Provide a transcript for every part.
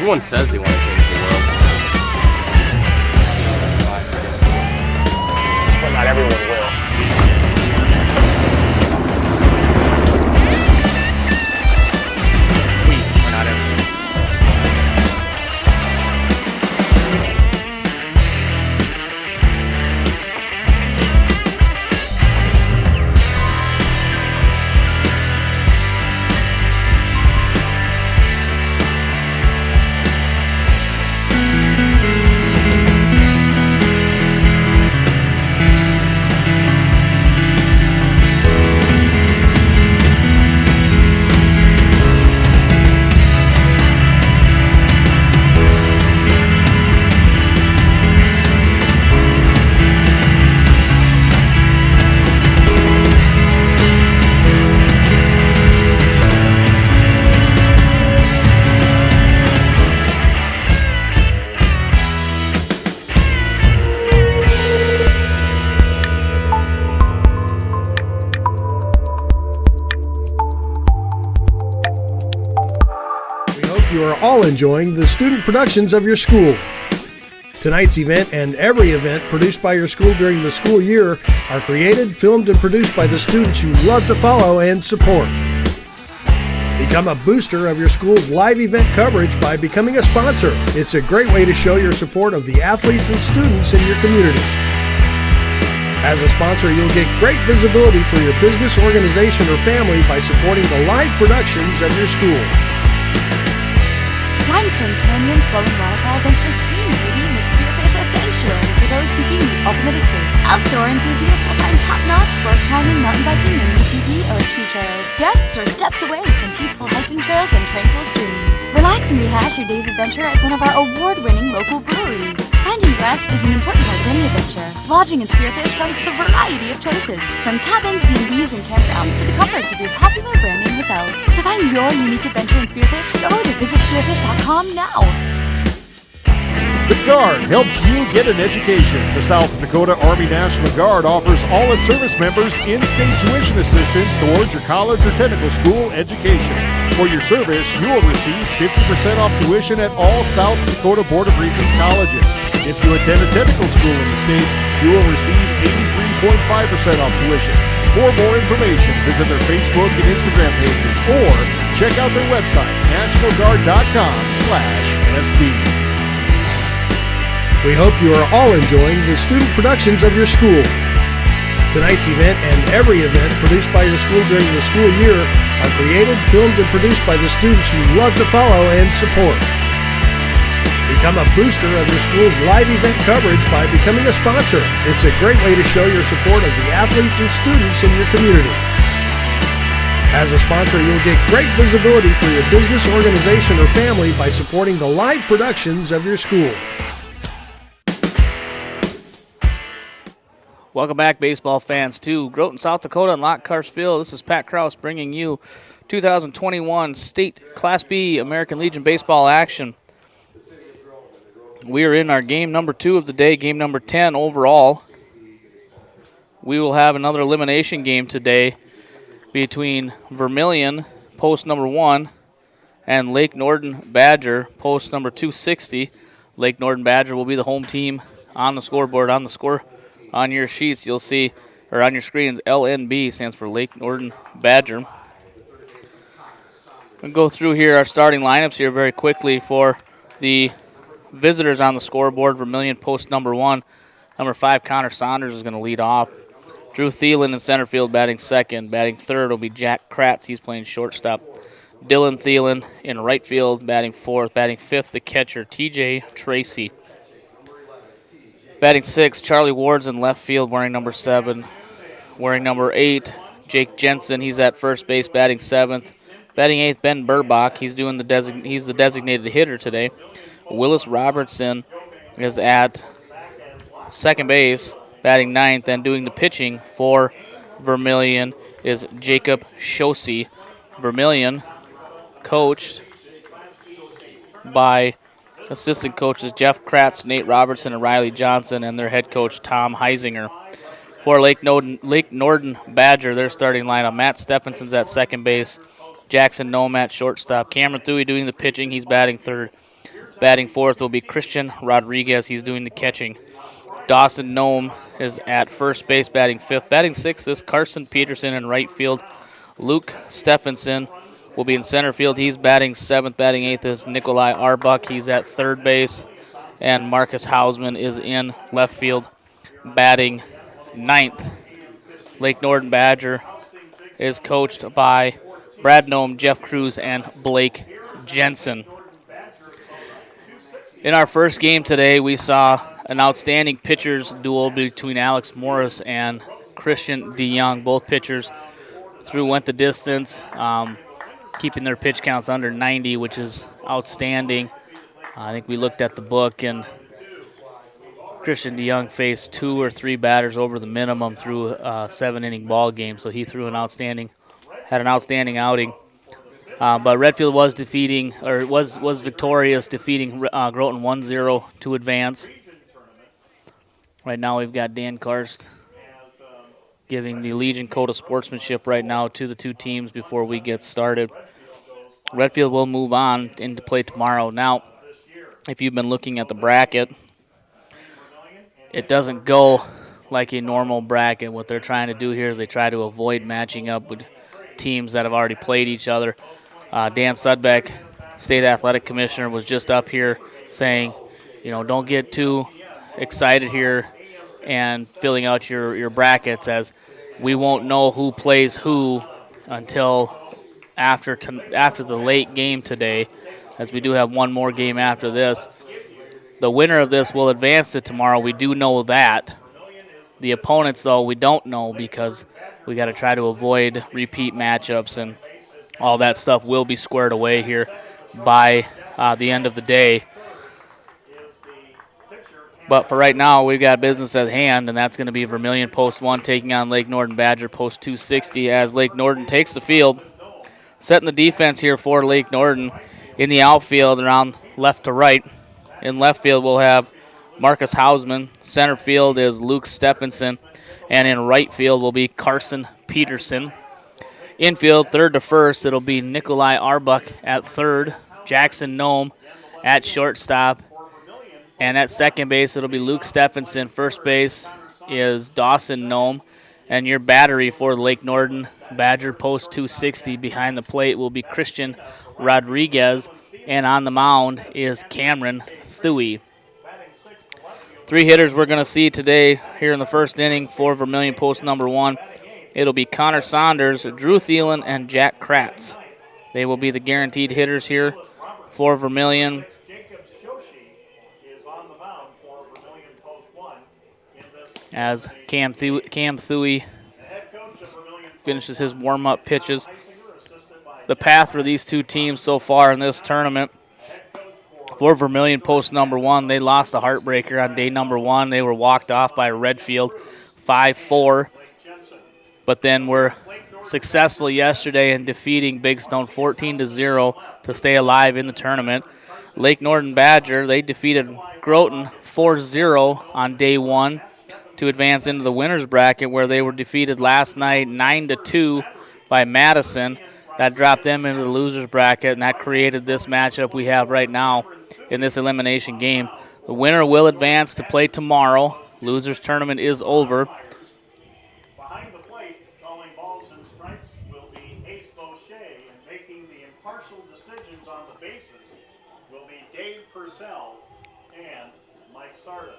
Everyone says they want to change the world. But not everyone will. We are not everyone. You are all enjoying the student productions of your school. Tonight's event and every event produced by your school during the school year are created, filmed, and produced by the students you love to follow and support. Become a booster of your school's live event coverage by becoming a sponsor. It's a great way to show your support of the athletes and students in your community. As a sponsor, you'll get great visibility for your business, organization, or family by supporting the live productions of your school. Limestone canyons, flowing waterfalls, and pristine beauty make Spearfish a sanctuary for those seeking the ultimate escape. Outdoor enthusiasts will find top-notch sport climbing, mountain biking, and UTV or tree trails. Guests are steps away from peaceful hiking trails and tranquil streams. Relax and rehash your day's adventure at one of our award-winning local breweries. Finding rest is an important part of any adventure. Lodging in Spearfish comes with a variety of choices, from cabins, B&Bs, and campgrounds to the comforts of your popular brand-name hotels. To find your unique adventure in Spearfish, go to visitspearfish.com now. The Guard helps you get an education. The South Dakota Army National Guard offers all its service members in-state tuition assistance towards your college or technical school education. For your service, you will receive 50% off tuition at all South Dakota Board of Regents colleges. If you attend a technical school in the state, you will receive 83.5% off tuition. For more information, visit their Facebook and Instagram pages or check out their website, nationalguard.com/SD. We hope you are all enjoying the student productions of your school. Tonight's event and every event produced by your school during the school year are created, filmed, and produced by the students you love to follow and support. Become a booster of your school's live event coverage by becoming a sponsor. It's a great way to show your support of the athletes and students in your community. As a sponsor, you'll get great visibility for your business, organization, or family by supporting the live productions of your school. Welcome back, baseball fans, to Groton, South Dakota and Lockhart Field. This is Pat Krause bringing you 2021 State Class B American Legion baseball action. We are in our game number 2 of the day, game number 10 overall. We will have another elimination game today between Vermillion, post number 1, and Lake Norden Badger, post number 260. Lake Norden Badger will be the home team on the scoreboard. On your sheets, you'll see, or on your screens, LNB stands for Lake Norden Badger. We'll go through here our starting lineups here very quickly for the visitors on the scoreboard. Vermillion, post number 1. Number 5, Connor Saunders is going to lead off. Drew Thielen in center field batting second. Batting third will be Jack Kratz. He's playing shortstop. Dylan Thielen in right field batting fourth. Batting fifth, the catcher, TJ Tracy. Batting sixth, Charlie Ward's in left field wearing number 7. Wearing number 8, Jake Jensen. He's at first base batting 7th. Batting 8th, Ben Burbach. He's the designated hitter today. Willis Robertson is at second base batting 9th, and doing the pitching for Vermillion is Jacob Shosey. Vermillion coached by assistant coaches Jeff Kratz, Nate Robertson, and Riley Johnson, and their head coach Tom Heisinger. For Lake Norden Badger, their starting lineup, Matt Stephenson's at second base, Jackson Nome at shortstop, Cameron Thuey doing the pitching, he's batting third, Batting fourth will be Christian Rodriguez. He's doing the catching. Dawson Nome is at first base, batting fifth. Batting sixth is Carson Peterson in right field. Luke Stephenson will be in center field. He's batting seventh. Batting eighth is Nikolai Arbuck. He's at third base. And Marcus Hausman is in left field, batting ninth. Lake Norden Badger is coached by Brad Nome, Jeff Cruz, and Blake Jensen. In our first game today, we saw an outstanding pitchers duel between Alex Morris and Christian DeYoung. Both pitchers went the distance, keeping their pitch counts under 90, which is outstanding. I think we looked at the book, and Christian DeYoung faced 2 or 3 batters over the minimum through a 7-inning ball game, so he had an outstanding outing. But Redfield was victorious, defeating Groton 1-0 to advance. Right now we've got Dan Karst giving the Legion Code of Sportsmanship right now to the two teams before we get started. Redfield will move on into play tomorrow. Now, if you've been looking at the bracket, it doesn't go like a normal bracket. What they're trying to do here is they try to avoid matching up with teams that have already played each other. Dan Sudbeck, State Athletic Commissioner, was just up here saying, don't get too excited here and filling out your brackets, as we won't know who plays who until after the late game today, as we do have one more game after this. The winner of this will advance to tomorrow. We do know that. The opponents, though, we don't know, because we got to try to avoid repeat matchups, and all that stuff will be squared away here by the end of the day. But for right now, we've got business at hand, and that's going to be Vermillion Post 1 taking on Lake Norden Badger Post 260, as Lake Norden takes the field. Setting the defense here for Lake Norden in the outfield around left to right. In left field, we'll have Marcus Hausman. Center field is Luke Stephenson. And in right field will be Carson Peterson. Infield, third to first, it'll be Nikolai Arbuck at third. Jackson Nome at shortstop. And at second base, it'll be Luke Stephenson. First base is Dawson Nome. And your battery for Lake Norden Badger Post 260 behind the plate will be Christian Rodriguez. And on the mound is Cameron Thuy. 3 hitters we're going to see today here in the first inning for Vermillion Post number 1. It'll be Connor Saunders, Drew Thielen, and Jack Kratz. They will be the guaranteed hitters here for Vermillion. As Cam Thuy finishes his warm-up pitches. The path for these two teams so far in this tournament, for Vermillion Post number 1, they lost a heartbreaker on day number 1. They were walked off by Redfield 5-4. But then were successful yesterday in defeating Big Stone 14-0 to stay alive in the tournament. Lake Norden Badger, they defeated Groton 4-0 on day 1 to advance into the winner's bracket, where they were defeated last night 9-2 by Madison. That dropped them into the loser's bracket, and that created this matchup we have right now in this elimination game. The winner will advance to play tomorrow. Loser's tournament is over. Behind the plate, calling balls and strikes will be Ace Boucher, and making the impartial decisions on the bases will be Dave Purcell and Mike Sarda.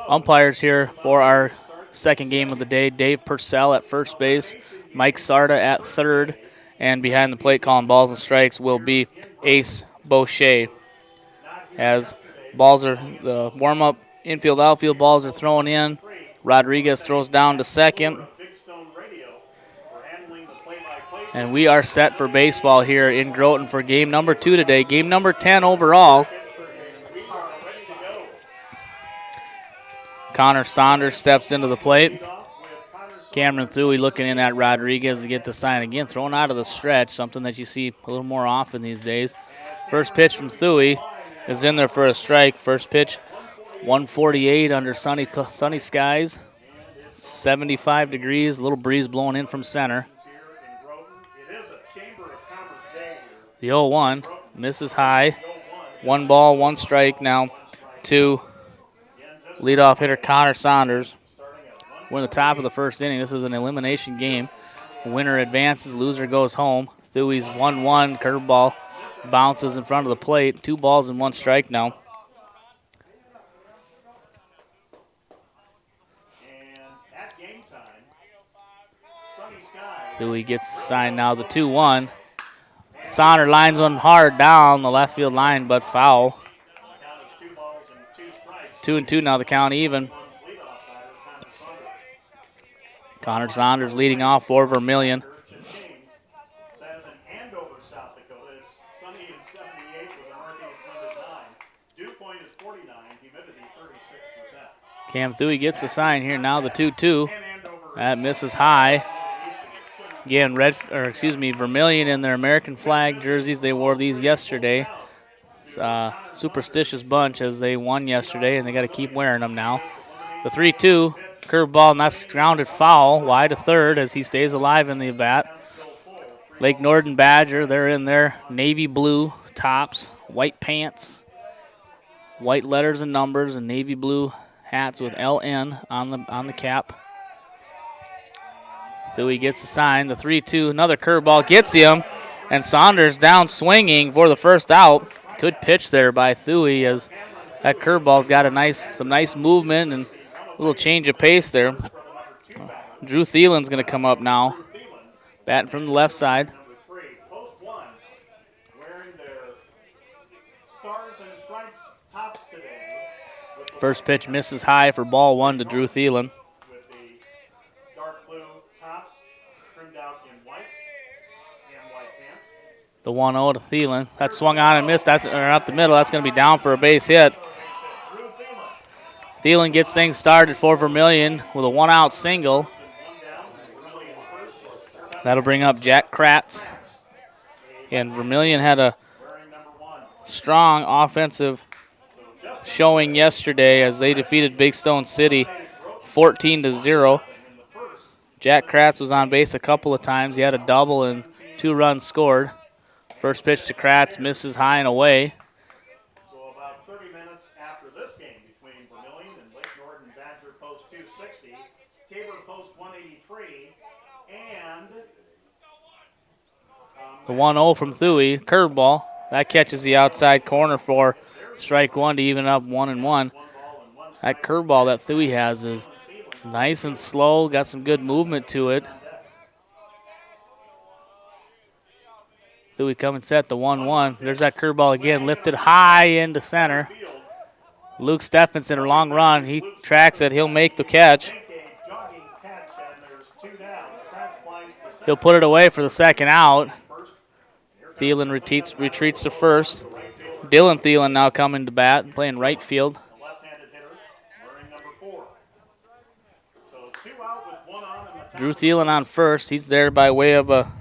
Umpires here for our second game of the day. Dave Purcell at first base, Mike Sarda at third, and behind the plate calling balls and strikes will be Ace Boucher. As balls are the warm-up infield, outfield balls are thrown in. Rodriguez throws down to second. And we are set for baseball here in Groton for game number 2 today. Game number 10 overall. Connor Saunders steps into the plate. Cameron Thuy looking in at Rodriguez to get the sign again. Thrown out of the stretch, something that you see a little more often these days. First pitch from Thuy is in there for a strike. First pitch, 148 under sunny skies. 75 degrees, a little breeze blowing in from center. The 0-1 misses high. 1 ball, 1 strike now to leadoff hitter Connor Saunders. We're in the top of the first inning. This is an elimination game. Winner advances, loser goes home. Thuey's 1-1 curveball bounces in front of the plate. 2 balls and 1 strike now. Thuey gets the sign now, the 2-1. Saunders lines one hard down the left field line, but foul. 2-2 now, the count even. Connor Saunders leading off for Vermillion. Cam Thuey gets the sign here now, the 2-2. That misses high. Again, Vermillion in their American flag jerseys. They wore these yesterday. It's a superstitious bunch as they won yesterday, and they got to keep wearing them now. The 3-2 curveball, and that's grounded foul, wide to third as he stays alive in the bat. Lake Norden Badger, they're in their navy blue tops, white pants, white letters and numbers, and navy blue hats with LN on the cap. Thuey gets the sign, the 3-2, another curveball gets him, and Saunders down swinging for the first out. Good pitch there by Thuey as that curveball's got some nice movement and a little change of pace there. Drew Thielen's going to come up now, batting from the left side. First pitch misses high for ball 1 to Drew Thielen. The 1-0 to Thielen. That swung on and missed. That's up the middle. That's going to be down for a base hit. Thielen gets things started for Vermillion with a 1-out single. That'll bring up Jack Kratz. And Vermillion had a strong offensive showing yesterday as they defeated Big Stone City 14-0. Jack Kratz was on base a couple of times. He had a double and 2 runs scored. First pitch to Kratz misses high and away. So about 30 minutes after this game between Vermillion and Lake Norden Badger post 260, Tabor post 183, and the 1-0 from Thuey, curveball. That catches the outside corner for strike 1 to even up 1-1. That curveball that Thuey has is nice and slow, got some good movement to it. Thuey coming set, the 1-1. There's that curveball again, lifted high into center. Luke Stephenson, a long run. He tracks it. He'll make the catch. He'll put it away for the second out. Thielen retreats to first. Dylan Thielen now coming to bat, playing right field. Drew Thielen on first. He's there by way of a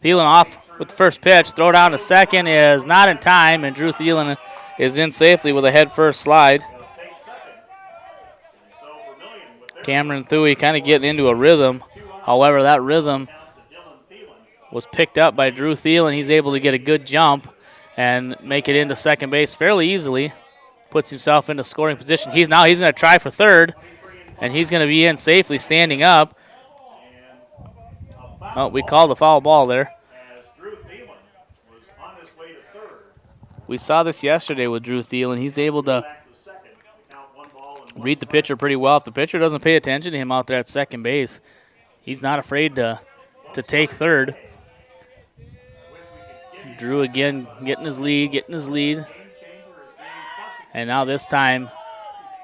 Thielen off with the first pitch. Throw down to second is not in time, and Drew Thielen is in safely with a head-first slide. Cameron Thuey kind of getting into a rhythm. However, that rhythm was picked up by Drew Thielen. He's able to get a good jump and make it into second base fairly easily. Puts himself into scoring position. He's going to try for third, and he's going to be in safely standing up. Oh, we called a foul ball there. We saw this yesterday with Drew Thielen. He's able to read the pitcher pretty well. If the pitcher doesn't pay attention to him out there at second base, he's not afraid to take third. Drew again getting his lead. And now this time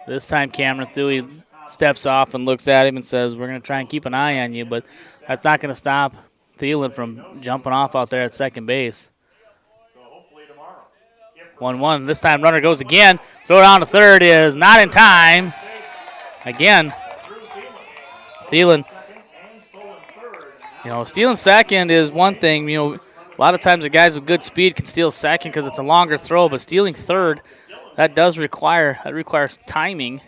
Cameron Thuey steps off and looks at him and says, we're going to try and keep an eye on you, but that's not going to stop Thielen from jumping off out there at second base. 1-1. This time runner goes again. Throw down to third is not in time. Again, Thielen. Stealing second is one thing. A lot of times the guys with good speed can steal second because it's a longer throw, but stealing third, that requires timing,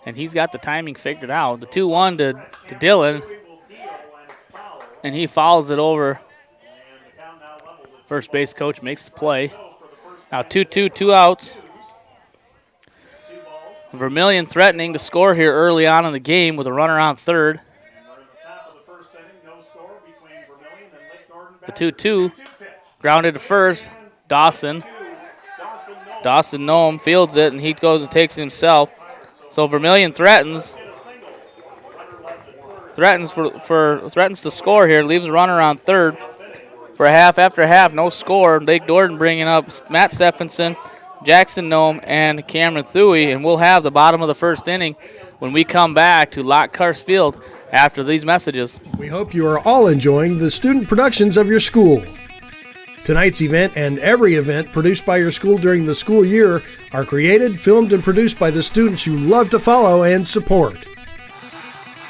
and he's got the timing figured out. The 2-1 to Dylan. and he fouls it over. First base coach makes the play. Now 2-2, 2 outs. Vermillion threatening to score here early on in the game with a runner on third. The 2-2, grounded to first. Dawson Nome fields it, and he goes and takes it himself. So Vermillion threatens to score here. Leaves a runner on third. For half after half, no score. Lake Norden bringing up Matt Stephenson, Jackson Nome, and Cameron Thuy, and we'll have the bottom of the first inning when we come back to Lockhart Field after these messages. We hope you are all enjoying the student productions of your school. Tonight's event and every event produced by your school during the school year are created, filmed, and produced by the students you love to follow and support.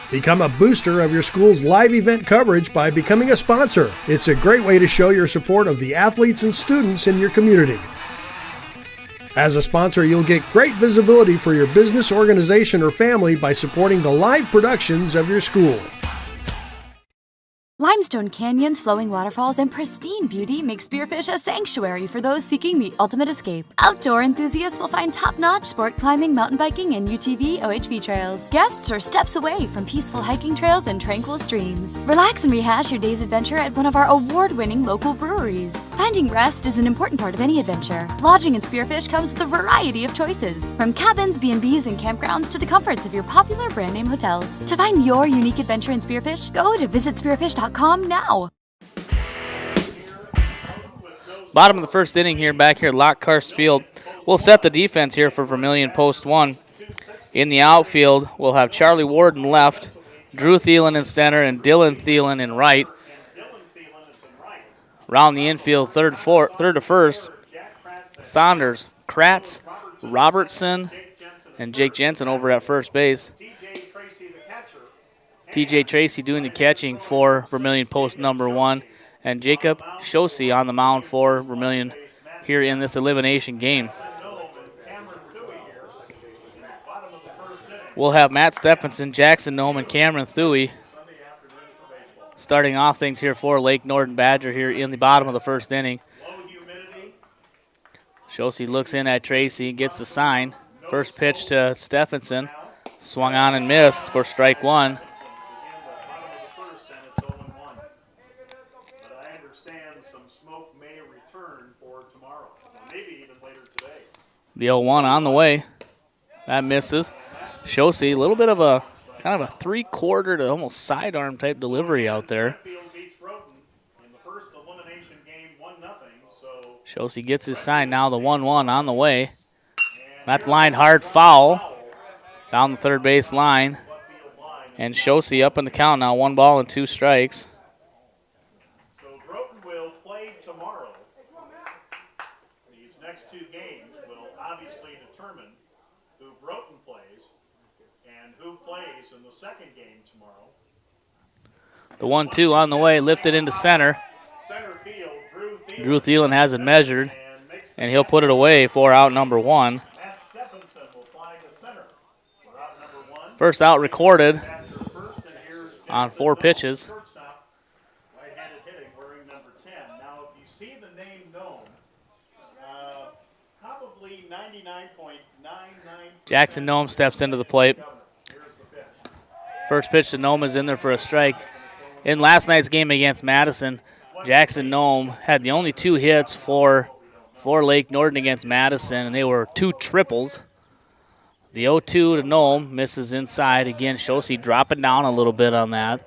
Become a booster of your school's live event coverage by becoming a sponsor. It's a great way to show your support of the athletes and students in your community. As a sponsor, you'll get great visibility for your business, organization, or family by supporting the live productions of your school. Limestone canyons, flowing waterfalls, and pristine beauty make Spearfish a sanctuary for those seeking the ultimate escape. Outdoor enthusiasts will find top-notch sport climbing, mountain biking, and UTV OHV trails. Guests are steps away from peaceful hiking trails and tranquil streams. Relax and rehash your day's adventure at one of our award-winning local breweries. Finding rest is an important part of any adventure. Lodging in Spearfish comes with a variety of choices, from cabins, B&Bs, and campgrounds to the comforts of your popular brand-name hotels. To find your unique adventure in Spearfish, go to visitspearfish.com now. Bottom of the first inning here, back here at Lockhart Field. We'll set the defense here for Vermillion Post 1. In the outfield, we'll have Charlie Warden left, Drew Thielen in center, and Dylan Thielen in right. Around the infield, third to first, Saunders, Kratz, Robertson, and Jake Jensen over at first base. TJ Tracy doing the catching for Vermillion Post number 1, and Jacob Shosey on the mound for Vermillion here in this elimination game. We'll have Matt Stephenson, Jackson Nome, and Cameron Thuy starting off things here for Lake Norden Badger here in the bottom of the first inning. Shosey looks in at Tracy, gets the sign. First pitch to Stephenson, swung on and missed for strike one. The 0-1 on the way. That misses. Shosey, a little bit of a kind of a three-quarter to almost sidearm type delivery out there. Shosey gets his sign now, the 1-1 on the way. That's lined hard foul down the third base line. And Shosey up in the count now, 1 ball and 2 strikes. So Broughton will play tomorrow. These next 2 games will obviously determine who Broughton plays and who plays in the second game tomorrow. The 1-2 on the way, lifted into center. Center field, Drew Thielen has it measured, and he'll put it away for out number 1. First out recorded on 4 pitches. Right-handed hitting, wearing number 10. Now, if you see the name known, probably 99.99%. Jackson Nome steps into the plate. First pitch to Nome is in there for a strike. In last night's game against Madison, Jackson Nome had the only 2 hits for Lake Norden against Madison, and they were 2 triples. The 0-2 to Nome misses inside. Again, Shosey dropping down a little bit on that.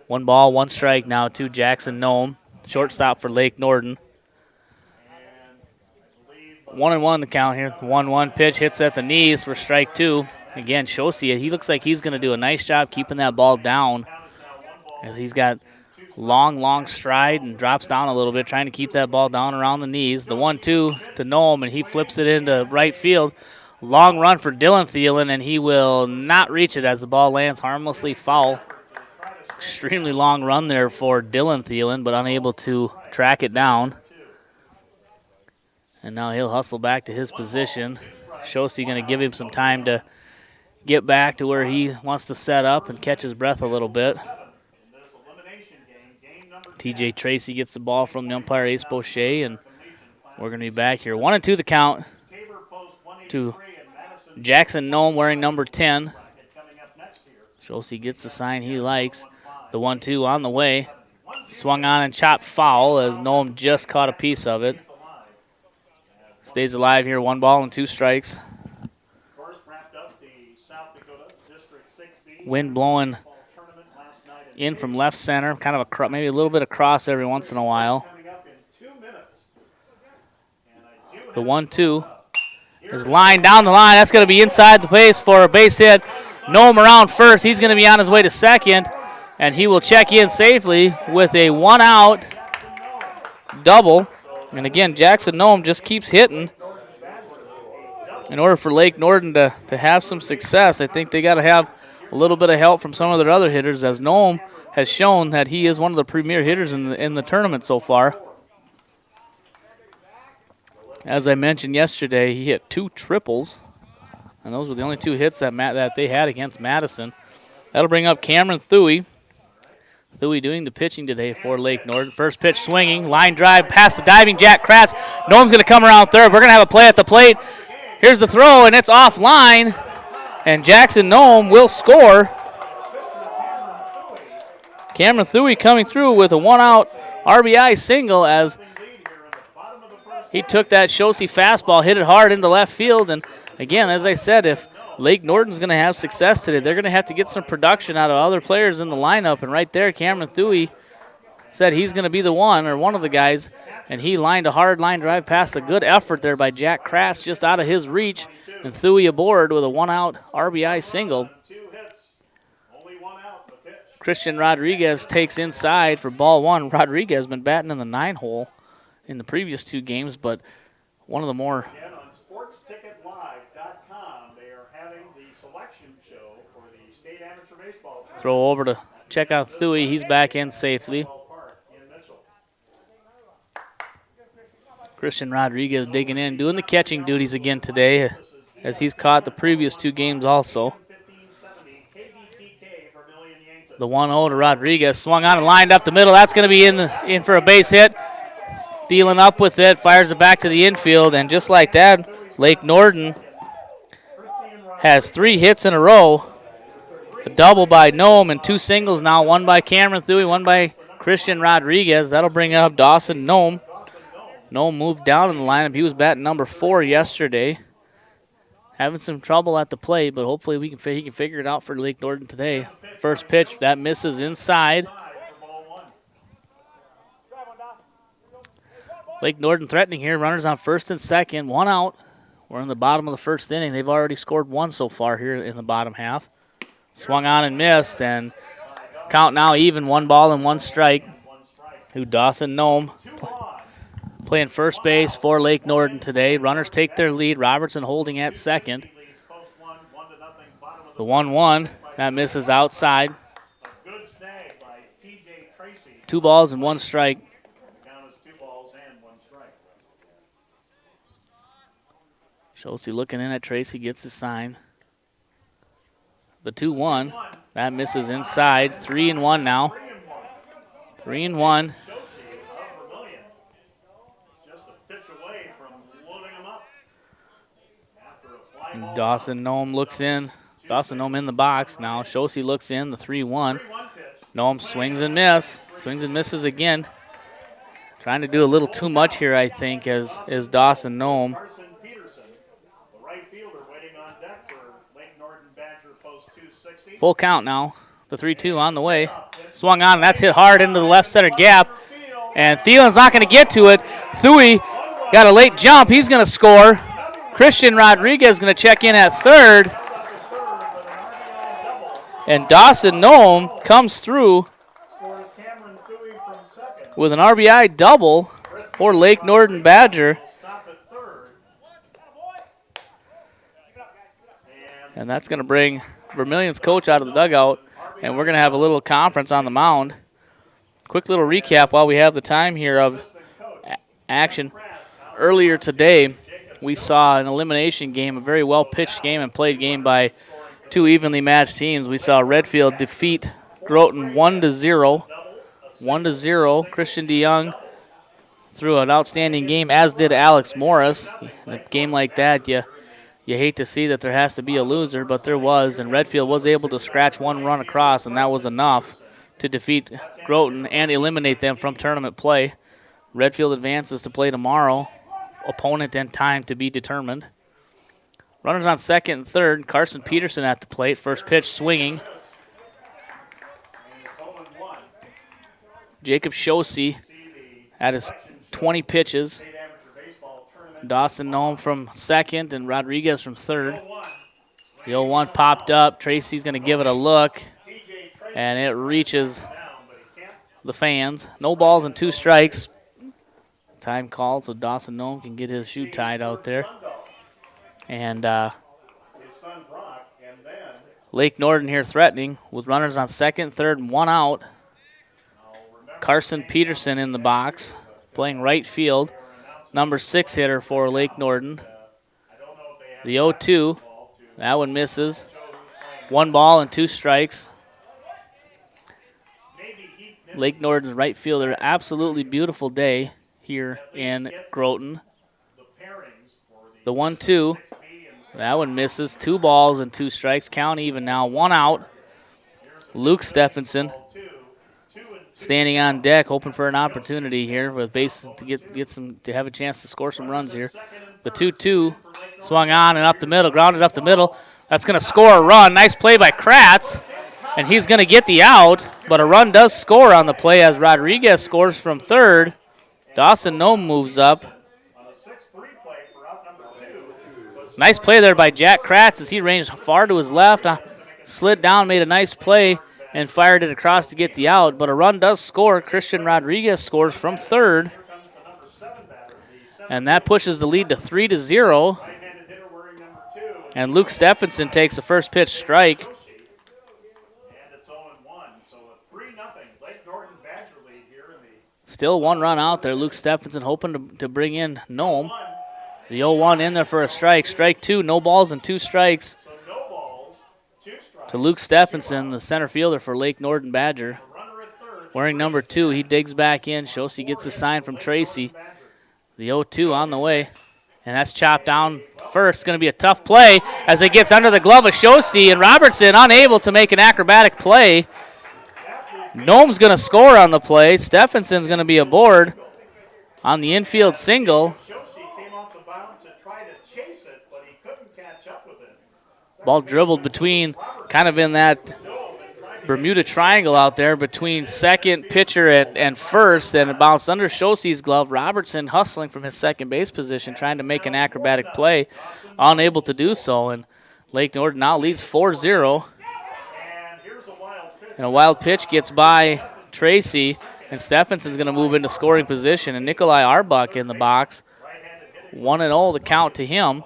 1 ball, 1 strike now to Jackson Nome. Shortstop for Lake Norden. 1-1 the count here. 1-1 pitch hits at the knees for strike 2. Again, Shosey, he looks like he's going to do a nice job keeping that ball down, as he's got long stride and drops down a little bit, trying to keep that ball down around the knees. The 1-2 to Nome, and he flips it into right field. Long run for Dylan Thielen, and he will not reach it as the ball lands harmlessly foul. Extremely long run there for Dylan Thielen, but unable to track it down. And now he'll hustle back to his position. Shosey going to give him some time to get back to where he wants to set up and catch his breath a little bit. TJ Tracy gets the ball from the umpire, Ace Boucher, and we're going to be back here. 1-2 the count to Jackson Nome wearing number 10. Schulze gets the sign he likes. The 1-2 on the way. Swung on and chopped foul as Nome just caught a piece of it. Stays alive here, 1 ball and 2 strikes. Wind blowing in from left center, kind of maybe a little bit across every once in a while. The 1-2 is lined down the line. That's going to be inside the base for a base hit. Nome around first. He's going to be on his way to second, and he will check in safely with a 1-out double. And again, Jackson Nome just keeps hitting. In order for Lake Norden to have some success, I think they got to have a little bit of help from some of their other hitters, as Nome has shown that he is one of the premier hitters in the tournament so far. As I mentioned yesterday, he hit 2 triples, and those were the only 2 hits that they had against Madison. That'll bring up Cameron Thuy. Thuy doing the pitching today for Lake Norden. First pitch swinging, line drive past the diving Jack Kratz. Nome's going to come around third. We're going to have a play at the plate. Here's the throw, and it's offline, and Jackson Nome will score. Cameron Thuy coming through with a 1-out RBI single as he took that Schulze fastball, hit it hard into left field. And again, as I said, if Lake Norden's going to have success today, they're going to have to get some production out of other players in the lineup. And right there, Cameron Thuy said he's going to be the one of the guys. And he lined a hard line drive past a good effort there by Jack Kratz, just out of his reach. And Thuy aboard with a 1-out RBI single. Christian Rodriguez takes inside for ball 1. Rodriguez has been batting in the 9-hole in the previous 2 games, but one of the more throw over to check out Thuy. He's back in safely. Christian Rodriguez digging in, doing the catching duties again today, as he's caught the previous 2 games also. The 1-0 to Rodriguez, swung on and lined up the middle. That's going to be in for a base hit. Thielen up with it, fires it back to the infield, and just like that, Lake Norden has 3 hits in a row. A double by Nome and 2 singles now, one by Cameron Thuy, one by Christian Rodriguez. That'll bring up Dawson Nome. Nome moved down in the lineup. He was batting number 4 yesterday. Having some trouble at the plate, but hopefully he can figure it out for Lake Norden today. First pitch, that misses inside. Lake Norden threatening here. Runners on first and second. 1 out. We're in the bottom of the first inning. They've already scored 1 so far here in the bottom half. Swung on and missed, and count now even. 1 ball and 1 strike to Dawson Nome. Playing first base for Lake Norden today. Runners take their lead. Robertson holding at second. The 1-1, that misses outside. 2 balls and 1 strike. Schulze looking in at Tracy, gets the sign. The 2-1, that misses inside. 3-1 now. 3-1. Dawson Nome looks in. Dawson Nome in the box now. Schulze looks in, the 3-1. Nome swings and misses. Swings and misses again. Trying to do a little too much here, I think, as Dawson Nome. Full count now. The 3-2 on the way. Swung on, and that's hit hard into the left center gap. And Thielen's not going to get to it. Thuy got a late jump. He's going to score. Christian Rodriguez is going to check in at third. And Dawson Nome comes through with an RBI double for Lake Norden Badger. And that's going to bring Vermillion's coach out of the dugout, and we're going to have a little conference on the mound. Quick little recap while we have the time here of action. Earlier today, we saw an elimination game, a very well-pitched game and played game by two evenly matched teams. We saw Redfield defeat Groton 1-0. 1-0. Christian DeYoung threw an outstanding game, as did Alex Morris. In a game like that, you hate to see that there has to be a loser, but there was, and Redfield was able to scratch one run across, and that was enough to defeat Groton and eliminate them from tournament play. Redfield advances to play tomorrow. Opponent and time to be determined. Runners on second and third. Carson Peterson at the plate. First pitch swinging. Jacob Shosey at his 20 pitches. Dawson Nome from second and Rodriguez from third. The 0-1 popped up. Tracy's going to give it a look, and it reaches the fans. No balls and 2 strikes. Time called so Dawson Nome can get his shoe tied out there. And Lake Norden here threatening with runners on second, third, and 1 out. Carson Peterson in the box, playing right field. Number 6 hitter for Lake Norden. The 0-2, that one misses. 1 ball and 2 strikes. Lake Norden's right fielder, absolutely beautiful day here in Groton. The 1-2, that one misses. 2 balls and 2 strikes. Count even now. 1 out. Luke Stephenson standing on deck, hoping for an opportunity here with base to have a chance to score some runs here. The 2-2 swung on and up the middle, grounded up the middle. That's going to score a run. Nice play by Kratz, and he's going to get the out, but a run does score on the play as Rodriguez scores from third. Dawson Nome moves up. Nice play there by Jack Kratz as he ranged far to his left, slid down, made a nice play, and fired it across to get the out, but a run does score. Christian Rodriguez scores from third, and that pushes the lead to 3-0. And Luke Stephenson takes the first pitch strike. Still 1 run out there. Luke Stephenson hoping to bring in Nome. The 0-1 in there for a strike. Strike 2, no balls and 2 strikes. To Luke Stephenson, the center fielder for Lake Norden Badger. Wearing number 2, he digs back in. Shosey gets a sign from Tracy. The 0-2 on the way. And that's chopped down first. It's going to be a tough play as it gets under the glove of Shosey, and Robertson unable to make an acrobatic play. Nome's going to score on the play. Stephenson's going to be aboard on the infield single. Ball dribbled between, kind of in that Bermuda Triangle out there between second pitcher and first, and it bounced under Shosey's glove. Robertson hustling from his second base position, trying to make an acrobatic play, unable to do so, and Lake Norden now leads 4-0. And a wild pitch gets by Tracy, and Stephenson's going to move into scoring position, and Nikolai Arbuck in the box. 1-0 the count to him.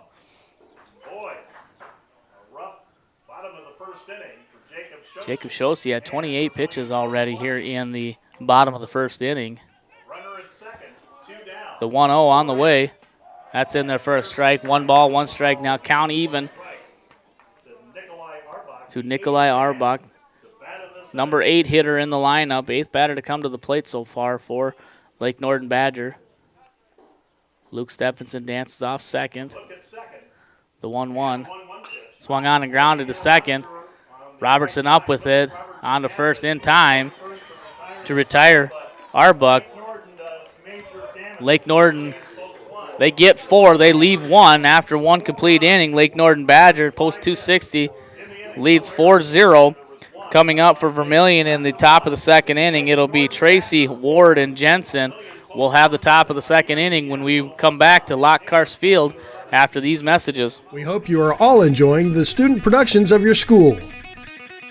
Jacob Shosey had 28 pitches already here in the bottom of the first inning. The 1-0 on the way. That's in there for a strike. 1 ball, 1 strike. Now count even to Nikolai Arbuck. Number 8 hitter in the lineup. 8th batter to come to the plate so far for Lake Norden Badger. Luke Stephenson dances off second. The 1-1. Swung on and grounded to second. Robertson up with it, on to first in time to retire Arbuck. Lake Norden, they get 4, they leave 1 after 1 complete inning. Lake Norden Badger, post 260, leads 4-0. Coming up for Vermillion in the top of the second inning, it'll be Tracy, Ward, and Jensen. We'll have the top of the second inning when we come back to Lockhart Field after these messages. We hope you are all enjoying the student productions of your school.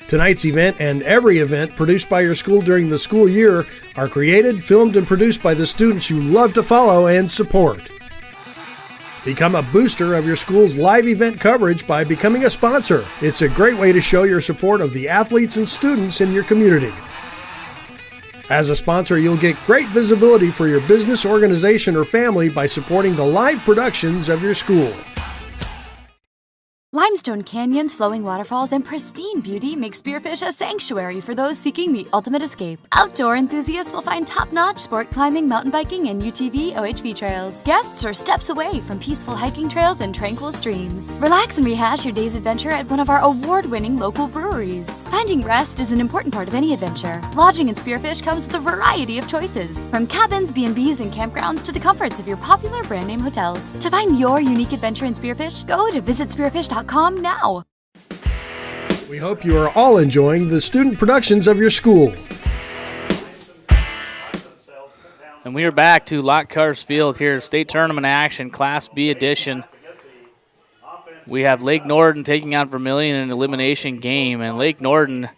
Tonight's event and every event produced by your school during the school year are created, filmed, and produced by the students you love to follow and support. Become a booster of your school's live event coverage by becoming a sponsor. It's a great way to show your support of the athletes and students in your community. As a sponsor, you'll get great visibility for your business, organization, or family by supporting the live productions of your school. Limestone canyons, flowing waterfalls, and pristine beauty make Spearfish a sanctuary for those seeking the ultimate escape. Outdoor enthusiasts will find top-notch sport climbing, mountain biking, and UTV OHV trails. Guests are steps away from peaceful hiking trails and tranquil streams. Relax and rehash your day's adventure at one of our award-winning local breweries. Finding rest is an important part of any adventure. Lodging in Spearfish comes with a variety of choices, from cabins, B&Bs, and campgrounds to the comforts of your popular brand-name hotels. To find your unique adventure in Spearfish, go to visitspearfish.com now. We hope you are all enjoying the student productions of your school. And we are back to Lock Cars Field here, state tournament action, Class B edition. We have Lake Norden taking on Vermillion in an elimination game, and Lake Norden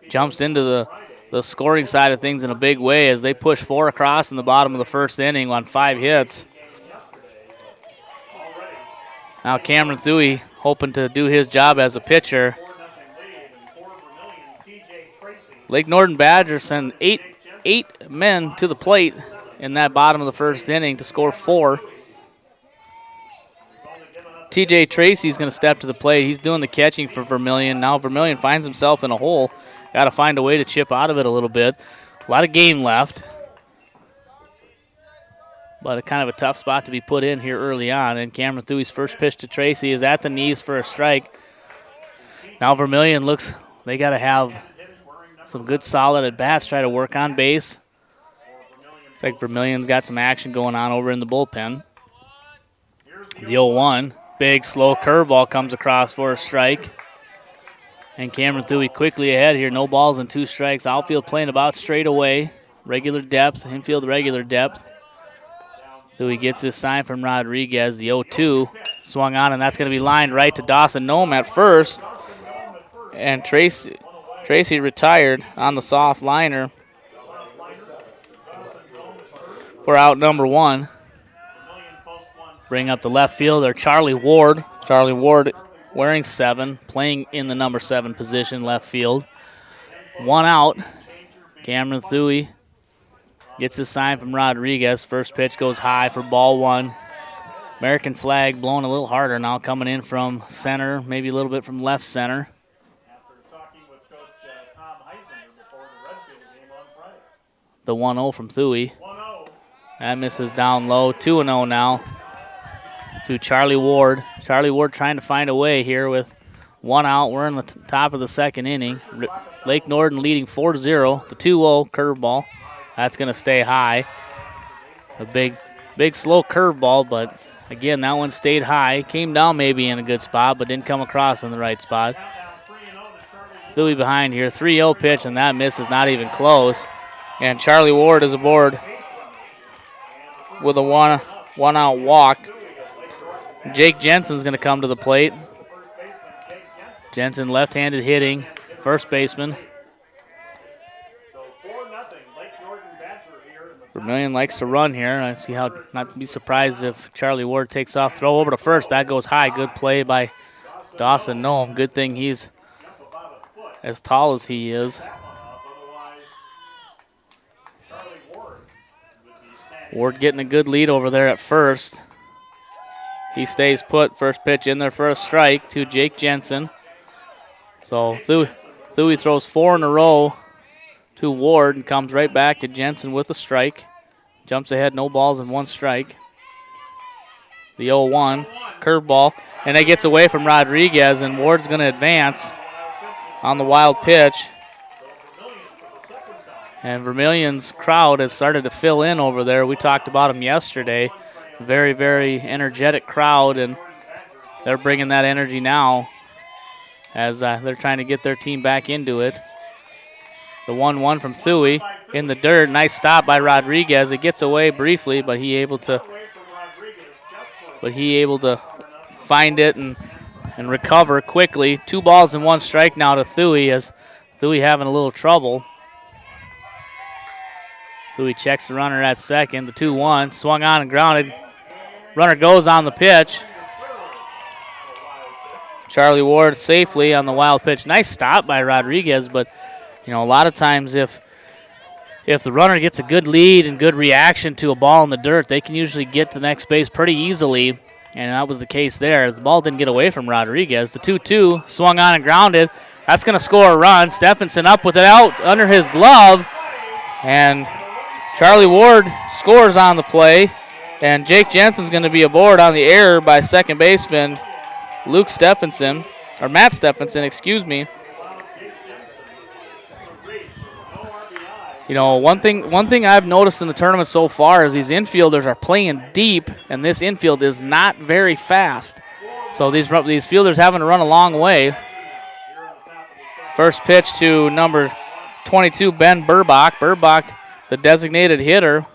jumps into the scoring side of things in a big way as they push 4 across in the bottom of the first inning on 5 hits. Now Cameron Thuy hoping to do his job as a pitcher. Lake Norden Badgers send eight men to the plate in that bottom of the first inning to score 4. TJ Tracy's going to step to the plate. He's doing the catching for Vermillion. Now Vermillion finds himself in a hole. Got to find a way to chip out of it a little bit. A lot of game left, but a kind of a tough spot to be put in here early on. And Cameron Thuy's first pitch to Tracy is at the knees for a strike. Now Vermillion looks, they got to have some good solid at-bats, try to work on base. Looks like Vermillion's got some action going on over in the bullpen. The 0-1, big slow curveball comes across for a strike. And Cameron Thuy quickly ahead here, no balls and 2 strikes. Outfield playing about straight away. Regular depth, infield regular depth. Thuy gets this sign from Rodriguez. The 0-2 swung on, and that's going to be lined right to Dawson Nome at first. And Tracy retired on the soft liner for out number 1. Bring up the left fielder, Charlie Ward. Charlie Ward wearing 7, playing in the number 7 position, left field. 1 out. Cameron Thuy gets the sign from Rodriguez. First pitch goes high for ball 1. American flag blowing a little harder now, coming in from center, maybe a little bit from left center. The 1-0 from Thuy. That misses down low. 2-0 now to Charlie Ward. Charlie Ward trying to find a way here with 1 out. We're in the top of the second inning. Lake Norden leading 4-0. The 2-0 curveball. That's going to stay high. A big slow curveball, but again, that one stayed high. Came down maybe in a good spot, but didn't come across in the right spot. Thuy behind here. 3-0 pitch, and that miss is not even close. And Charlie Ward is aboard with a one out walk. Jake Jensen's going to come to the plate. Jensen left-handed hitting, first baseman. Vermillion likes to run here. I see how not be surprised if Charlie Ward takes off. Throw over to first. That goes high. Good play by Dawson Nome. Good thing he's as tall as he is. Ward getting a good lead over there at first. He stays put. First pitch in there for a strike to Jake Jensen. So Thuy throws 4 in a row to Ward and comes right back to Jensen with a strike. Jumps ahead, no balls and 1 strike. The 0-1, curveball, and that gets away from Rodriguez, and Ward's going to advance on the wild pitch. And Vermillion's crowd has started to fill in over there. We talked about them yesterday. Very, very energetic crowd, and they're bringing that energy now as they're trying to get their team back into it. The 1-1 from Thuy in the dirt. Nice stop by Rodriguez. It gets away briefly, but he able to find it and recover quickly. 2 balls and 1 strike now to Thuy as Thuy having a little trouble. Thuy checks the runner at second. The 2-1 swung on and grounded. Runner goes on the pitch. Charlie Ward safely on the wild pitch. Nice stop by Rodriguez, but a lot of times if the runner gets a good lead and good reaction to a ball in the dirt, they can usually get to the next base pretty easily. And that was the case there. The ball didn't get away from Rodriguez. The 2-2 swung on and grounded. That's going to score a run. Stephenson up with it out under his glove. And Charlie Ward scores on the play. And Jake Jensen's going to be aboard on the error by second baseman Matt Stephenson, excuse me. You know, one thing I've noticed in the tournament so far is these infielders are playing deep, and this infield is not very fast. So these fielders having to run a long way. First pitch to number 22, Ben Burbach. Burbach, the designated hitter.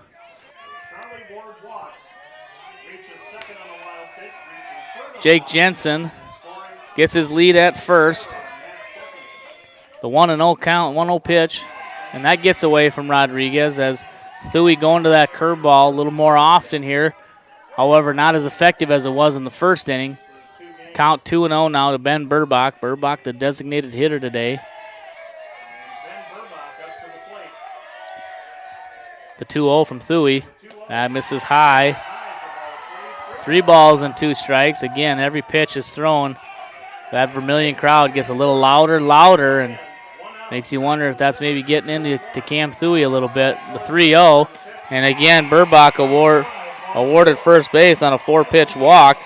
Jake Jensen gets his lead at first. The 1-0 count, 1-0 pitch. And that gets away from Rodriguez as Thuy going to that curveball a little more often here. However, not as effective as it was in the first inning. Count 2-0 now to Ben Burbach. Burbach, the designated hitter today. The 2-0 from Thuy. That misses high. 3 balls and 2 strikes. Again, every pitch is thrown. That Vermillion crowd gets a little louder, and makes you wonder if that's maybe getting into Cam Thuy a little bit. The 3-0, and again, Burbach awarded first base on a 4-pitch walk.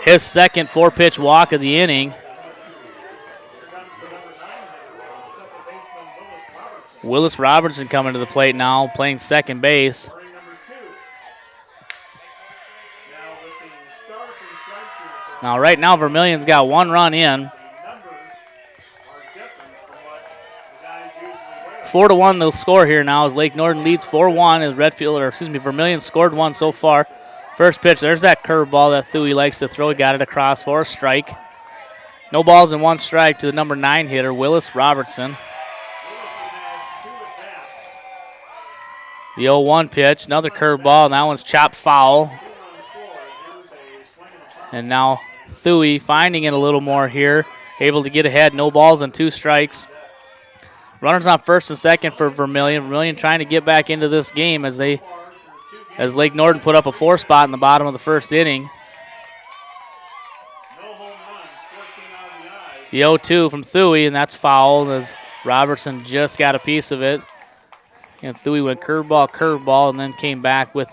His second 4-pitch walk of the inning. Willis Robertson coming to the plate now, playing second base. Now, right now, Vermillion's got 1 run in. 4-1 the score here now as Lake Norden leads 4-1 as Vermillion scored 1 so far. First pitch, there's that curveball that Thuy likes to throw. He got it across for a strike. No balls and 1 strike to the number 9 hitter, Willis Robertson. The 0-1 pitch, another curveball, and that one's chopped foul. And now Thuy finding it a little more here, able to get ahead, no balls and 2 strikes. Runners on first and second for Vermillion. Vermillion trying to get back into this game as Lake Norden put up a 4 spot in the bottom of the first inning. The 0-2 from Thuy, and that's fouled as Robertson just got a piece of it. And Thuy went curveball, and then came back with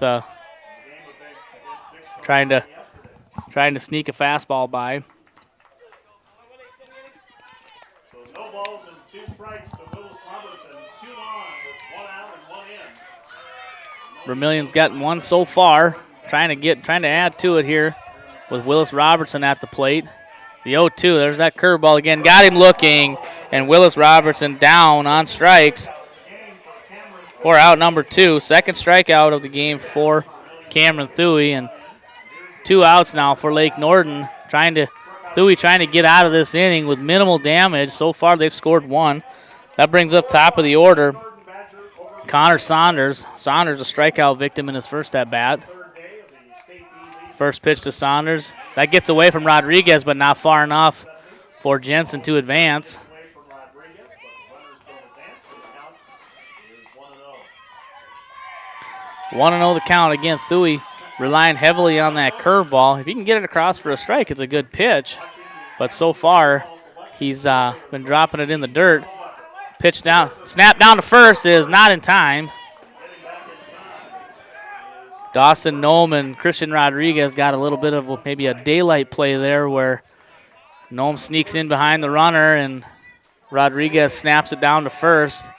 trying to sneak a fastball by. Vermillion's gotten 1 so far, trying to add to it here with Willis Robertson at the plate. The 0-2, there's that curveball again, got him looking, and Willis Robertson down on strikes for out number 2. Second strikeout of the game for Cameron Thuy, and 2 outs now for Lake Norden. Thuy trying to get out of this inning with minimal damage. So far they've scored 1. That brings up top of the order Connor Saunders. Saunders a strikeout victim in his first at-bat. First pitch to Saunders. That gets away from Rodriguez, but not far enough for Jensen to advance. One and 0 the count. Again, Thuy relying heavily on that curveball. If he can get it across for a strike, it's a good pitch. But so far, he's been dropping it in the dirt. Pitch down, snap down to first is not in time. Dawson Nome and Christian Rodriguez got a little bit of maybe a daylight play there where Nome sneaks in behind the runner and Rodriguez snaps it down to first.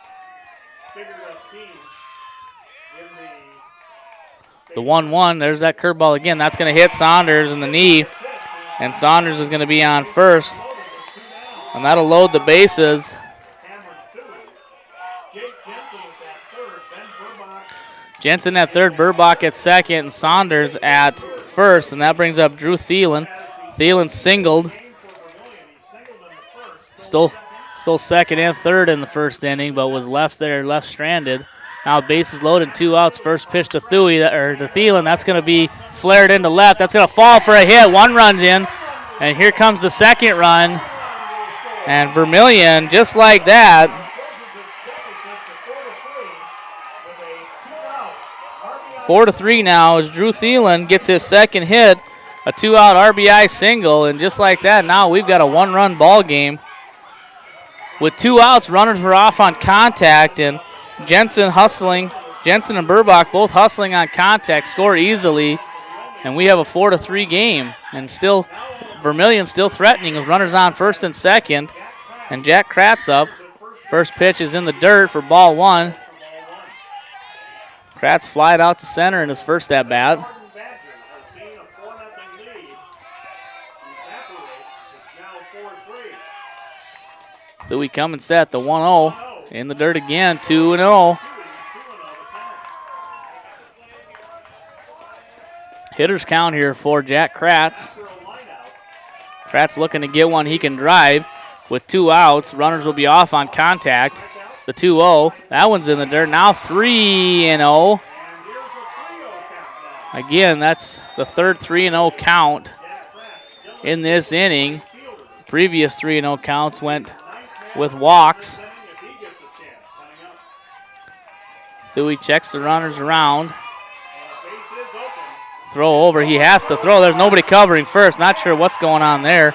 The 1-1, there's that curveball again. That's going to hit Saunders in the knee, and Saunders is going to be on first, and that'll load the bases. Jensen at third, Burbach at second, and Saunders at first, and that brings up Drew Thielen. Thielen singled. Still second and third in the first inning, but was left stranded. Now bases loaded, 2 outs. First pitch to Thielen. That's going to be flared into left. That's going to fall for a hit. 1 run's in, and here comes the second run. And Vermillion, just like that, 4-3 now as Drew Thielen gets his second hit, a 2-out RBI single, and just like that, now we've got a 1-run ball game. With 2 outs, runners were off on contact, and Jensen and Burbach both hustling on contact, score easily, and we have a 4-3 game. And still, Vermillion still threatening with runners on first and second, and Jack Kratz up. First pitch is in the dirt for ball 1. Kratz flied out to center in his first at-bat. Louis coming set, the 1-0. In the dirt again, 2-0. Hitters count here for Jack Kratz. Kratz looking to get one he can drive. With 2 outs, runners will be off on contact. The 2-0, that one's in the dirt. Now 3-0. Again, that's the third 3-0 count in this inning. Previous 3-0 counts went with walks. Thuy checks the runners around. Throw over, he has to throw. There's nobody covering first. Not sure what's going on there.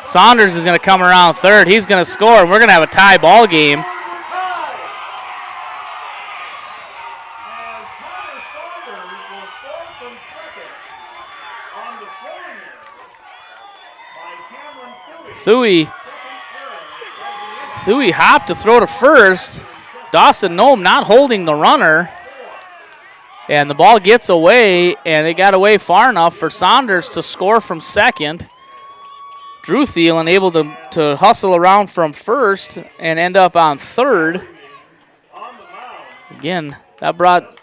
Saunders is going to come around third. He's going to score, and we're going to have a tie ball game. Thuy hopped to throw to first. Dawson Nome not holding the runner. And the ball gets away, and it got away far enough for Saunders to score from second. Drew Thielen able to hustle around from first and end up on third. Again, that brought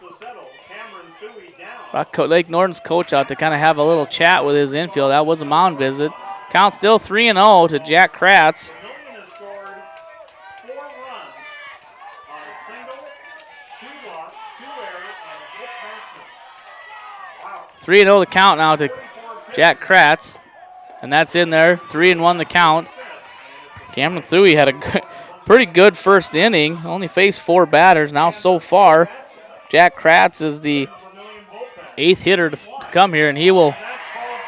Lake Norton's coach out to kind of have a little chat with his infield. That was a mound visit. Count still 3-0 to Jack Kratz. 3-0 the count now to Jack Kratz. And that's in there. 3-1 the count. Cameron Thuy had a pretty good first inning. Only faced 4 batters now so far. Jack Kratz is the 8th hitter to come here, and he will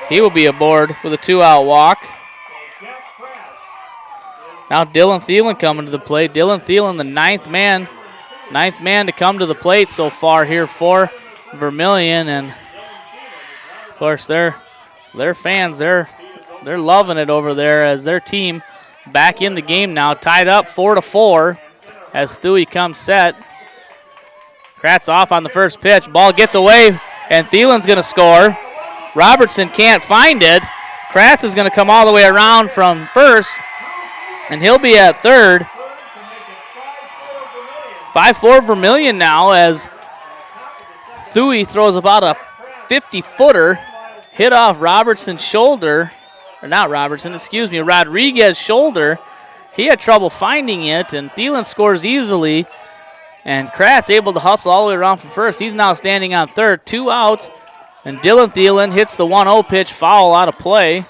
be aboard with a 2-out walk. Now Dylan Thielen coming to the plate. Dylan Thielen, the ninth man to come to the plate so far here for Vermillion, and of course their fans, they're loving it over there as their team back in the game now, tied up 4-4 as Thuy comes set. Kratz off on the first pitch. Ball gets away, and Thielen's going to score. Robertson can't find it. Kratz is going to come all the way around from first, and he'll be at third. 5-4 Vermillion now as Thuy throws about a 50-footer, hit off Robertson's shoulder. Or not Robertson, excuse me, Rodriguez's shoulder. He had trouble finding it, and Thielen scores easily. And Kratz able to hustle all the way around from first. He's now standing on third, 2 outs. And Dylan Thielen hits the 1-0 pitch, foul out of play.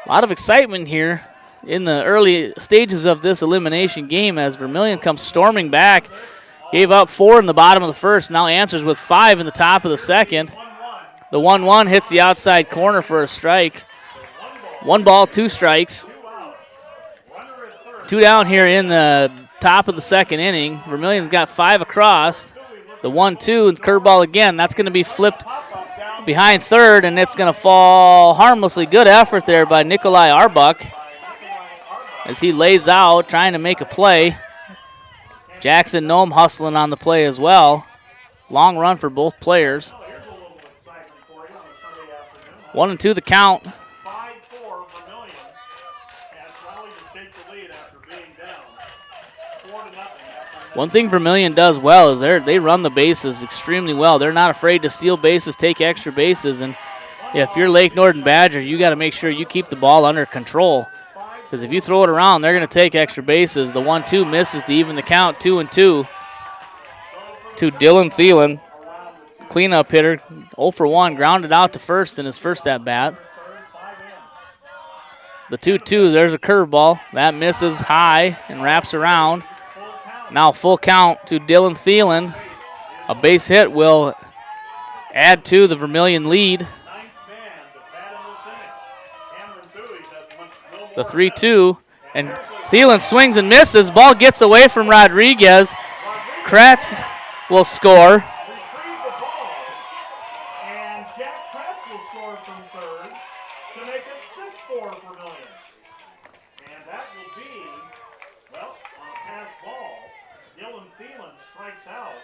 A lot of excitement here in the early stages of this elimination game as Vermillion comes storming back. Gave up 4 in the bottom of the first, now answers with 5 in the top of the second. The 1-1 hits the outside corner for a strike. 1 ball, 2 strikes. 2 down here in the top of the second inning. Vermillion's got 5 across. The 1-2 and curveball again. That's going to be flipped behind third, and it's going to fall harmlessly. Good effort there by Nikolai Arbuck as he lays out, trying to make a play. Jackson Nome hustling on the play as well. Long run for both players. 1-2 the count. One thing Vermillion does well is they run the bases extremely well. They're not afraid to steal bases, take extra bases, and if you're Lake Norden Badger, you got to make sure you keep the ball under control. Because if you throw it around, they're going to take extra bases. The 1-2 misses to even the count, 2-2 to Dylan Thielen. Cleanup hitter, 0 for 1, grounded out to first in his first at-bat. The 2-2, there's a curveball. That misses high and wraps around. Now full count to Dylan Thielen. A base hit will add to the Vermillion lead. The 3-2, and Thielen swings and misses. Ball gets away from Rodriguez. Kratz will score. And Jack Kratz will score from third to make it 6-4 Vermillion. And that will be, well, on a pass ball, Dylan Thielen strikes out.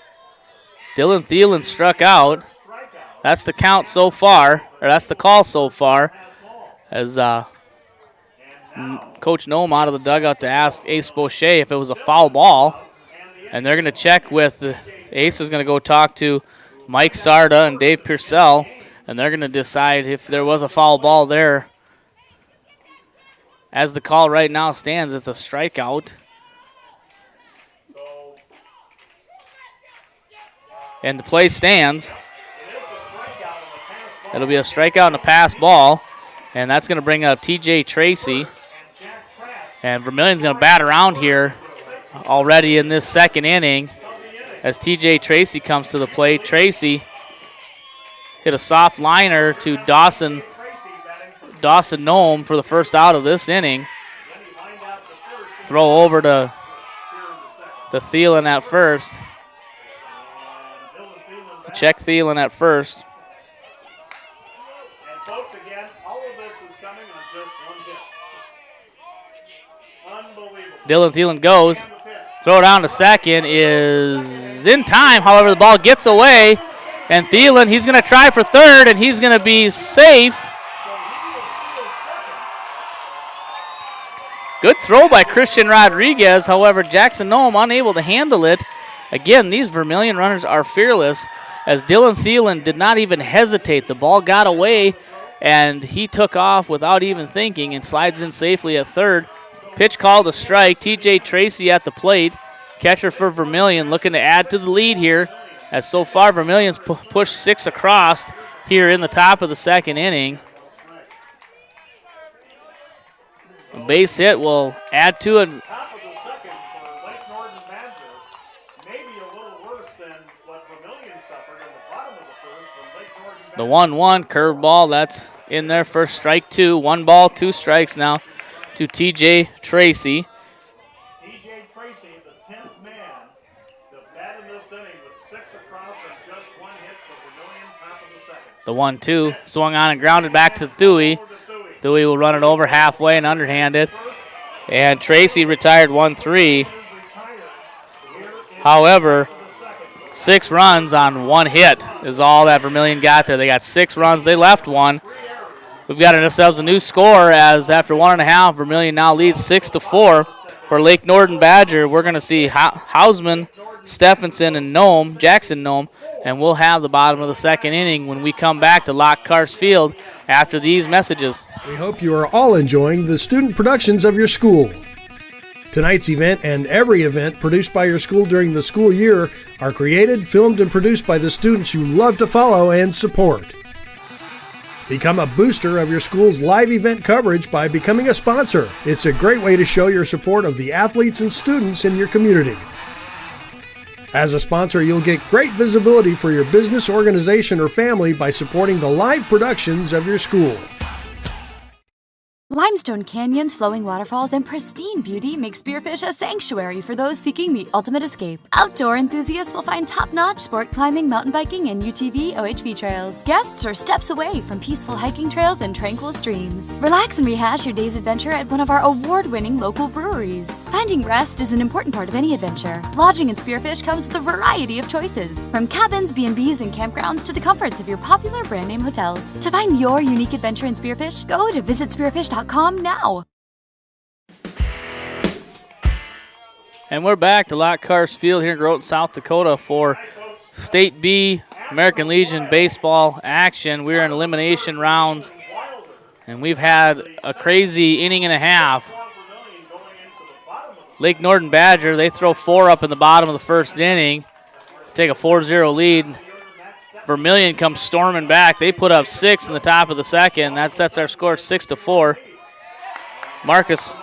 Dylan Thielen struck out. That's the count so far, or that's the call so far, as Coach Noem out of the dugout to ask Ace Boucher if it was a foul ball. And they're going to check with, Ace is going to go talk to Mike Sarda and Dave Purcell, and they're going to decide if there was a foul ball there. As the call right now stands, it's a strikeout. And the play stands. It'll be a strikeout and a pass ball, and that's going to bring up TJ Tracy. And Vermillion's going to bat around here already in this second inning as TJ Tracy comes to the plate. Tracy hit a soft liner to Dawson Noem for the first out of this inning. Throw over to Thielen at first. Check Thielen at first. And folks, again, all of this is coming on just one hit. Unbelievable. Dylan Thielen goes. Throw down to second is in time. However, the ball gets away. And Thielen, he's going to try for third, and he's going to be safe. Good throw by Christian Rodriguez. However, Jackson Noem unable to handle it. Again, these Vermillion runners are fearless, as Dylan Thielen did not even hesitate. The ball got away, and he took off without even thinking and slides in safely at third. Pitch called a strike. TJ Tracy at the plate. Catcher for Vermillion looking to add to the lead here, as so far Vermillion's pushed 6 across here in the top of the second inning. A base hit will add to it. Top of the second for Lake Norden Badger. Maybe a little worse than what Vermillion suffered in the bottom of the third from Lake Norden Badger. The 1-1 curveball, that's in there for strike 2. 1 ball, 2 strikes now to TJ Tracy. TJ Tracy, the 10th man, to bat in this inning with 6 across and just 1 hit for Vermillion, top of the second. The 1-2 swung on and grounded back to Thuy. Thuy will run it over halfway and underhanded. And Tracy retired 1-3. However, 6 runs on 1 hit is all that Vermillion got there. They got 6 runs. They left 1. We've got ourselves a new score, as after 1.5, Vermillion now leads 6-4 for Lake Norden Badger. We're going to see Hausman, Stephenson, and Jackson Noem, and we'll have the bottom of the second inning when we come back to Lock Cars Field after these messages. We hope you are all enjoying the student productions of your school. Tonight's event and every event produced by your school during the school year are created, filmed, and produced by the students you love to follow and support. Become a booster of your school's live event coverage by becoming a sponsor. It's a great way to show your support of the athletes and students in your community. As a sponsor, you'll get great visibility for your business, organization, or family by supporting the live productions of your school. Limestone canyons, flowing waterfalls, and pristine beauty make Spearfish a sanctuary for those seeking the ultimate escape. Outdoor enthusiasts will find top-notch sport climbing, mountain biking, and UTV OHV trails. Guests are steps away from peaceful hiking trails and tranquil streams. Relax and rehash your day's adventure at one of our award-winning local breweries. Finding rest is an important part of any adventure. Lodging in Spearfish comes with a variety of choices, from cabins, B&Bs, and campgrounds to the comforts of your popular brand-name hotels. To find your unique adventure in Spearfish, go to visitspearfish.com now. And we're back to Lock Cars Field here in Groton, South Dakota for State B American Legion baseball action. We're in elimination rounds, and we've had a crazy inning and a half. Lake Norden Badger, they throw 4 up in the bottom of the first inning, take a 4-0 lead. Vermillion comes storming back. They put up 6 in the top of the second. That sets our score 6-4. Marcus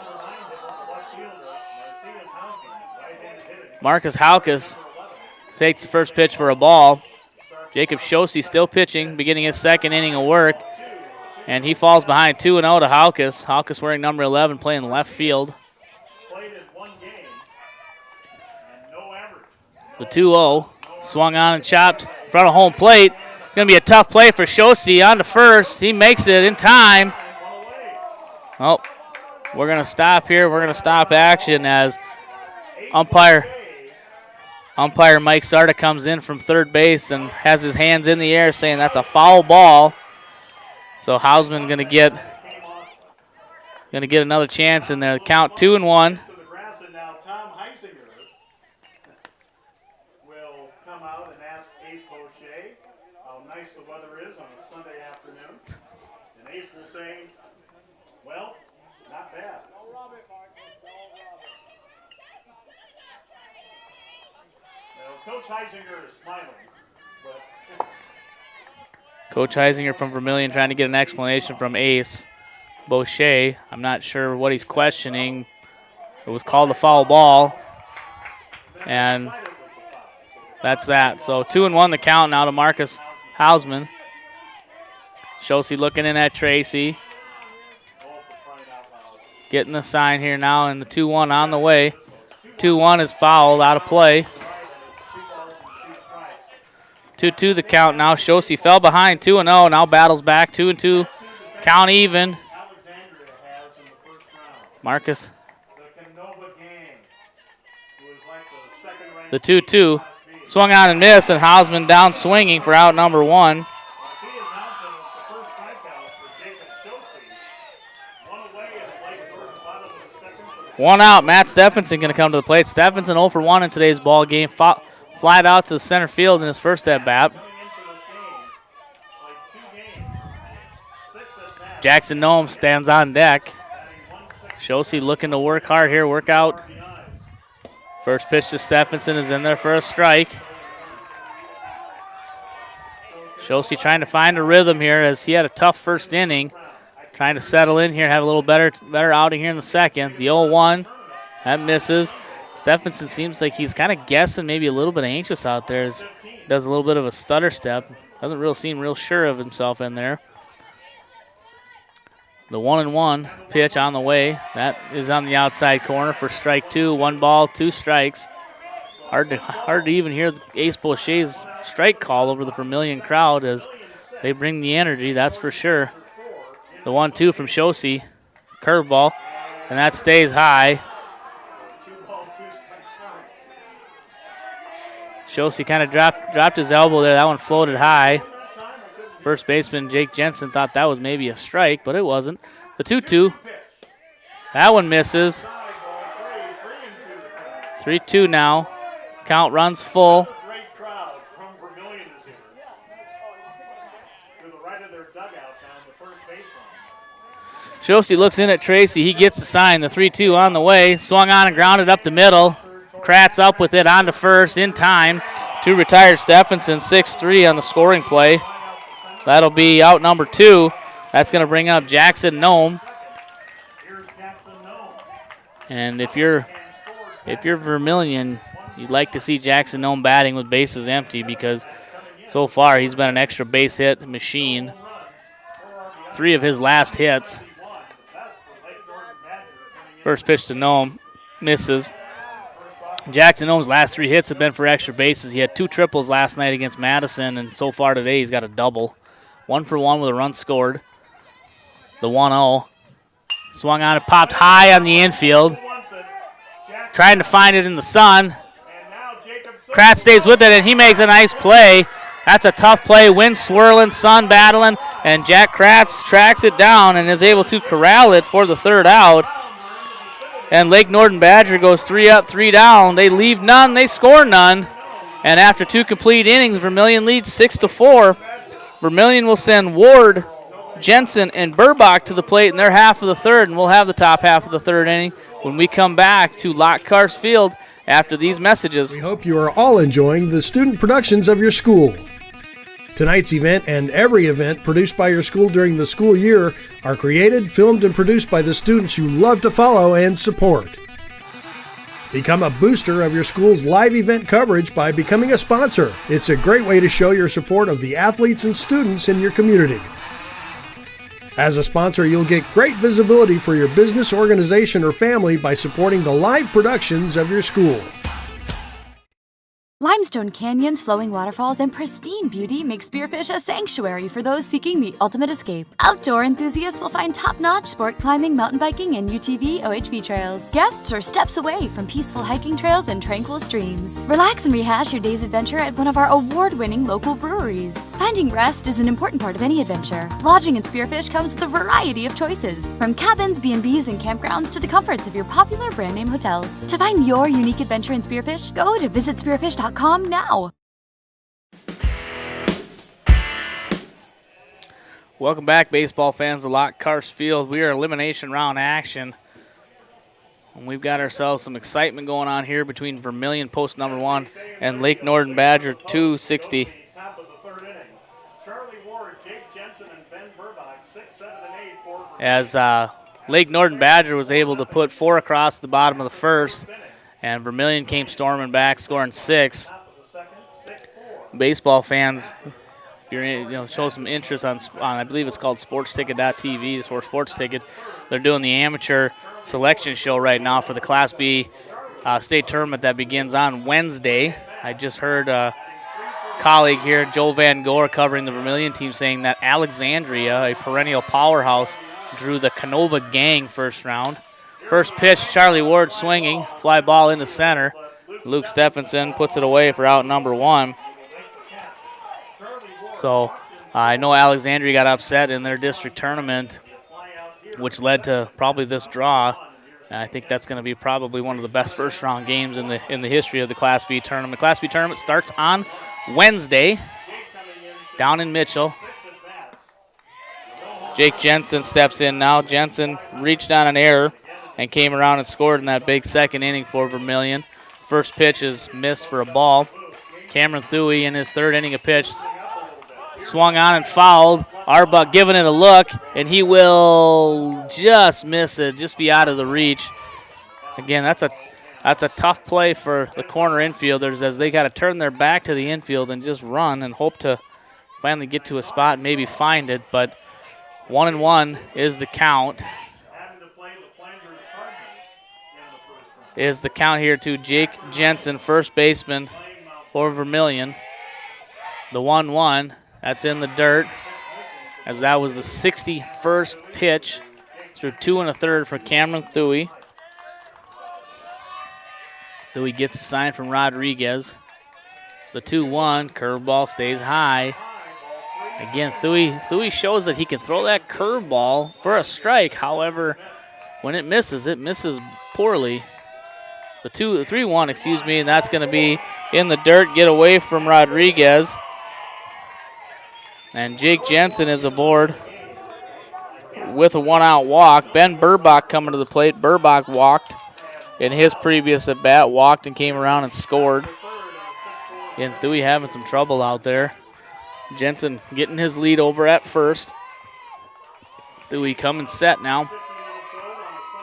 Haukus takes the first pitch for a ball. Jacob Shosey still pitching, beginning his second inning of work. And he falls behind 2-0 to Haukus. Haukus wearing number 11, playing left field. The 2-0 swung on and chopped in front of home plate. It's going to be a tough play for Shosey on to first. He makes it in time. Oh, we're going to stop here. We're going to stop action as umpire Mike Sarda comes in from third base and has his hands in the air saying that's a foul ball. So Hausman going to get another chance in there. Count 2-1. Coach Heisinger is smiling. Coach Heisinger from Vermillion trying to get an explanation from Ace Boucher. I'm not sure what he's questioning. It was called a foul ball. And that's that. So 2-1 the count now to Marcus Hausman. Shosey looking in at Tracy. Getting the sign here now, and the 2-1 on the way. 2-1 is fouled, out of play. 2-2 the count now. Shosey fell behind 2-0. Now battles back 2-2. Count even. Marcus. The 2-2. Swung on and missed, and Hausman down swinging for out number 1. One out. Matt Stephenson going to come to the plate. Stephenson 0 for 1 in today's ball game. Flied out to the center field in his first at-bat. Jackson Noem stands on deck. Shosey looking to work hard here, work out. First pitch to Stephenson is in there for a strike. Shosey trying to find a rhythm here as he had a tough first inning. Trying to settle in here, have a little better outing here in the second. The 0-1, that misses. Stephenson seems like he's kind of guessing, maybe a little bit anxious out there. Does a little bit of a stutter step. Doesn't seem real sure of himself in there. The 1-1 pitch on the way. That is on the outside corner for strike 2. 1 ball, 2 strikes. Hard to even hear Ace Boucher's strike call over the Vermillion crowd as they bring the energy, that's for sure. The 1-2 from Shosey. Curveball, and that stays high. Shosey kind of dropped his elbow there. That one floated high. First baseman Jake Jensen thought that was maybe a strike, but it wasn't. The 2-2. That one misses. 3-2 now. Count runs full. Shosey looks in at Tracy. He gets the sign. The 3-2 on the way. Swung on and grounded up the middle. Kratz up with it on to first in time to retire Stephenson. 6-3 on the scoring play. That'll be out number 2. That's going to bring up Jackson Noem. And if you're Vermillion, you'd like to see Jackson Noem batting with bases empty because so far he's been an extra base hit machine. 3 of his last hits. First pitch to Noem, misses. Jackson Noem's last 3 hits have been for extra bases. He had 2 triples last night against Madison, and so far today he's got a double. 1 for 1 with a run scored. The 1-0. Swung on and popped high on the infield. Trying to find it in the sun. Kratz stays with it, and he makes a nice play. That's a tough play. Wind swirling, sun battling, and Jack Kratz tracks it down and is able to corral it for the 3rd out. And Lake Norden Badger goes 3 up, 3 down. They leave none, they score none. And after 2 complete innings, Vermillion leads 6-4. Vermillion will send Ward, Jensen, and Burbach to the plate in their half of the 3rd, and we'll have the top half of the 3rd inning when we come back to Lockhart Field after these messages. We hope you are all enjoying the student productions of your school. Tonight's event and every event produced by your school during the school year are created, filmed, and produced by the students you love to follow and support. Become a booster of your school's live event coverage by becoming a sponsor. It's a great way to show your support of the athletes and students in your community. As a sponsor, you'll get great visibility for your business, organization, or family by supporting the live productions of your school. Limestone canyons, flowing waterfalls, and pristine beauty make Spearfish a sanctuary for those seeking the ultimate escape. Outdoor enthusiasts will find top-notch sport climbing, mountain biking, and UTV OHV trails. Guests are steps away from peaceful hiking trails and tranquil streams. Relax and rehash your day's adventure at one of our award-winning local breweries. Finding rest is an important part of any adventure. Lodging in Spearfish comes with a variety of choices, from cabins, B&Bs, and campgrounds to the comforts of your popular brand-name hotels. To find your unique adventure in Spearfish, go to visitspearfish.com now. Welcome back, baseball fans to Lock Karst Field. We are elimination round action. And we've got ourselves some excitement going on here between Vermillion, post number 1, and Lake Norden Badger 260. As Lake Norden Badger was able to put 4 across the bottom of the first, and Vermillion came storming back, scoring 6. Baseball fans, if you're show some interest on I believe it's called sportsticket.tv or Sports Ticket. They're doing the amateur selection show right now for the Class B state tournament that begins on Wednesday. I just heard a colleague here, Joe Van Gore, covering the Vermillion team, saying that Alexandria, a perennial powerhouse, drew the Canova Gang first round. First pitch, Charlie Ward swinging, fly ball into center. Luke Stephenson puts it away for out number 1. So I know Alexandria got upset in their district tournament, which led to probably this draw. And I think that's going to be probably one of the best first-round games in the history of the Class B tournament. Class B tournament starts on Wednesday down in Mitchell. Jake Jensen steps in now. Jensen reached on an error and came around and scored in that big second inning for Vermillion. First pitch is missed for a ball. Cameron Thuey in his third inning of pitch swung on and fouled. Arbuck giving it a look, and he will just miss it, just be out of the reach. Again, that's a tough play for the corner infielders, as they got to turn their back to the infield and just run and hope to finally get to a spot and maybe find it. But 1-1 is the count. Is the count here to Jake Jensen, first baseman for Vermillion. The 1-1, that's in the dirt, as that was the 61st pitch through 2 1/3 for Cameron Thuey. Thuey gets a sign from Rodriguez. The 2-1, curveball stays high. Again, Thuey shows that he can throw that curveball for a strike. However, when it misses poorly. The 3-1, excuse me, and that's going to be in the dirt, get away from Rodriguez. And Jake Jensen is aboard with a 1-out walk. Ben Burbach coming to the plate. Burbach walked in his previous at-bat, walked and came around and scored. Again, Thuey having some trouble out there. Jensen getting his lead over at first. Thuey coming set now.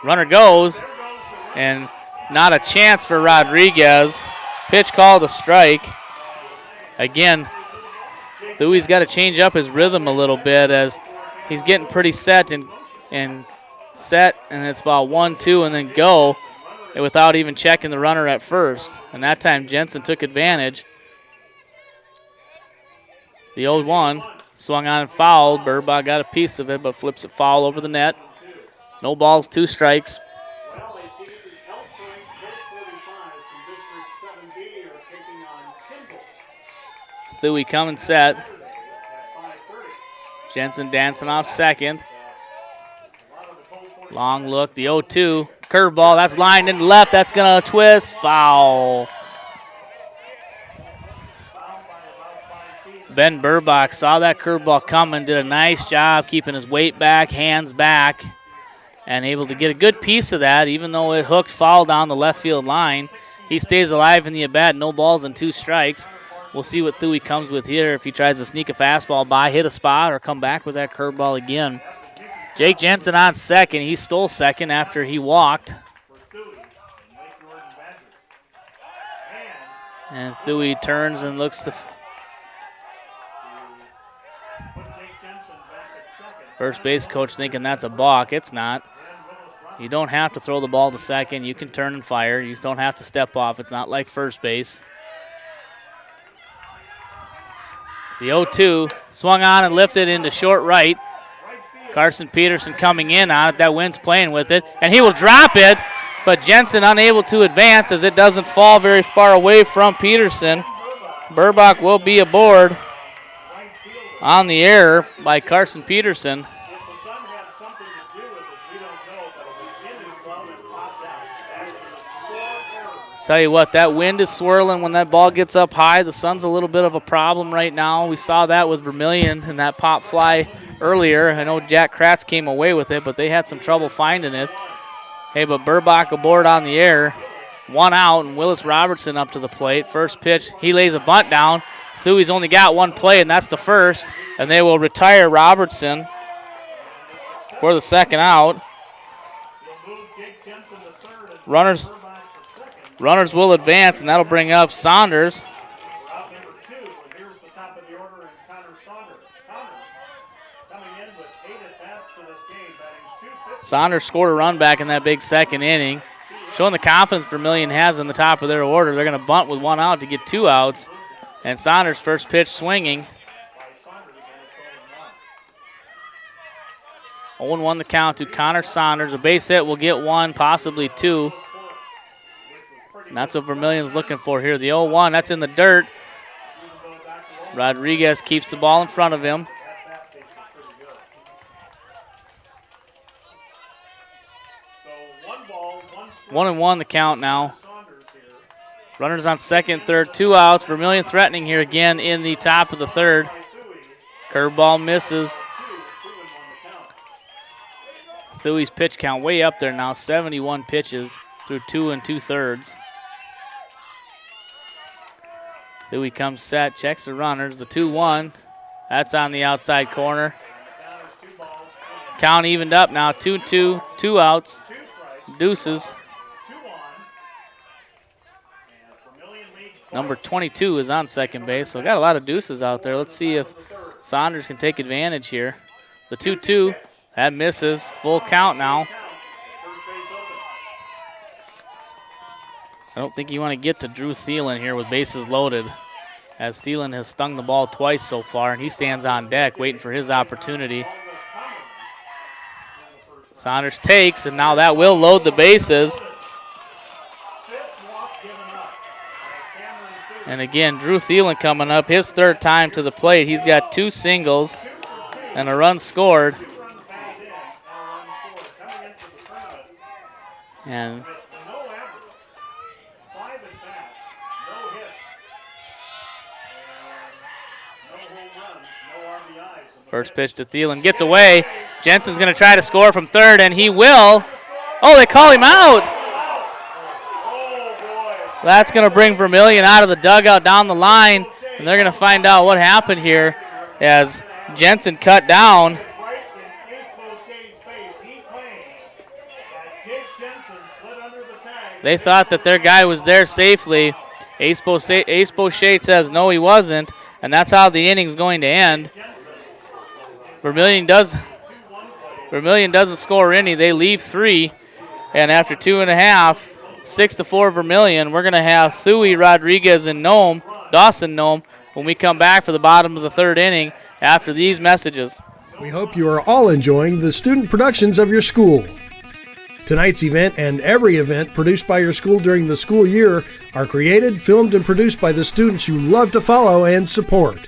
Runner goes, and not a chance for Rodriguez. Pitch called a strike. Again, Thuey's got to change up his rhythm a little bit, as he's getting pretty set and it's about 1-2 and then go without even checking the runner at first. And that time Jensen took advantage. The 0-1 swung on and fouled. Burbach got a piece of it, but flips it foul over the net. No balls, 2 strikes. Thuey coming set. Jensen dancing off second. Long look, the 0-2. Curveball, that's lined in left. That's going to twist. Foul. Ben Burbach saw that curveball coming, did a nice job keeping his weight back, hands back, and able to get a good piece of that, even though it hooked foul down the left field line. He stays alive in the at-bat, no balls and 2 strikes. We'll see what Thuey comes with here, if he tries to sneak a fastball by, hit a spot, or come back with that curveball again. Jake Jensen on second. He stole second after he walked. And Thuy turns and looks to first base coach thinking that's a balk. It's not. You don't have to throw the ball to second. You can turn and fire. You don't have to step off. It's not like first base. The 0-2 swung on and lifted into short right. Carson Peterson coming in on it. That wind's playing with it. And he will drop it, but Jensen unable to advance as it doesn't fall very far away from Peterson. Burbach will be aboard on the error by Carson Peterson. Tell you what, that wind is swirling when that ball gets up high. The sun's a little bit of a problem right now. We saw that with Vermillion and that pop fly earlier. I know Jack Kratz came away with it, but they had some trouble finding it. Hey, but Burbach aboard on the air. 1 out, and Willis Robertson up to the plate. First pitch, he lays a bunt down. Thuy's only got 1 play, and that's the first. And they will retire Robertson for the second out. Runners will advance, and that'll bring up Saunders. Saunders scored a run back in that big second inning, showing the confidence Vermillion has in the top of their order. They're going to bunt with 1 out to get 2 outs, and Saunders' first pitch swinging. 0-1 the count to Connor Saunders. A base hit will get 1, possibly 2. And that's what Vermillion's looking for here. The 0-1, that's in the dirt. Rodriguez keeps the ball in front of him. So 1-1 the count now. Runners on second, third, 2 outs. Vermillion threatening here again in the top of the third. Curveball misses. Thuy's pitch count way up there now, 71 pitches through 2 2/3. Thuy comes set, checks the runners. The 2-1, that's on the outside corner. Count evened up now, 2-2, 2 outs, deuces. Number 22 is on second base, so got a lot of deuces out there. Let's see if Saunders can take advantage here. The 2-2, that misses, full count now. I don't think you want to get to Drew Thielen here with bases loaded, as Thielen has stung the ball twice so far, and he stands on deck waiting for his opportunity. Saunders takes, and now that will load the bases. And again, Drew Thielen coming up, his third time to the plate. He's got 2 singles and a run scored. And first pitch to Thielen, gets away. Jensen's going to try to score from third, and he will. Oh, they call him out. That's going to bring Vermillion out of the dugout down the line, and they're going to find out what happened here as Jensen cut down. They thought that their guy was there safely. Ace Boucher says no, he wasn't, and that's how the inning's going to end. Vermillion doesn't score any. They leave 3, and after 2.5, 6-4 Vermillion, we're going to have Thuy, Rodriguez, and Dawson Nome when we come back for the bottom of the third inning after these messages. We hope you are all enjoying the student productions of your school. Tonight's event and every event produced by your school during the school year are created, filmed, and produced by the students you love to follow and support.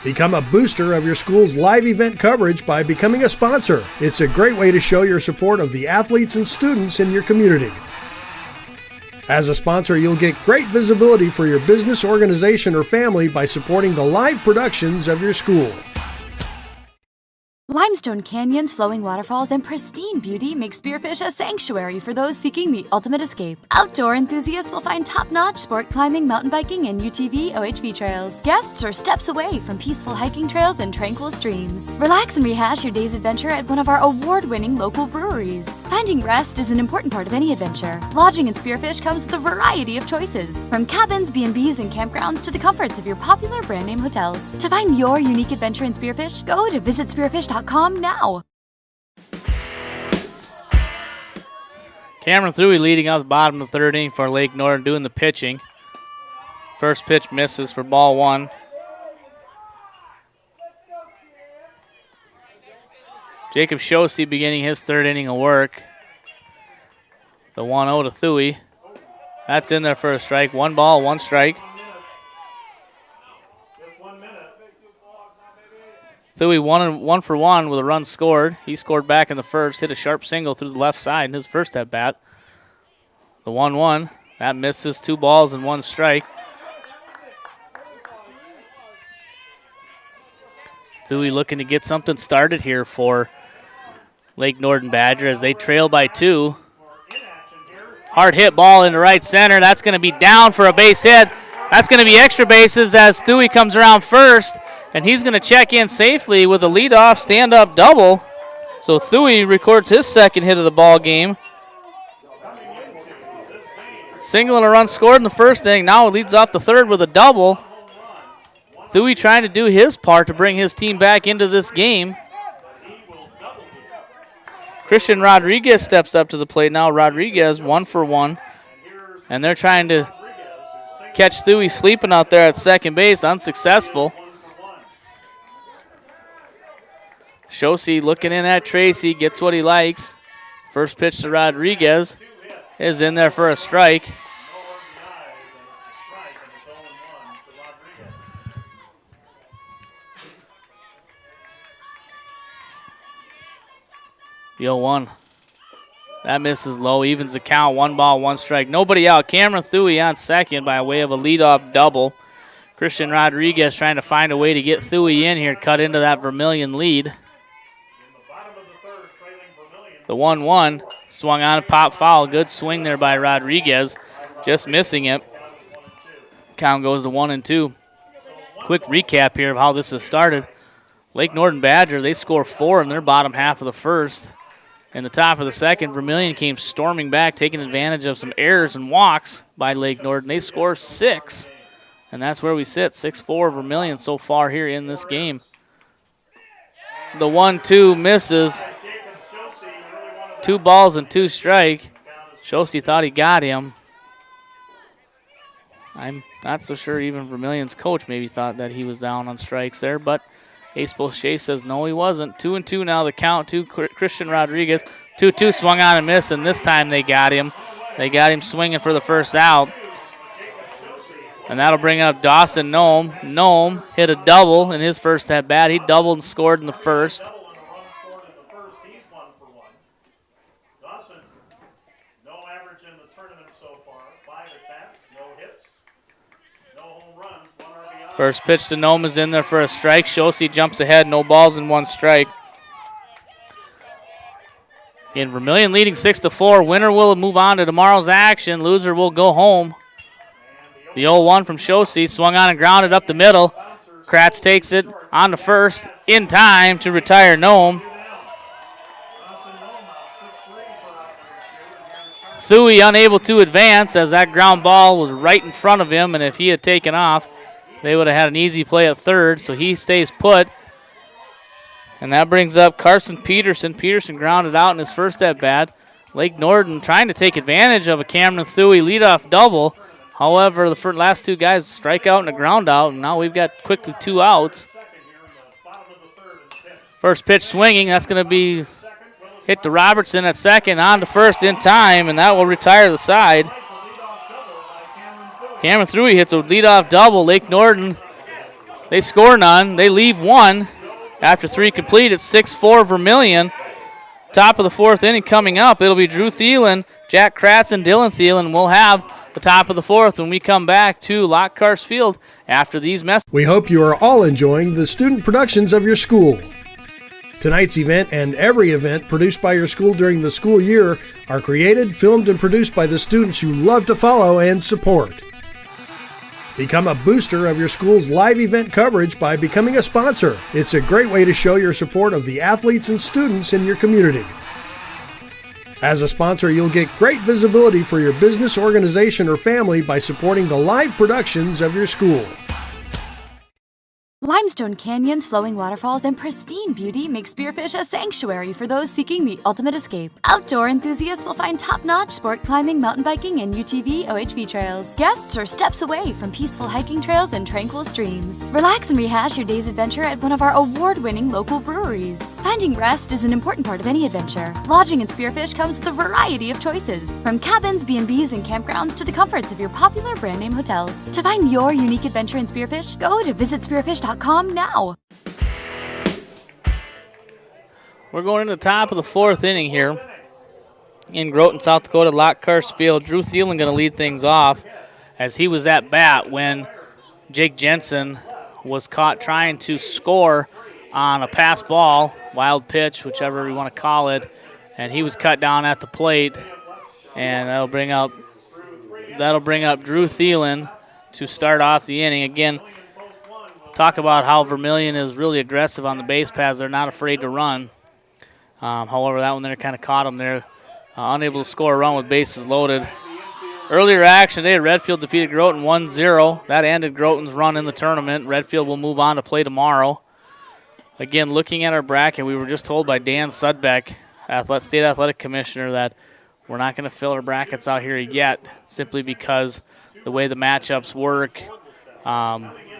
Become a booster of your school's live event coverage by becoming a sponsor. It's a great way to show your support of the athletes and students in your community. As a sponsor, you'll get great visibility for your business, organization, or family by supporting the live productions of your school. Limestone canyons, flowing waterfalls, and pristine beauty make Spearfish a sanctuary for those seeking the ultimate escape. Outdoor enthusiasts will find top-notch sport climbing, mountain biking, and UTV OHV trails. Guests are steps away from peaceful hiking trails and tranquil streams. Relax and rehash your day's adventure at one of our award-winning local breweries. Finding rest is an important part of any adventure. Lodging in Spearfish comes with a variety of choices, from cabins, B&Bs, and campgrounds to the comforts of your popular brand-name hotels. To find your unique adventure in Spearfish, go to visitspearfish.com now. Cameron Thuey leading out the bottom of the third inning for Lake Norden, doing the pitching. First pitch misses for ball one. Jacob Shosey beginning his third inning of work. The 1-0 to Thuey. That's in there for a strike. 1 ball, 1 strike. Thuey 1 for 1 with a run scored. He scored back in the first, hit a sharp single through the left side in his first at bat. The 1-1, that misses. 2 balls and 1 strike. Thuey looking to get something started here for Lake Norden Badger as they trail by 2. Hard hit ball into right center. That's going to be down for a base hit. That's going to be extra bases as Thuey comes around first, and he's going to check in safely with a leadoff stand-up double. So Thuey records his second hit of the ball game. Single and a run scored in the first inning. Now it leads off the third with a double. Thuey trying to do his part to bring his team back into this game. Christian Rodriguez steps up to the plate now. Rodriguez 1 for 1. And they're trying to catch Thuey sleeping out there at second base. Unsuccessful. Shosey looking in at Tracy. Gets what he likes. First pitch to Rodriguez is in there for a strike. The 0-1. That misses low, evens the count. 1 ball, 1 strike. Nobody out. Cameron Thuey on second by way of a leadoff double. Christian Rodriguez trying to find a way to get Thuey in here, cut into that Vermillion lead. The 1-1 swung on a pop foul. Good swing there by Rodriguez, just missing it. Count goes to 1-2. Quick recap here of how this has started. Lake Norden Badger, they score 4 in their bottom half of the first. In the top of the second, Vermillion came storming back, taking advantage of some errors and walks by Lake Norden. They score 6, and that's where we sit. 6-4 Vermillion so far here in this game. The 1-2 misses. 2 balls and 2 strike. Shosey thought he got him. I'm not so sure even Vermillion's coach maybe thought that he was down on strikes there, but Ace Bochet says no, he wasn't. 2-2 now the count to Christian Rodriguez. 2-2 swung on and missed, and this time they got him. They got him swinging for the first out. And that'll bring up Dawson Nome. Nome hit a double in his first at bat. He doubled and scored in the first. First pitch to Nome is in there for a strike. Shosey jumps ahead, no balls and 1 strike. Again, Vermillion leading 6-4. Winner will move on to tomorrow's action. Loser will go home. The 0-1 from Shosey swung on and grounded up the middle. Kratz takes it on to first in time to retire Nome. Thuey unable to advance as that ground ball was right in front of him, and if he had taken off, they would have had an easy play at third, so he stays put. And that brings up Carson Peterson. Peterson grounded out in his first at-bat. Lake Norden trying to take advantage of a Cameron Thuey leadoff double. However, the last 2 guys strike out and a ground out, and now we've got quickly 2 outs. First pitch swinging, that's going to be hit to Robertson at second, on to first in time, and that will retire the side. Cameron Thuey hits a leadoff double. Lake Norden, they score none. They leave 1 after 3 complete. It's 6-4 Vermillion. Top of the 4th inning coming up. It'll be Drew Thielen, Jack Kratz, and Dylan Thielen. We'll have the top of the 4th when we come back to Lockhart Field after these messages. We hope you are all enjoying the student productions of your school. Tonight's event and every event produced by your school during the school year are created, filmed, and produced by the students you love to follow and support. Become a booster of your school's live event coverage by becoming a sponsor. It's a great way to show your support of the athletes and students in your community. As a sponsor, you'll get great visibility for your business, organization, or family by supporting the live productions of your school. Limestone canyons, flowing waterfalls, and pristine beauty make Spearfish a sanctuary for those seeking the ultimate escape. Outdoor enthusiasts will find top-notch sport climbing, mountain biking, and UTV OHV trails. Guests are steps away from peaceful hiking trails and tranquil streams. Relax and rehash your day's adventure at one of our award-winning local breweries. Finding rest is an important part of any adventure. Lodging in Spearfish comes with a variety of choices, from cabins, B&Bs, and campgrounds to the comforts of your popular brand-name hotels. To find your unique adventure in Spearfish, go to visitspearfish.com now. We're going to the top of the fourth inning here in Groton, South Dakota, Lockhurst Field. Drew Thielen going to lead things off as he was at bat when Jake Jensen was caught trying to score on a pass ball, wild pitch, whichever you want to call it, and he was cut down at the plate, and that'll bring up Drew Thielen to start off the inning. Again, talk about how Vermillion is really aggressive on the base paths. They're not afraid to run. However, that one there kind of caught them there. Unable to score a run with bases loaded. Earlier action today, Redfield defeated Groton 1-0. That ended Groton's run in the tournament. Redfield will move on to play tomorrow. Again, looking at our bracket, we were just told by Dan Sudbeck, State Athletic Commissioner, that we're not going to fill our brackets out here yet simply because the way the matchups work.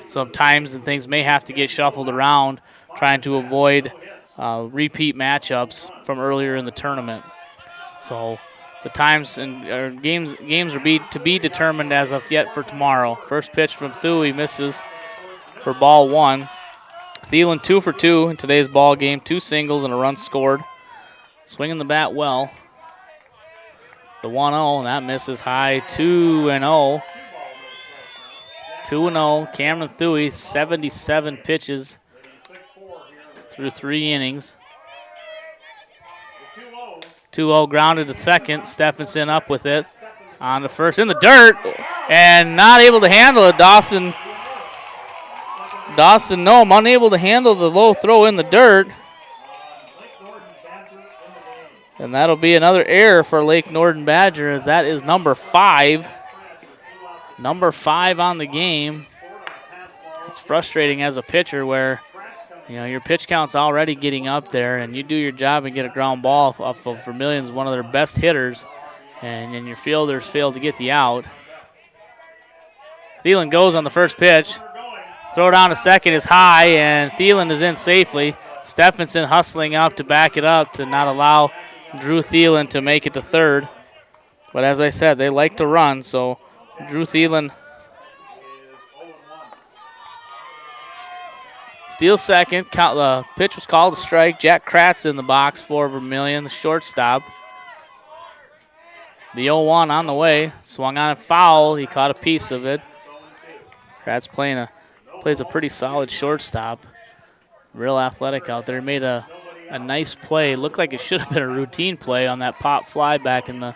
Sometimes and things may have to get shuffled around trying to avoid repeat matchups from earlier in the tournament. So the times and games are to be determined as of yet for tomorrow. First pitch from Thuy misses for ball one. Thielen 2 for 2 in today's ball game, 2 singles and a run scored. Swinging the bat well. The 1-0, and that misses high. 2-0. 2-0. Cameron Thuy, 77 pitches through 3 innings. 2-0 grounded to second. Stephenson up with it on the first in the dirt and not able to handle it. Dawson Noem unable to handle the low throw in the dirt. And that'll be another error for Lake Norden Badger, as that is number 5. Number 5 on the game. It's frustrating as a pitcher where, you know, your pitch count's already getting up there and you do your job and get a ground ball off of Vermillion's one of their best hitters, and then your fielders fail to get the out. Thielen goes on the first pitch. Throw down to second is high, and Thielen is in safely. Stephenson hustling up to back it up to not allow Drew Thielen to make it to third. But as I said, they like to run, so Drew Thielen steals second. The pitch was called a strike. Jack Kratz in the box for Vermillion, the shortstop. The 0-1 on the way. Swung on a foul. He caught a piece of it. Kratz plays a pretty solid shortstop. Real athletic out there. Made a nice play. Looked like it should have been a routine play on that pop fly back in the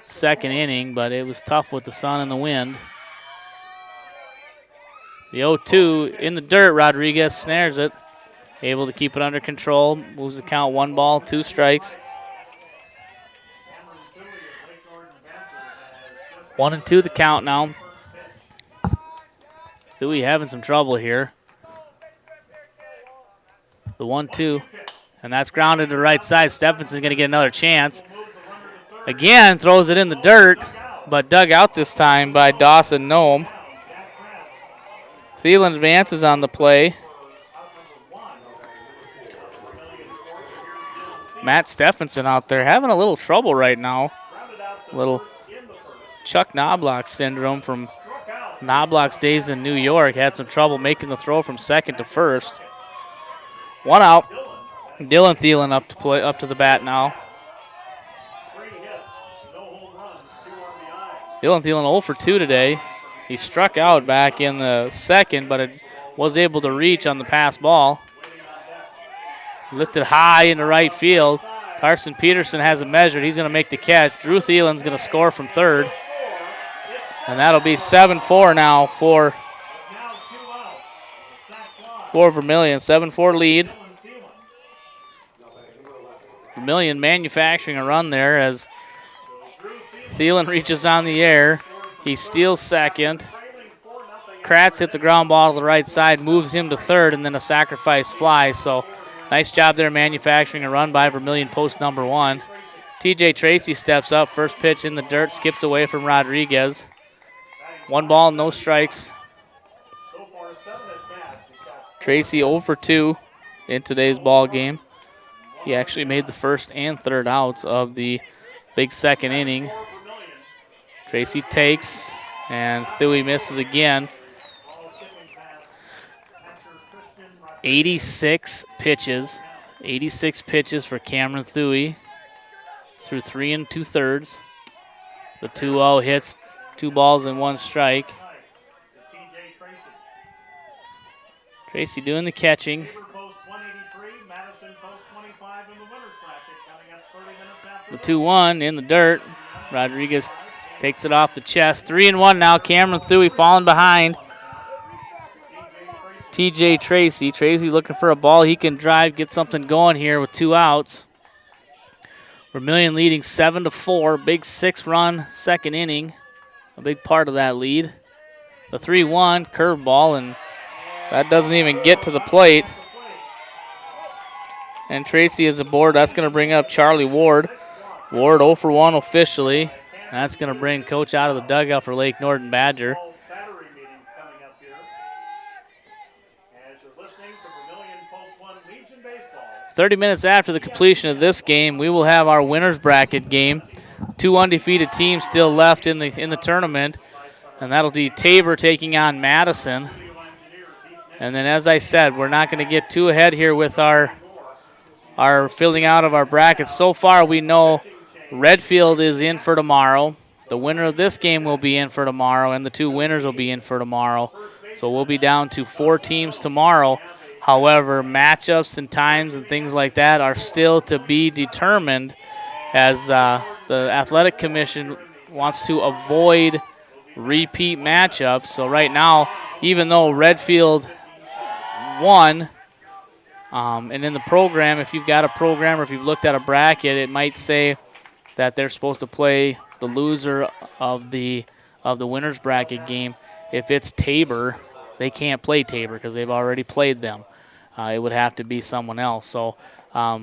second inning, but it was tough with the sun and the wind. The 0-2 in the dirt. Rodriguez snares it. Able to keep it under control. Moves the count 1 ball, 2 strikes. 1-2 the count now. Thuy having some trouble here. The 1-2. And that's grounded to the right side. Stephenson's going to get another chance. Again, throws it in the dirt, but dug out this time by Dawson Noem. Thielen advances on the play. Matt Stephenson out there having a little trouble right now. A little Chuck Knobloch syndrome from Knobloch's days in New York. Had some trouble making the throw from second to first. 1 out. Dylan Thielen up to the bat now. Dylan Thielen 0 for 2 today. He struck out back in the second, but it was able to reach on the pass ball. Lifted high into right field. Carson Peterson has it measured. He's going to make the catch. Drew Thielen's going to score from third. And that'll be 7-4 now for Vermillion. 7-4 lead. Vermillion manufacturing a run there as Thielen reaches on the air. He steals second. Kratz hits a ground ball to the right side, moves him to third, and then a sacrifice fly. So nice job there manufacturing a run by Vermillion post number 1. TJ Tracy steps up. First pitch in the dirt, skips away from Rodriguez. 1 ball, no strikes. Tracy 0 for 2 in today's ball game. He actually made the first and third outs of the big second inning. Tracy takes, and Thuy misses again. 86 pitches. 86 pitches for Cameron Thuy through 3 2/3. The 2-0 hits 2 balls and 1 strike. Tracy doing the catching. The 2-1 in the dirt. Rodriguez takes it off the chest. 3-1 now. Cameron Thuy falling behind TJ Tracy. Tracy looking for a ball he can drive, get something going here with 2 outs. Vermillion leading 7-4. Big 6-run second inning. A big part of that lead. The 3-1 curveball, and that doesn't even get to the plate. And Tracy is aboard. That's going to bring up Charlie Ward. Ward 0 for 1 officially. That's going to bring Coach out of the dugout for Lake Norden Badger. 30 minutes after the completion of this game, we will have our winners bracket game. 2 undefeated teams still left in the tournament, and that'll be Tabor taking on Madison. And then, as I said, we're not going to get too ahead here with our filling out of our brackets. So far, we know Redfield is in for tomorrow. The winner of this game will be in for tomorrow, and the 2 winners will be in for tomorrow. So we'll be down to 4 teams tomorrow. However, matchups and times and things like that are still to be determined, as the Athletic Commission wants to avoid repeat matchups. So right now, even though Redfield won, and in the program, if you've got a program or if you've looked at a bracket, it might say that they're supposed to play the loser of the winners bracket game. If it's Tabor, they can't play Tabor because they've already played them. It would have to be someone else. So a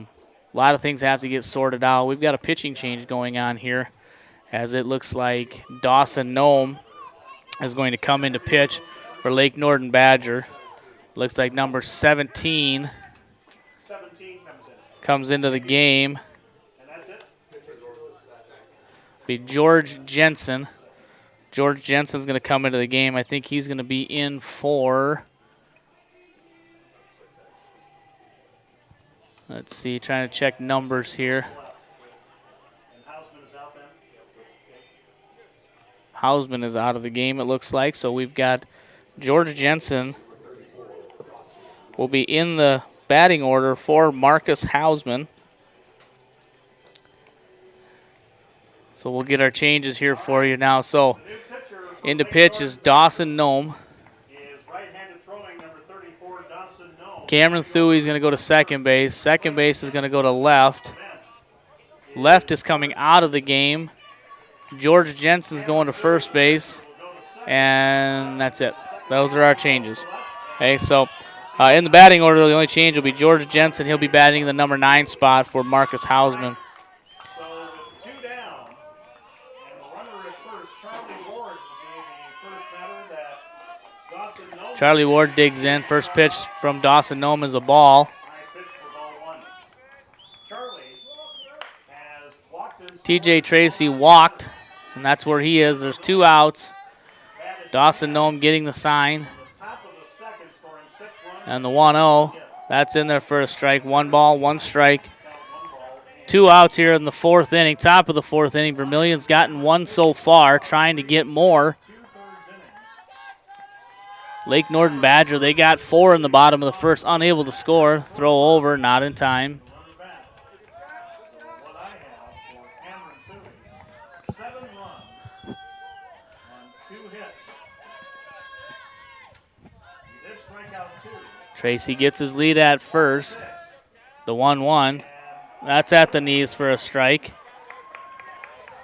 lot of things have to get sorted out. We've got a pitching change going on here, as it looks like Dawson Nome is going to come into pitch for Lake Norden Badger. Looks like number 17 comes into the game. Be George Jensen. George Jensen's going to come into the game. I think he's going to be in for, let's see, trying to check numbers here. Hausman is out of the game, it looks like. So we've got George Jensen will be in the batting order for Marcus Hausman. So we'll get our changes here for you now. So into pitch is Dawson Nome. Cameron Thuy is going to go to second base. Second base is going to go to left. Left is coming out of the game. George Jensen's going to first base. And that's it. Those are our changes. Okay, so in the batting order, the only change will be George Jensen. He'll be batting the number 9 spot for Marcus Hausman. Charlie Ward digs in. First pitch from Dawson Nome is a ball. TJ Tracy walked, and that's where he is. There's 2 outs. Dawson Nome getting the sign. And the 1-0, that's in there for a strike. 1 ball, 1 strike. 2 outs here in the 4th inning. Top of the 4th inning. Vermillion's gotten 1 so far, trying to get more. Lake Norden Badger, they got 4 in the bottom of the first, unable to score. Throw over, not in time. Tracy gets his lead at first. The 1-1. That's at the knees for a strike.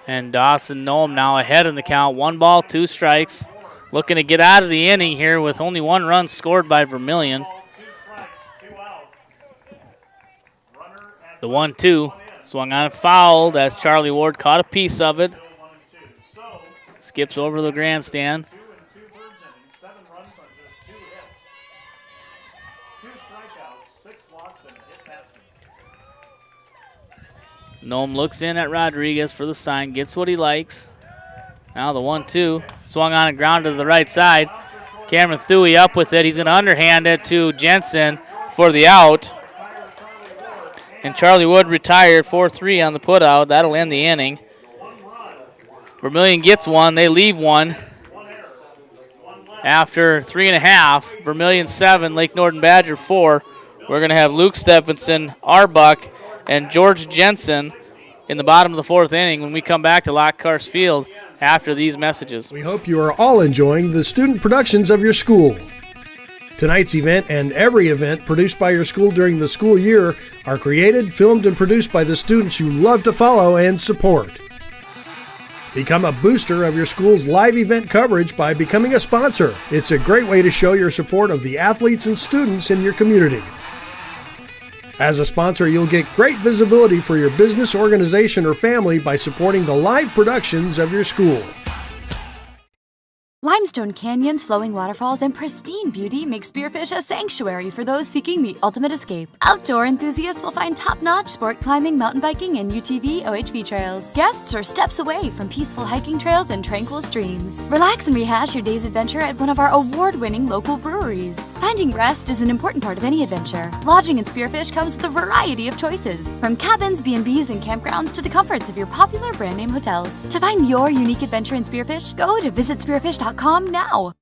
And Dawson Noam now ahead in the count. 1 ball, 2 strikes. Looking to get out of the inning here with only 1 run scored by Vermillion. The 1-2 swung on and fouled as Charlie Ward caught a piece of it. Skips over the grandstand. Noam looks in at Rodriguez for the sign, gets what he likes. Now the 1-2, swung on and grounded to the right side. Cameron Thuey up with it. He's going to underhand it to Jensen for the out. And Charlie Wood retired 4-3 on the putout. That'll end the inning. Vermillion gets 1. They leave 1. After 3.5, Vermillion 7, Lake Norden Badger 4. We're going to have Luke Stephenson, Arbuck, and George Jensen in the bottom of the 4th inning when we come back to Lockhart Field after these messages. We hope you are all enjoying the student productions of your school. Tonight's event and every event produced by your school during the school year are created, filmed, and produced by the students you love to follow and support. Become a booster of your school's live event coverage by becoming a sponsor. It's a great way to show your support of the athletes and students in your community. As a sponsor, you'll get great visibility for your business, organization, or family by supporting the live productions of your school. Limestone canyons, flowing waterfalls, and pristine beauty make Spearfish a sanctuary for those seeking the ultimate escape. Outdoor enthusiasts will find top-notch sport climbing, mountain biking, and UTV OHV trails. Guests are steps away from peaceful hiking trails and tranquil streams. Relax and rehash your day's adventure at one of our award-winning local breweries. Finding rest is an important part of any adventure. Lodging in Spearfish comes with a variety of choices, from cabins, B&Bs, and campgrounds to the comforts of your popular brand-name hotels. To find your unique adventure in Spearfish, go to visitspearfish.com now.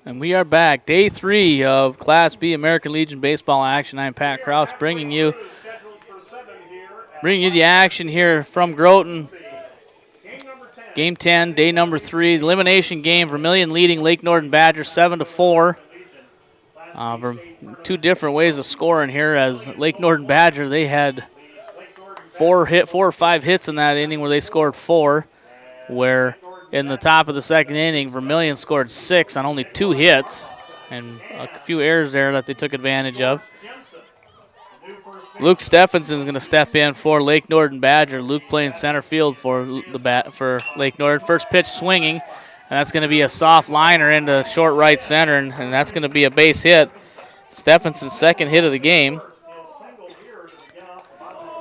And we are back. Day 3 of Class B American Legion baseball action. I'm Pat Kraus bringing you the action here from Groton. Game 10, day number 3, the elimination game. Vermillion leading Lake Norden Badger 7-4. 2 different ways of scoring here, as Lake Norden Badger, they had 4 or 5 hits in that inning where they scored 4. Where in the top of the 2nd inning, Vermillion scored 6 on only 2 hits and a few errors there that they took advantage of. Luke Stephenson is going to step in for Lake Norden Badger. Luke playing center field for Lake Norden. First pitch swinging, and that's going to be a soft liner into short right center, and that's going to be a base hit. Stephenson's 2nd hit of the game.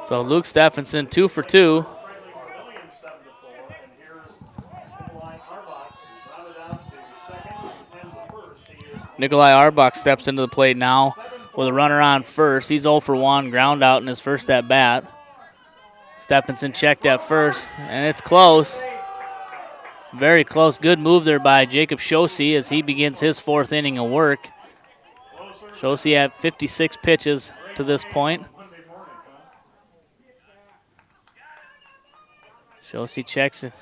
So Luke Stephenson 2 for 2. Nikolai Arbach steps into the plate now with a runner on first. He's 0 for 1, ground out in his first at bat. Stephenson checked at first, and it's close. Very close. Good move there by Jacob Shosey as he begins his 4th inning of work. Shosey had 56 pitches to this point. Shosey checks it.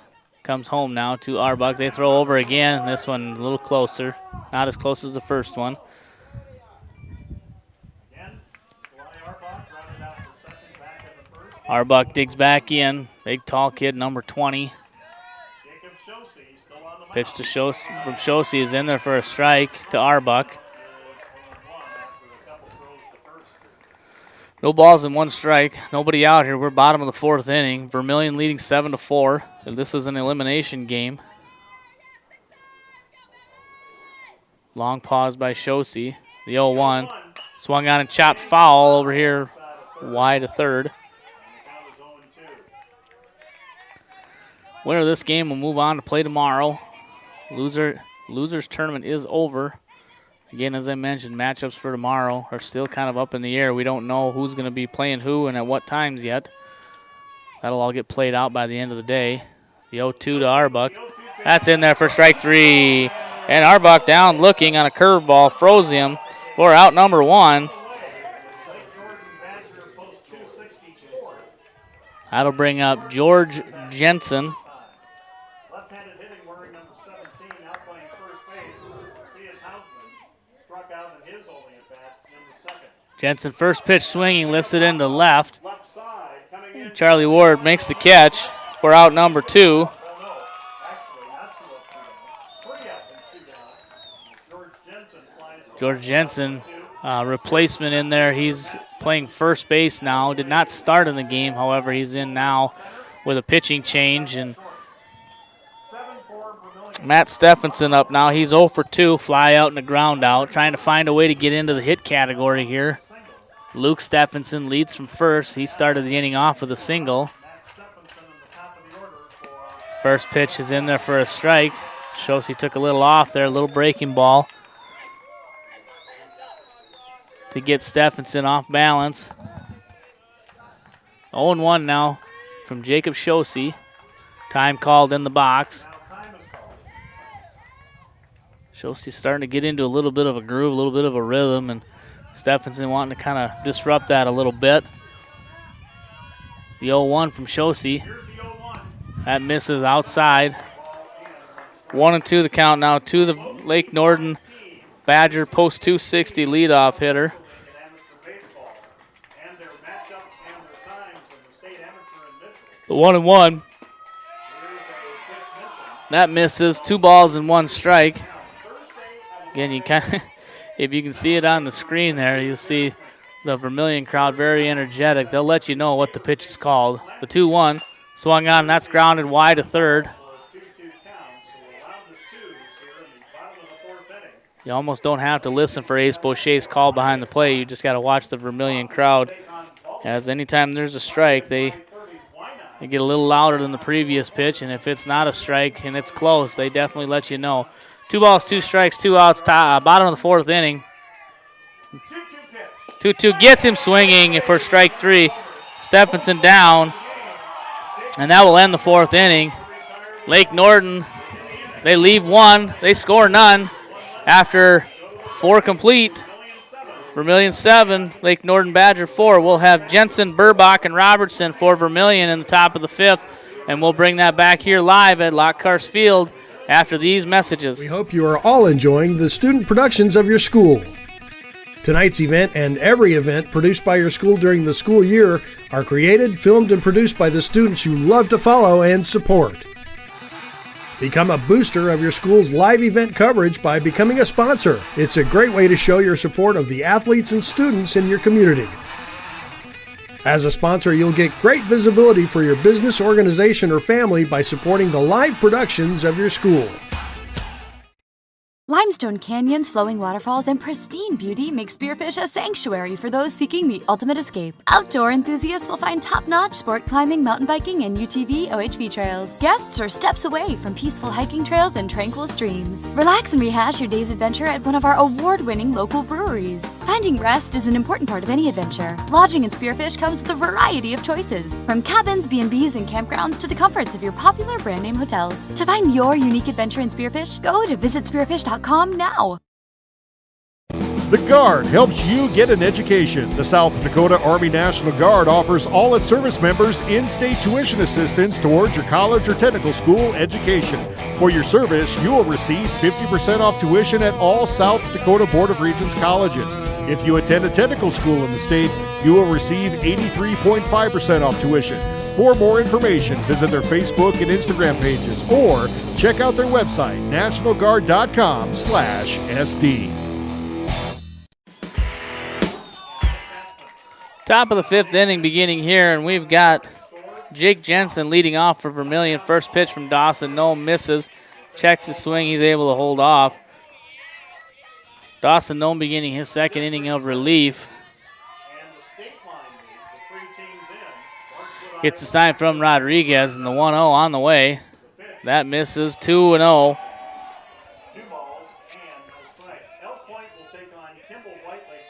Comes home now to Arbach. They throw over again. This one a little closer. Not as close as the first one. Arbach digs back in. Big tall kid, number 20. Pitch to Shosey from Shosey is in there for a strike to Arbach. No balls and 1 strike. Nobody out here. We're bottom of the 4th inning. Vermillion leading 7-4. This is an elimination game. Long pause by Shosey. The 0-1. Swung on and chopped foul over here wide to 3rd. Winner of this game will move on to play tomorrow. Loser's tournament is over. Again, as I mentioned, matchups for tomorrow are still kind of up in the air. We don't know who's going to be playing who and at what times yet. That'll all get played out by the end of the day. The 0-2 to Arbach. That's in there for strike 3. And Arbach down looking on a curveball, froze him for out number 1. That'll bring up George Jensen. Left-handed hitting wearing number 17, now playing first base. C.S. Hausman struck out in his only at bat in the second. Jensen first pitch swinging, lifts it into left. Left side coming in. Charlie Ward makes the catch for out number 2. Well, no, actually not 2 up, 2 down. 3 up and 2 down. George Jensen flies. George Jensen, replacement in there. He's playing first base now. Did not start in the game, however, he's in now with a pitching change. And Matt Stephenson up now. He's 0 for 2, fly out and a ground out, trying to find a way to get into the hit category here. Luke Stephenson leads from first. He started the inning off with a single. First pitch is in there for a strike. Shows he took a little off there, a little breaking ball to get Stephenson off balance. 0-1 now from Jacob Shosey. Time called in the box. Shosey's starting to get into a little bit of a groove, a little bit of a rhythm, and Stephenson wanting to kind of disrupt that a little bit. The 0-1 from Shosey. That misses outside. 1-2 the count now to the Lake Norden Badger post 260 leadoff hitter. The 1-1. That misses. 2 balls and 1 strike. Again, you kind of, if you can see it on the screen there, you'll see the Vermillion crowd very energetic. They'll let you know what the pitch is called. The 2-1 swung on, and that's grounded wide to third. You almost don't have to listen for Ace Boucher's call behind the plate. You just got to watch the Vermillion crowd. As anytime there's a strike, they get a little louder than the previous pitch, and if it's not a strike and it's close, they definitely let you know. 2 balls, 2 strikes, 2 outs, bottom of the 4th inning. 2-2 gets him swinging for strike 3. Stephenson down, and that will end the 4th inning. Lake Norden, they leave 1, they score none after 4 complete. Vermillion 7, Lake Norden Badger 4. We'll have Jensen, Burbach, and Robertson for Vermillion in the top of the 5th, and we'll bring that back here live at Lockhart Field after these messages. We hope you are all enjoying the student productions of your school. Tonight's event and every event produced by your school during the school year are created, filmed, and produced by the students you love to follow and support. Become a booster of your school's live event coverage by becoming a sponsor. It's a great way to show your support of the athletes and students in your community. As a sponsor, you'll get great visibility for your business, organization, or family by supporting the live productions of your school. Limestone canyons, flowing waterfalls, and pristine beauty make Spearfish a sanctuary for those seeking the ultimate escape. Outdoor enthusiasts will find top-notch sport climbing, mountain biking, and UTV OHV trails. Guests are steps away from peaceful hiking trails and tranquil streams. Relax and rehash your day's adventure at one of our award-winning local breweries. Finding rest is an important part of any adventure. Lodging in Spearfish comes with a variety of choices, from cabins, B&Bs, and campgrounds to the comforts of your popular brand-name hotels. To find your unique adventure in Spearfish, go to visitspearfish.com now. The Guard helps you get an education. The South Dakota Army National Guard offers all its service members in-state tuition assistance towards your college or technical school education. For your service, you will receive 50% off tuition at all South Dakota Board of Regents colleges. If you attend a technical school in the state, you will receive 83.5% off tuition. For more information, visit their Facebook and Instagram pages or check out their website, nationalguard.com/SD. Top of the 5th inning beginning here, and we've got Jake Jensen leading off for Vermillion. First pitch from Dawson, no, misses. Checks his swing, he's able to hold off. Dawson Nome beginning his 2nd inning of relief. Gets a sign from Rodriguez, and the 1-0 on the way. That misses. 2-0.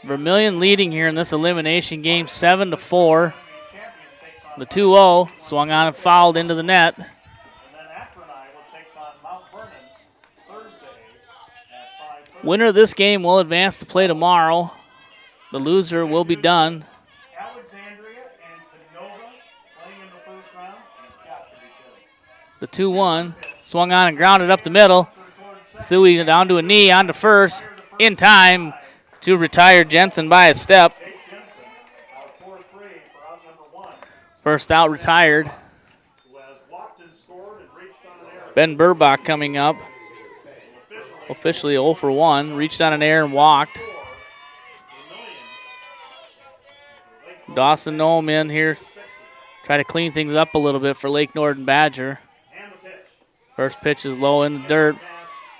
Vermillion leading here in this elimination game 7-4. The 2-0 swung on and fouled into the net. Winner of this game will advance to play tomorrow. The loser will be done. The 2-1 swung on and grounded up the middle. Thuy down to a knee, on to first, in time to retire Jensen by a step. First out retired. Ben Burbach coming up. Officially 0 for 1. Reached on an air and walked. Dawson Noem in here. Try to clean things up a little bit for Lake Norden Badger. First pitch is low in the dirt.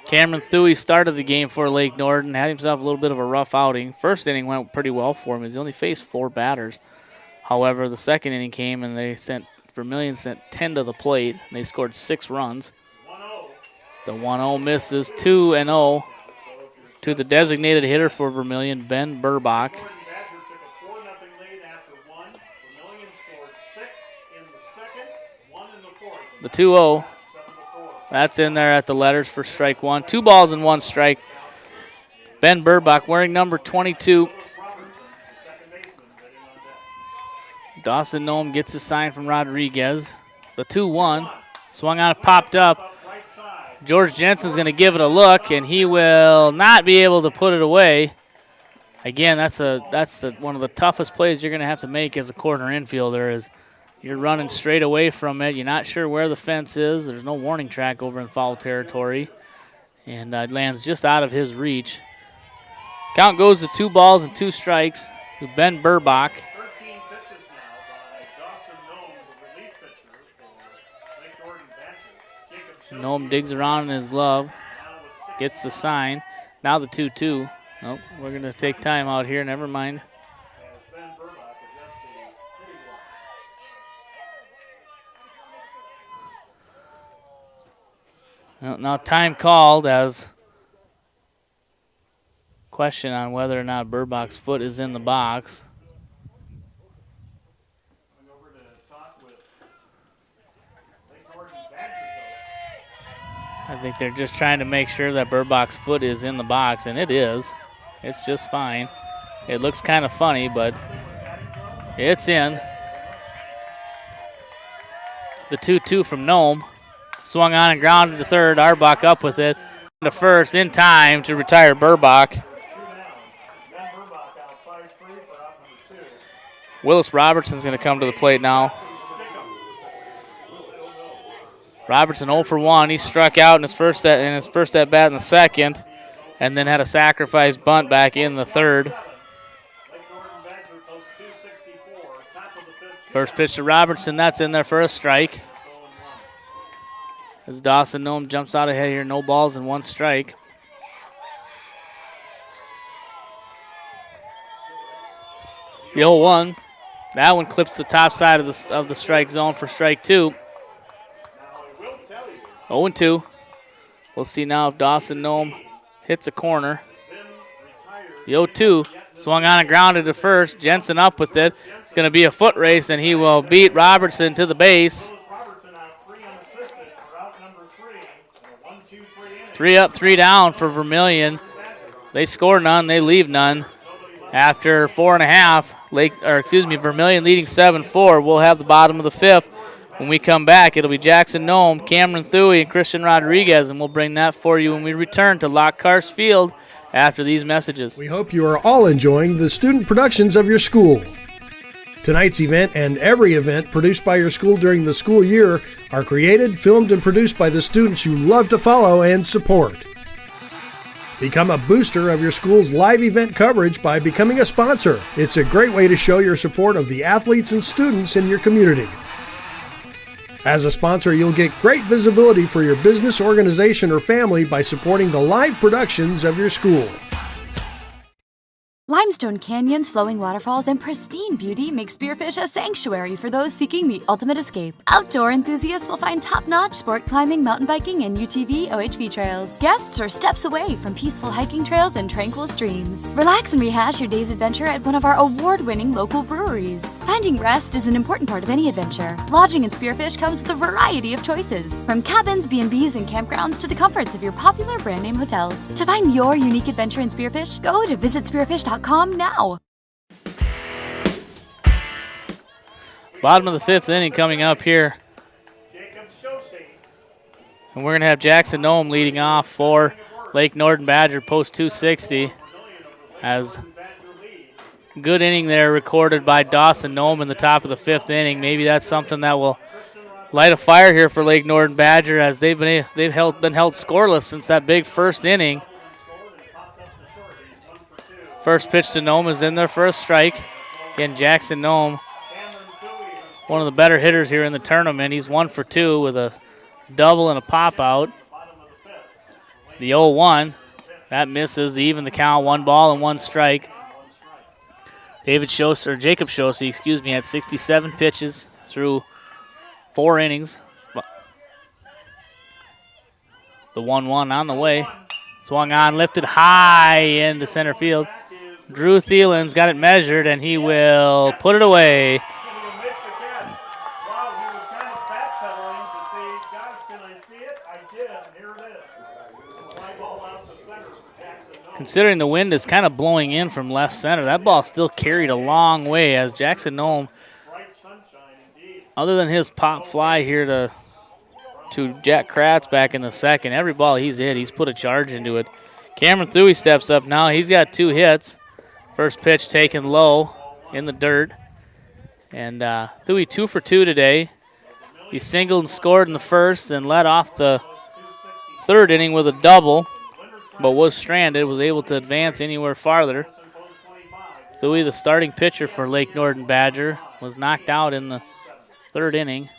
Cameron Thuy started the game for Lake Norden. Had himself a little bit of a rough outing. First inning went pretty well for him. He only faced 4 batters. However, the second inning came and Vermillion sent 10 to the plate. And they scored 6 runs. The 1-0 misses. 2-0 to the designated hitter for Vermillion, Ben Burbach. The 2-0. That's in there at the letters for strike 1. 2 balls and 1 strike. Ben Burbach wearing number 22. Dawson Noem gets his sign from Rodriguez. The 2-1. Swung on, popped up. George Jensen's going to give it a look, and he will not be able to put it away. Again, that's one of the toughest plays you're going to have to make as a corner infielder is you're running straight away from it. You're not sure where the fence is. There's no warning track over in foul territory. And it lands just out of his reach. Count goes to 2 balls and 2 strikes to Ben Burbach. Noem digs around in his glove. Gets the sign. Now the 2-2. Oh, we're going to take time out here. Never mind. Now time called as question on whether or not Burbach's foot is in the box. I think they're just trying to make sure that Burbach's foot is in the box, and it is. It's just fine. It looks kind of funny, but it's in. The 2-2 from Noem. Swung on and grounded to third. Arbach up with it. To first in time to retire Burbach. Willis Robertson's going to come to the plate now. Robertson 0 for 1. He struck out in his first at bat in the second, and then had a sacrifice bunt back in the third. First pitch to Robertson. That's in there for a strike. As Dawson Noem jumps out ahead here, no balls and 1 strike. The 0-1. That one clips the top side of the strike zone for strike 2. 0-2. We'll see now if Dawson Noem hits a corner. The 0-2 swung on and grounded to first. Jensen up with it. It's going to be a foot race, and he will beat Robertson to the base. 3 up, 3 down for Vermillion. They score none, they leave none. After 4.5, Vermillion leading 7-4. We'll have the bottom of the 5th. When we come back, it'll be Jackson Noem, Cameron Thuy, and Christian Rodriguez, and we'll bring that for you when we return to Lockhart Field after these messages. We hope you are all enjoying the student productions of your school. Tonight's event and every event produced by your school during the school year are created, filmed, and produced by the students you love to follow and support. Become a booster of your school's live event coverage by becoming a sponsor. It's a great way to show your support of the athletes and students in your community. As a sponsor, you'll get great visibility for your business, organization, or family by supporting the live productions of your school. Limestone canyons, flowing waterfalls, and pristine beauty make Spearfish a sanctuary for those seeking the ultimate escape. Outdoor enthusiasts will find top-notch sport climbing, mountain biking, and UTV OHV trails. Guests are steps away from peaceful hiking trails and tranquil streams. Relax and rehash your day's adventure at one of our award-winning local breweries. Finding rest is an important part of any adventure. Lodging in Spearfish comes with a variety of choices, from cabins, B&Bs, and campgrounds to the comforts of your popular brand-name hotels. To find your unique adventure in Spearfish, go to visitspearfish.com now. Bottom of the fifth inning coming up here. And we're going to have Jackson Nome leading off for Lake Norden Badger post 260. As good inning there recorded by Dawson Nome in the top of the fifth inning. Maybe that's something that will light a fire here for Lake Norden Badger, as they've been held scoreless since that big first inning. First pitch to Nome is in there for a strike. Again, Jackson Nome, one of the better hitters here in the tournament. He's 1 for 2 with a double and a pop out. The 0-1, that misses to even the count. 1 ball and 1 strike. Jacob Shosey, had 67 pitches through 4 innings. The 1-1 on the way. Swung on, lifted high into center field. Drew Thielen's got it measured, and he will put it away. Considering the wind is kind of blowing in from left center, that ball still carried a long way, as Jackson Nome, other than his pop fly here to Jack Kratz back in the second, every ball he's hit, he's put a charge into it. Cameron Thuey steps up now. He's got 2 hits. First pitch taken low in the dirt. And Thuey 2 for 2 today. He singled and scored in the first and led off the third inning with a double, but was stranded, was able to advance anywhere farther. Thuey, the starting pitcher for Lake Norden Badger, was knocked out in the third inning.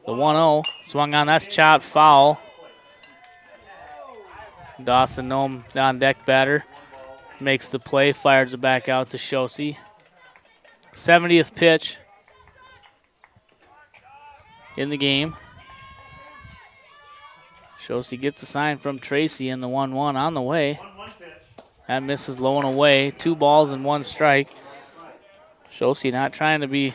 The 1-0 swung on, that's chopped foul. Dawson Nome on deck batter makes the play, fires it back out to Shosey. 70th pitch in the game. Shosey gets a sign from Tracy, and the 1-1 on the way. That misses low and away. 2 balls and 1 strike. Shosey not trying to be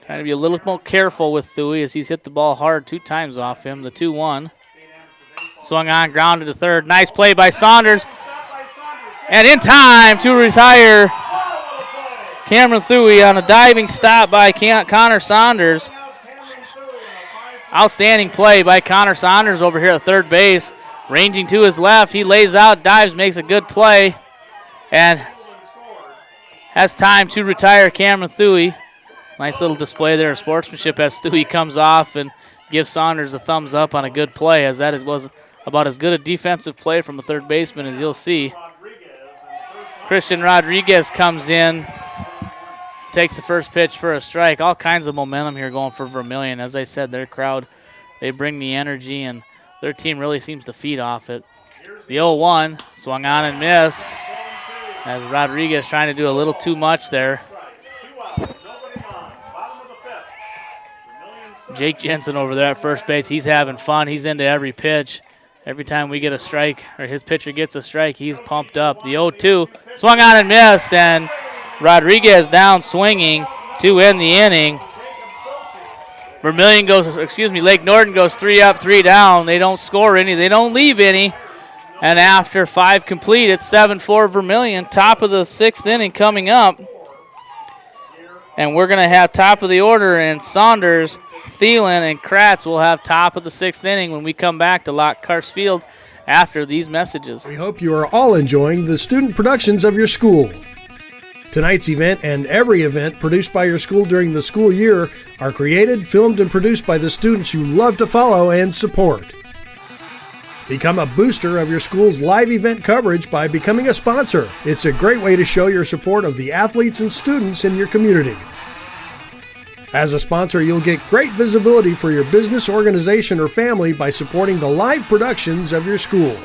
a little more careful with Thuey, as he's hit the ball hard 2 times off him. The 2-1. Swung on, grounded to third. Nice play by Saunders. And in time to retire Cameron Thuey on a diving stop by Connor Saunders. Outstanding play by Connor Saunders over here at third base. Ranging to his left, he lays out, dives, makes a good play, and has time to retire Cameron Thuey. Nice little display there of sportsmanship as Thuey comes off and gives Saunders a thumbs up on a good play, as that was about as good a defensive play from a third baseman as you'll see. Christian Rodriguez comes in, takes the first pitch for a strike. All kinds of momentum here going for Vermillion. As I said, their crowd, they bring the energy, and their team really seems to feed off it. The 0-1 swung on and missed, as Rodriguez trying to do a little too much there. Jake Jensen over there at first base, he's having fun. He's into every pitch. Every time we get a strike, or his pitcher gets a strike, he's pumped up. The 0-2 swung on and missed, and Rodriguez down swinging to end the inning. Lake Norden goes 3 up, 3 down. They don't score any, they don't leave any. And after 5 complete, it's 7-4 Vermillion. Top of the 6th inning coming up. And we're going to have top of the order, and Saunders, Thielen, and Kratz will have top of the 6th inning when we come back to Lock Cars Field after these messages. We hope you are all enjoying the student productions of your school. Tonight's event and every event produced by your school during the school year are created, filmed, and produced by the students you love to follow and support. Become a booster of your school's live event coverage by becoming a sponsor. It's a great way to show your support of the athletes and students in your community. As a sponsor, you'll get great visibility for your business, organization, or family by supporting the live productions of your school.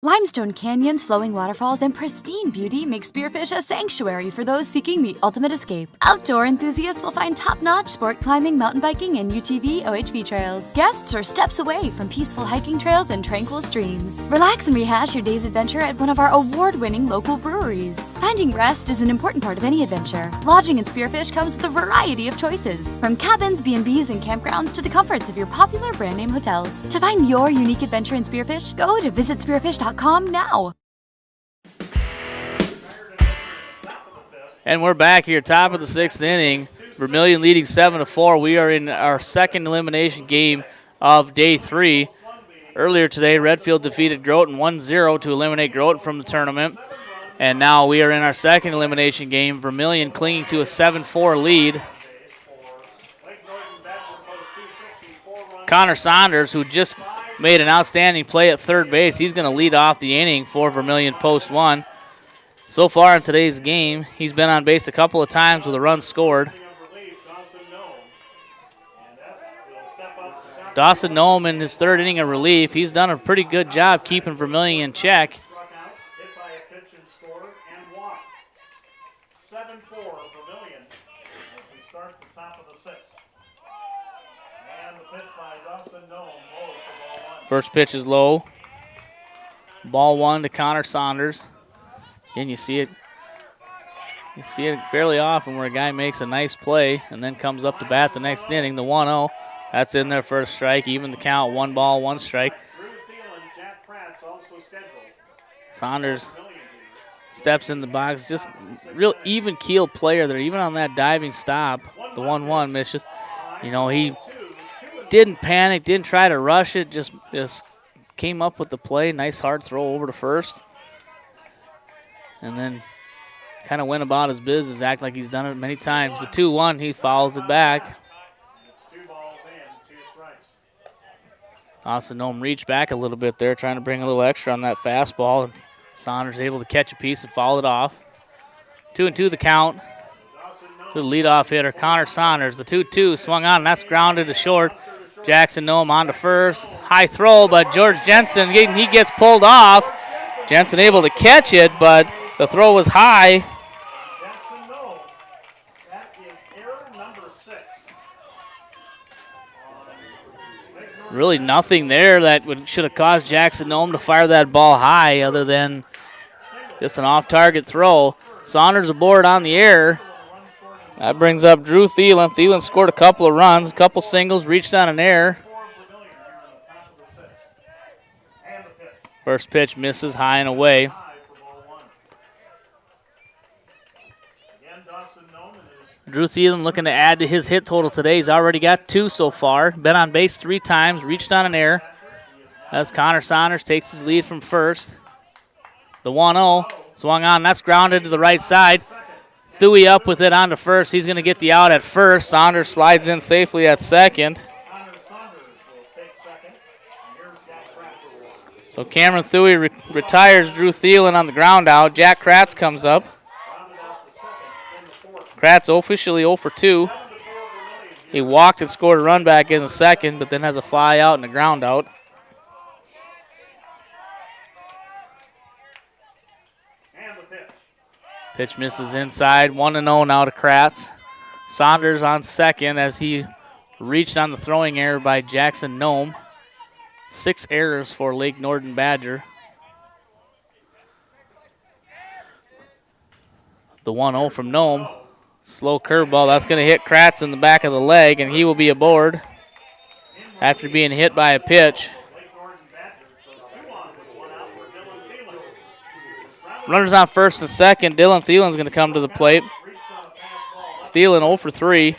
Limestone canyons, flowing waterfalls, and pristine beauty make Spearfish a sanctuary for those seeking the ultimate escape. Outdoor enthusiasts will find top-notch sport climbing, mountain biking, and UTV OHV trails. Guests are steps away from peaceful hiking trails and tranquil streams. Relax and rehash your day's adventure at one of our award-winning local breweries. Finding rest is an important part of any adventure. Lodging in Spearfish comes with a variety of choices, from cabins, B&Bs, and campgrounds to the comforts of your popular brand-name hotels. To find your unique adventure in Spearfish, go to visitspearfish.com now. And we're back here, top of the 6th inning. Vermillion leading 7-4. We are in our second elimination game of day 3. Earlier today, Redfield defeated Groton 1-0 to eliminate Groton from the tournament. And now we are in our second elimination game. Vermillion clinging to a 7-4 lead. Connor Saunders, who just made an outstanding play at third base. He's going to lead off the inning for Vermillion post 1. So far in today's game, he's been on base a couple of times with a run scored. Dawson Noem in his third inning of relief. He's done a pretty good job keeping Vermillion in check. 7-4 Vermillion as we start the top of the 6th. And the pitch by Dawson Noem, low for ball 1. First pitch is low. Ball 1 to Connor Saunders. Again, you see it fairly often where a guy makes a nice play and then comes up to bat the next inning. The 1-0, that's in there for a strike. Even the count, 1 ball, 1 strike. Saunders steps in the box. Just real even-keeled player there, even on that diving stop. The 1-1 misses. You know, he didn't panic, didn't try to rush it, just came up with the play. Nice hard throw over to first. And then kind of went about his business, act like he's done it many times. The 2-1, he fouls it back. Dawson Noem reached back a little bit there, trying to bring a little extra on that fastball. And Saunders able to catch a piece and foul it off. 2-2 the count. To the leadoff hitter, Connor Saunders. The 2-2 swung on, and that's grounded to short. Jackson Noem on to first. High throw, but George Jensen, he gets pulled off. Jensen able to catch it, but the throw was high. Jackson Noem, that is error number 6. Really nothing there that should have caused Jackson Noem to fire that ball high other than just an off-target throw. Saunders aboard on the air. That brings up Drew Thielen. Thielen scored a couple of runs, a couple singles, reached on an error. First pitch misses high and away. Drew Thielen looking to add to his hit total today. He's already got 2 so far. Been on base 3 times, reached on an error. As Connor Saunders takes his lead from first. The 1-0 swung on. That's grounded to the right side. Thuy up with it on to first. He's going to get the out at first. Saunders slides in safely at second. So Cameron Thuy retires Drew Thielen on the ground out. Jack Kratz comes up. Kratz officially 0 for 2. He walked and scored a run back in the second, but then has a fly out and a ground out. Pitch misses inside. 1-0 now to Kratz. Saunders on second as he reached on the throwing error by Jackson Noem. 6 errors for Lake Norden Badger. The 1-0 from Noem. Slow curveball. That's going to hit Kratz in the back of the leg, and he will be aboard after being hit by a pitch. Runners on first and second. Dylan Thielen's going to come to the plate. Thielen 0 for 3.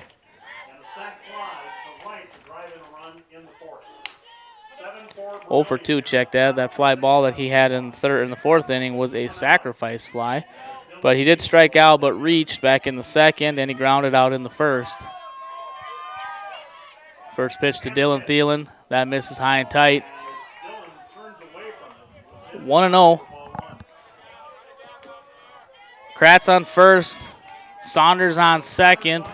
0 for 2, check that. That fly ball that he had in the fourth inning was a sacrifice fly. But he did strike out but reached back in the second, and he grounded out in the first. First pitch to Dylan Thielen. That misses high and tight. 1-0. Kratz on first. Saunders on second.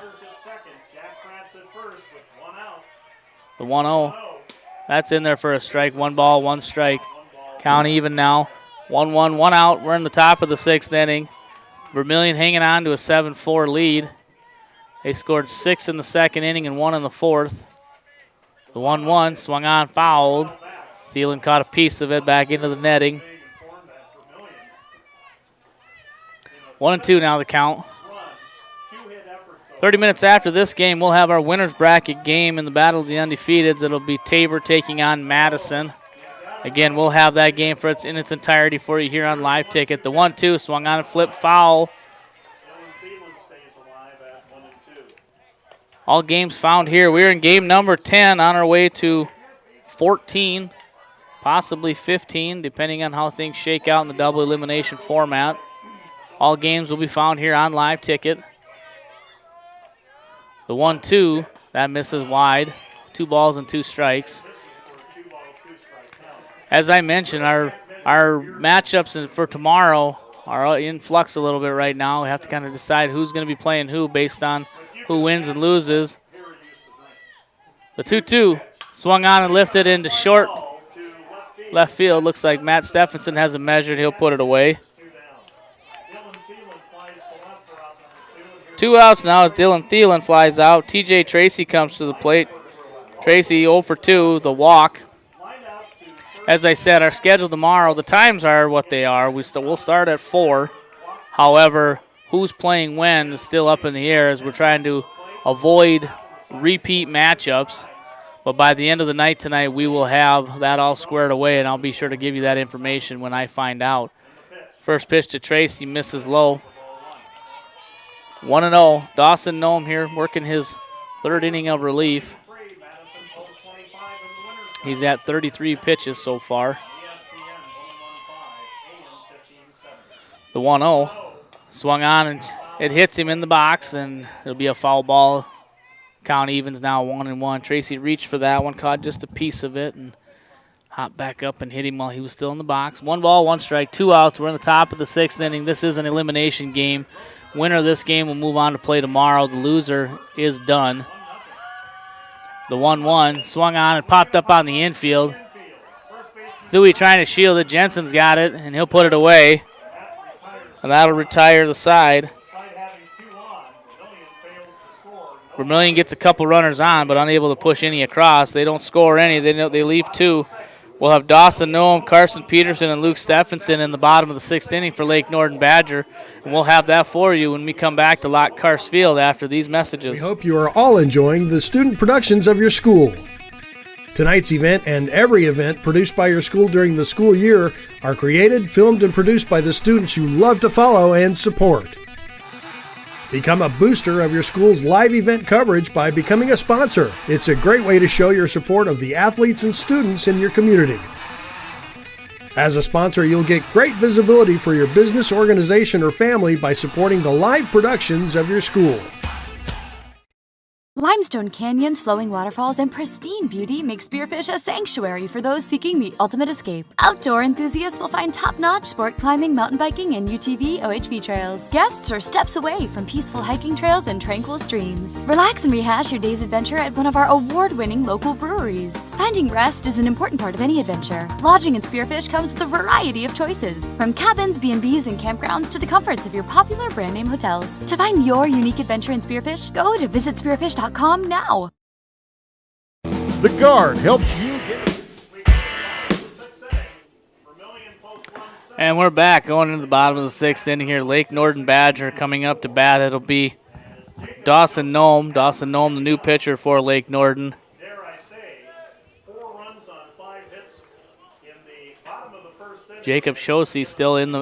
The 1-0. That's in there for a strike. 1 ball, 1 strike. Count even now. 1-1, 1 out. We're in the top of the 6th inning. Vermillion hanging on to a 7-4 lead. They scored 6 in the 2nd inning and 1 in the 4th. The 1-1 swung on, fouled. Thielen caught a piece of it back into the netting. 1-2 now the count. 30 minutes after this game, we'll have our winner's bracket game in the Battle of the Undefeateds. It'll be Tabor taking on Madison. Again, we'll have that game in its entirety for you here on Live Ticket. The 1-2 swung on and flipped foul. All games found here. We're in game number 10 on our way to 14, possibly 15, depending on how things shake out in the double elimination format. All games will be found here on Live Ticket. The 1-2, that misses wide. 2 balls and 2 strikes. As I mentioned, our matchups for tomorrow are in flux a little bit right now. We have to kind of decide who's going to be playing who based on who wins and loses. The 2-2 swung on and lifted into short left field. Looks like Matt Stephenson has it measured. He'll put it away. 2 outs now as Dylan Thielen flies out. TJ Tracy comes to the plate. Tracy 0 for 2, the walk. As I said, our schedule tomorrow, the times are what they are. We'll start at 4. However, who's playing when is still up in the air as we're trying to avoid repeat matchups. But by the end of the night tonight, we will have that all squared away, and I'll be sure to give you that information when I find out. First pitch to Tracy, misses low. 1-0. Dawson Noem here working his 3rd inning of relief. He's at 33 pitches so far. The 1-0 swung on and it hits him in the box, and it'll be a foul ball. Count evens now 1-1. Tracy reached for that one, caught just a piece of it, and hopped back up and hit him while he was still in the box. 1 ball, 1 strike, 2 outs. We're in the top of the 6th inning. This is an elimination game. Winner of this game will move on to play tomorrow. The loser is done. The 1-1 swung on and popped up on the infield. Thuy trying to shield it. Jensen's got it, and he'll put it away. And that'll retire the side. Vermillion gets a couple runners on, but unable to push any across. They don't score any. They leave 2. We'll have Dawson Noem, Carson Peterson, and Luke Stephenson in the bottom of the 6th inning for Lake Norden Badger. And we'll have that for you when we come back to Lock Cars Field after these messages. We hope you are all enjoying the student productions of your school. Tonight's event and every event produced by your school during the school year are created, filmed, and produced by the students you love to follow and support. Become a booster of your school's live event coverage by becoming a sponsor. It's a great way to show your support of the athletes and students in your community. As a sponsor, you'll get great visibility for your business, organization, or family by supporting the live productions of your school. Limestone canyons, flowing waterfalls, and pristine beauty make Spearfish a sanctuary for those seeking the ultimate escape. Outdoor enthusiasts will find top-notch sport climbing, mountain biking, and UTV OHV trails. Guests are steps away from peaceful hiking trails and tranquil streams. Relax and rehash your day's adventure at one of our award-winning local breweries. Finding rest is an important part of any adventure. Lodging in Spearfish comes with a variety of choices, from cabins, B&Bs, and campgrounds to the comforts of your popular brand-name hotels. To find your unique adventure in Spearfish, go to visitspearfish.com now. The Guard helps you get... And we're back going into the bottom of the 6th inning here. Lake Norden Badger coming up to bat. It'll be Dawson Noem. Dawson Noem, the new pitcher for Lake Norden. Jacob Shosey still on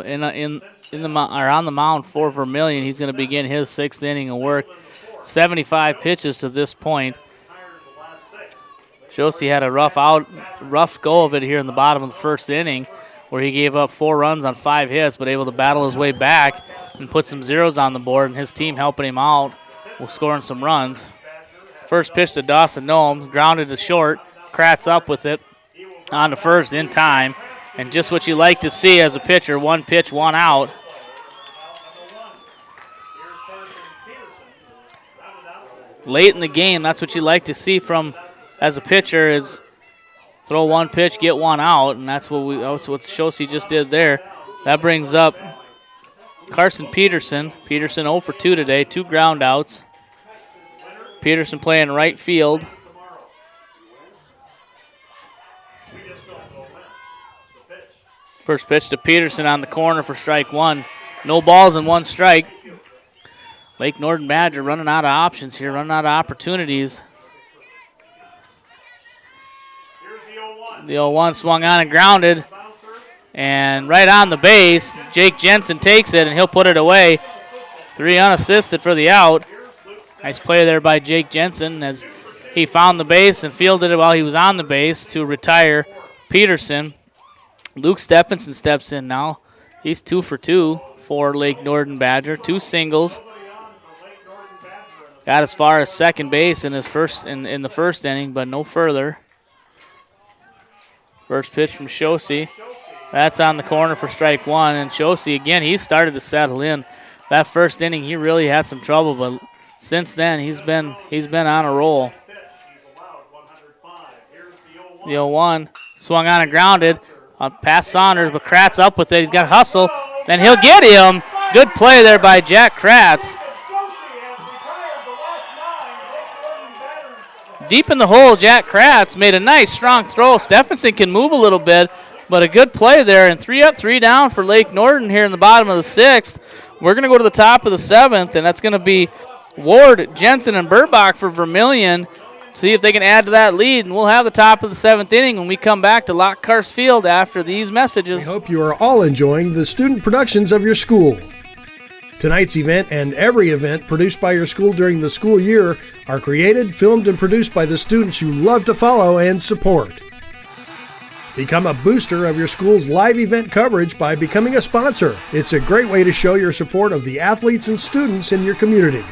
the mound for Vermillion. He's going to begin his 6th inning of work. 75 pitches to this point. Shosey had a rough go of it here in the bottom of the 1st inning, where he gave up 4 runs on 5 hits, but able to battle his way back and put some zeros on the board, and his team helping him out with scoring some runs. First pitch to Dawson Noem, grounded to short. Kratz up with it on the first in time, and just what you like to see as a pitcher, 1 pitch, 1 out. Late in the game, that's what you like to see from as a pitcher, is throw 1 pitch, get 1 out, and that's what Shosey just did there. That brings up Carson Peterson. Peterson 0 for 2 today, 2 ground outs. Peterson playing right field. First pitch to Peterson on the corner for strike 1. No balls and 1 strike. Lake Norden Badger running out of options here, running out of opportunities. The 0-1 swung on and grounded. And right on the base, Jake Jensen takes it, and he'll put it away. 3 unassisted for the out. Nice play there by Jake Jensen as he found the base and fielded it while he was on the base to retire Peterson. Luke Stephenson steps in now. He's 2 for 2 for Lake Norden Badger. 2 singles. Got as far as second base in his first in the first inning, but no further. First pitch from Shosey. That's on the corner for strike 1. And Shosey, again, he started to settle in. That first inning, he really had some trouble, but since then, he's been on a roll. The 0-1 swung on and grounded past Saunders, but Kratz up with it. He's got hustle, and he'll get him. Good play there by Jack Kratz. Deep in the hole, Jack Kratz made a nice, strong throw. Stephenson can move a little bit, but a good play there, and 3 up, 3 down for Lake Norden here in the bottom of the 6th. We're going to go to the top of the 7th, and that's going to be Ward, Jensen, and Burbach for Vermillion. See if they can add to that lead, and we'll have the top of the 7th inning when we come back to Lockhart Field after these messages. We hope you are all enjoying the student productions of your school. Tonight's event and every event produced by your school during the school year are created, filmed, and produced by the students you love to follow and support. Become a booster of your school's live event coverage by becoming a sponsor. It's a great way to show your support of the athletes and students in your community.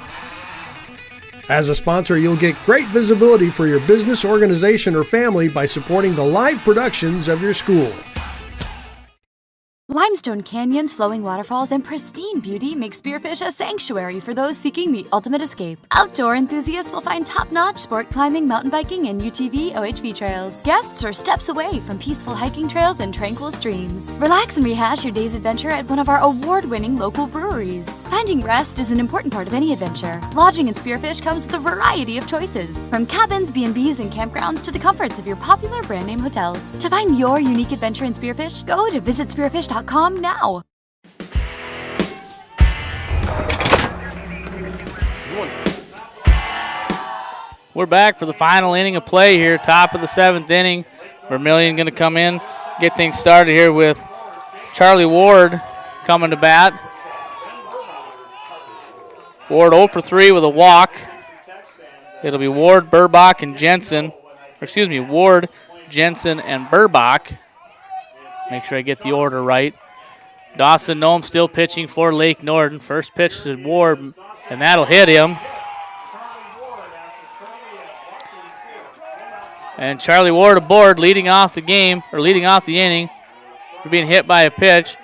As a sponsor, you'll get great visibility for your business, organization, or family by supporting the live productions of your school. Limestone canyons, flowing waterfalls, and pristine beauty make Spearfish a sanctuary for those seeking the ultimate escape. Outdoor enthusiasts will find top-notch sport climbing, mountain biking, and UTV OHV trails. Guests are steps away from peaceful hiking trails and tranquil streams. Relax and rehash your day's adventure at one of our award-winning local breweries. Finding rest is an important part of any adventure. Lodging in Spearfish comes with a variety of choices, from cabins, B&Bs, and campgrounds to the comforts of your popular brand-name hotels. To find your unique adventure in Spearfish, go to visitspearfish.com now. We're back for the final inning of play here, top of the 7th inning. Vermillion going to come in, get things started here with Charlie Ward coming to bat. Ward 0 for 3 with a walk. It'll be Ward, Burbach, and Jensen. Ward, Jensen, and Burbach. Make sure I get the order right. Dawson Nome still pitching for Lake Norden. First pitch to Ward, and that'll hit him. And Charlie Ward aboard, leading off the game, or leading off the inning. We're being hit by a pitch.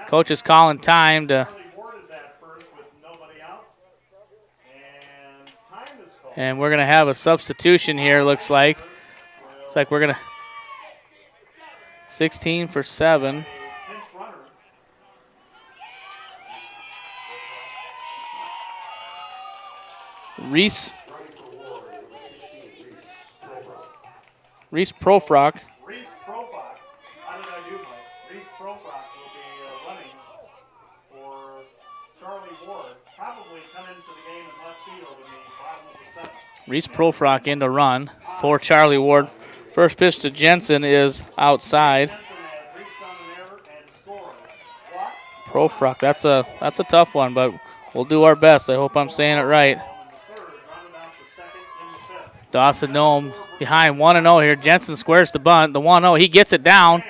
Coach is calling time to. And we're going to have a substitution here, looks like. Looks like we're going to. 16 for 7. Reese Profrock. How did I do, Mike? Reese Profrock will be running for Charlie Ward. Probably come into the game in left field in the bottom of the 7th. Reese Profrock in to run for Charlie Ward. First pitch to Jensen is outside. Profrock, that's a tough one, but we'll do our best. I hope I'm saying it right. Dawson Nome behind 1-0 here. Jensen squares the bunt. The 1-0, he gets it down.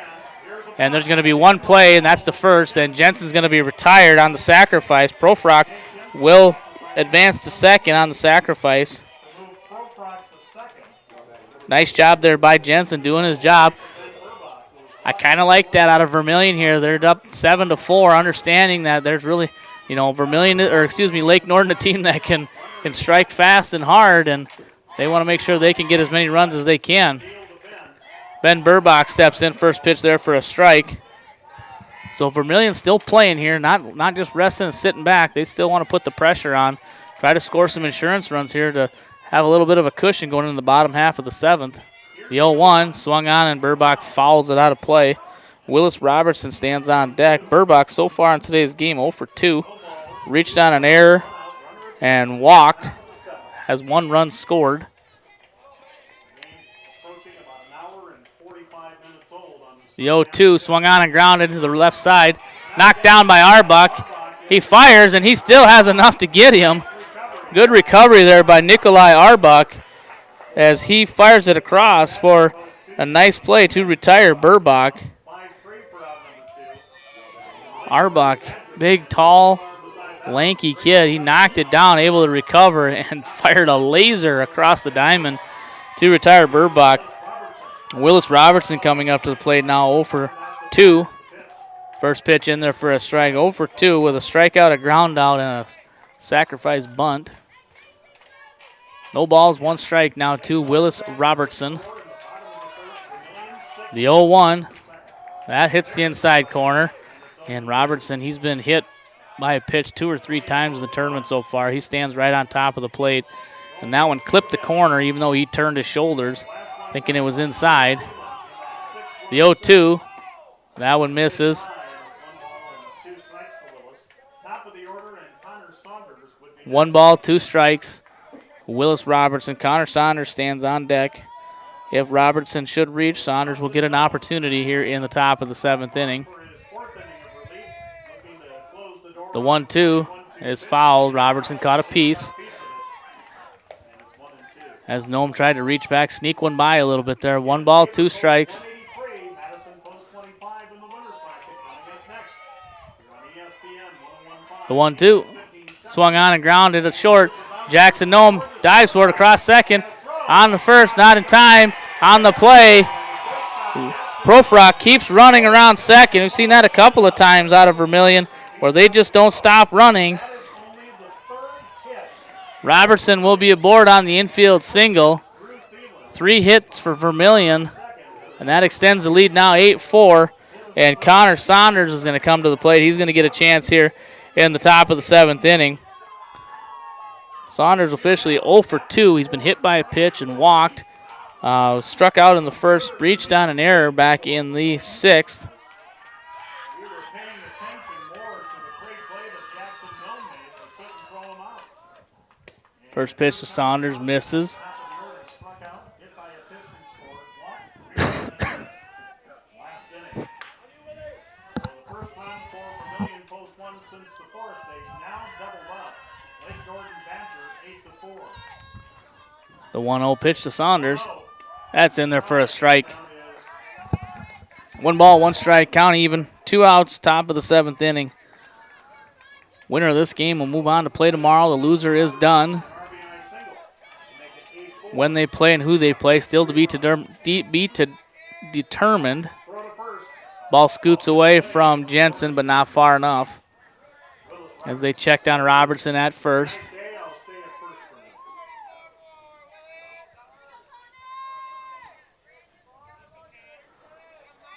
And there's going to be one play, and that's the first. And Jensen's going to be retired on the sacrifice. Profrock will advance to second on the sacrifice. Nice job there by Jensen doing his job. I kind of like that out of Vermillion here. They're up 7-4, understanding that there's really, Lake Norden, a team that can strike fast and hard, and they want to make sure they can get as many runs as they can. Ben Burbach steps in, first pitch there for a strike. So Vermillion still playing here, not just resting and sitting back. They still want to put the pressure on, try to score some insurance runs here to have a little bit of a cushion going into the bottom half of the 7th. The 0-1 swung on, and Burbach fouls it out of play. Willis Robertson stands on deck. Burbach so far in today's game 0 for 2. Reached on an error and walked. Has 1 run scored. The 0-2 swung on and grounded to the left side. Knocked down by Arbuck. He fires, and he still has enough to get him. Good recovery there by Nikolai Arbuck as he fires it across for a nice play to retire Burbach. Arbuck, big, tall, lanky kid. He knocked it down, able to recover, and fired a laser across the diamond to retire Burbach. Willis Robertson coming up to the plate now, 0 for 2. First pitch in there for a strike, 0 for 2 with a strikeout, a ground out, and a sacrifice bunt. No balls, 1 strike now to Willis Robertson. The 0-1, that hits the inside corner. And Robertson, he's been hit by a pitch 2 or 3 times in the tournament so far. He stands right on top of the plate. And that one clipped the corner even though he turned his shoulders, thinking it was inside. The 0-2, that one misses. 1 ball, 2 strikes. Willis Robertson. Connor Saunders stands on deck. If Robertson should reach, Saunders will get an opportunity here in the top of the 7th inning. The 1-2 is fouled. Robertson caught a piece. As Noam tried to reach back, sneak one by a little bit there. 1 ball, 2 strikes. The 1-2 swung on and grounded it short. Jackson Noam dives for it across second. On the first, not in time. On the play, Profrock keeps running around second. We've seen that a couple of times out of Vermillion where they just don't stop running. Robertson will be aboard on the infield single. 3 hits for Vermillion, and that extends the lead now 8-4. And Connor Saunders is going to come to the plate. He's going to get a chance here in the top of the 7th inning. Saunders officially 0 for 2. He's been hit by a pitch and walked. Struck out in the first, reached on an error back in the 6th. First pitch to Saunders misses. The 1-0 pitch to Saunders. That's in there for a strike. 1 ball, 1 strike, count even. 2 outs, top of the 7th inning. Winner of this game will move on to play tomorrow. The loser is done. When they play and who they play, still to be determined. Ball scoots away from Jensen, but not far enough. As they check down Robertson at first.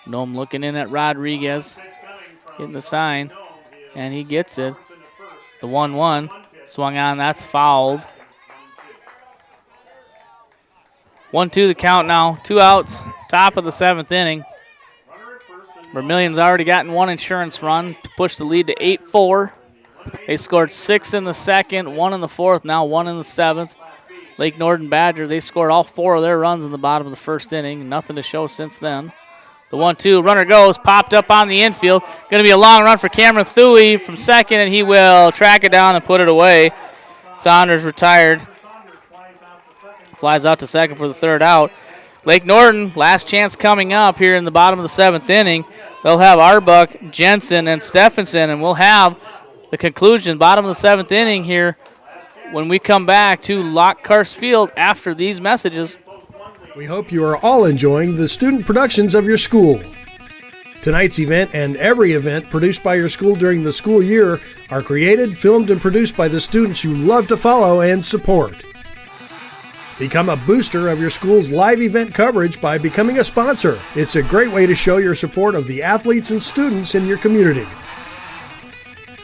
Noam looking in at Rodriguez, getting the sign, and he gets it. The 1-1 swung on, that's fouled. 1-2 the count now, 2 outs, top of the 7th inning. Vermillion's already gotten 1 insurance run to push the lead to 8-4. They scored 6 in the 2nd, 1 in the 4th, now 1 in the 7th. Lake Norden Badger, they scored all 4 of their runs in the bottom of the 1st inning. Nothing to show since then. The 1-2, runner goes, popped up on the infield. Going to be a long run for Cameron Thuey from second, and he will track it down and put it away. Saunders retired. Flies out to second for the 3rd out. Lake Norden, last chance coming up here in the bottom of the 7th inning. They'll have Arbuck, Jensen, and Stephenson, and we'll have the conclusion, bottom of the 7th inning here when we come back to Lockhurst Field after these messages. We hope you are all enjoying the student productions of your school. Tonight's event and every event produced by your school during the school year are created, filmed, and produced by the students you love to follow and support. Become a booster of your school's live event coverage by becoming a sponsor. It's a great way to show your support of the athletes and students in your community.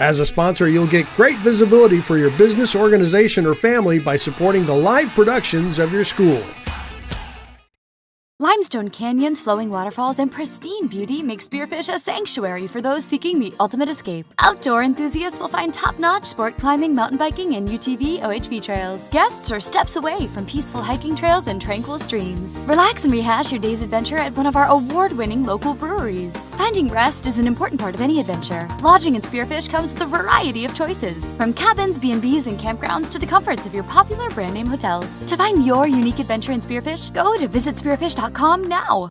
As a sponsor, you'll get great visibility for your business, organization, or family by supporting the live productions of your school. Limestone canyons, flowing waterfalls, and pristine beauty make Spearfish a sanctuary for those seeking the ultimate escape. Outdoor enthusiasts will find top-notch sport climbing, mountain biking, and UTV OHV trails. Guests are steps away from peaceful hiking trails and tranquil streams. Relax and rehash your day's adventure at one of our award-winning local breweries. Finding rest is an important part of any adventure. Lodging in Spearfish comes with a variety of choices, from cabins, B&Bs, and campgrounds to the comforts of your popular brand-name hotels. To find your unique adventure in Spearfish, go to visitspearfish.com now.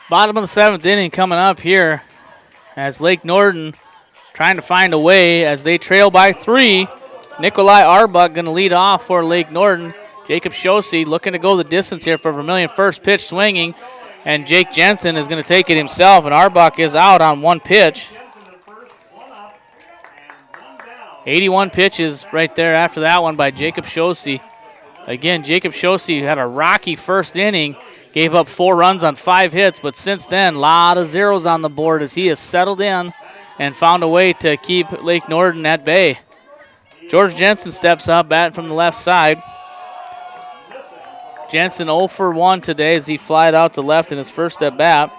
Bottom of the 7th inning coming up here as Lake Norden trying to find a way as they trail by 3. Nikolai Arbuck going to lead off for Lake Norden. Jacob Shosey looking to go the distance here for Vermillion. First pitch swinging, and Jake Jensen is going to take it himself, and Arbuck is out on one pitch. 81 pitches right there after that one by Jacob Shosey. Again, Jacob Shosey had a rocky first inning, gave up 4 runs on 5 hits, but since then, a lot of zeros on the board as he has settled in and found a way to keep Lake Norden at bay. George Jensen steps up, batting from the left side. Jensen 0 for 1 today as he flied out to left in his first at bat.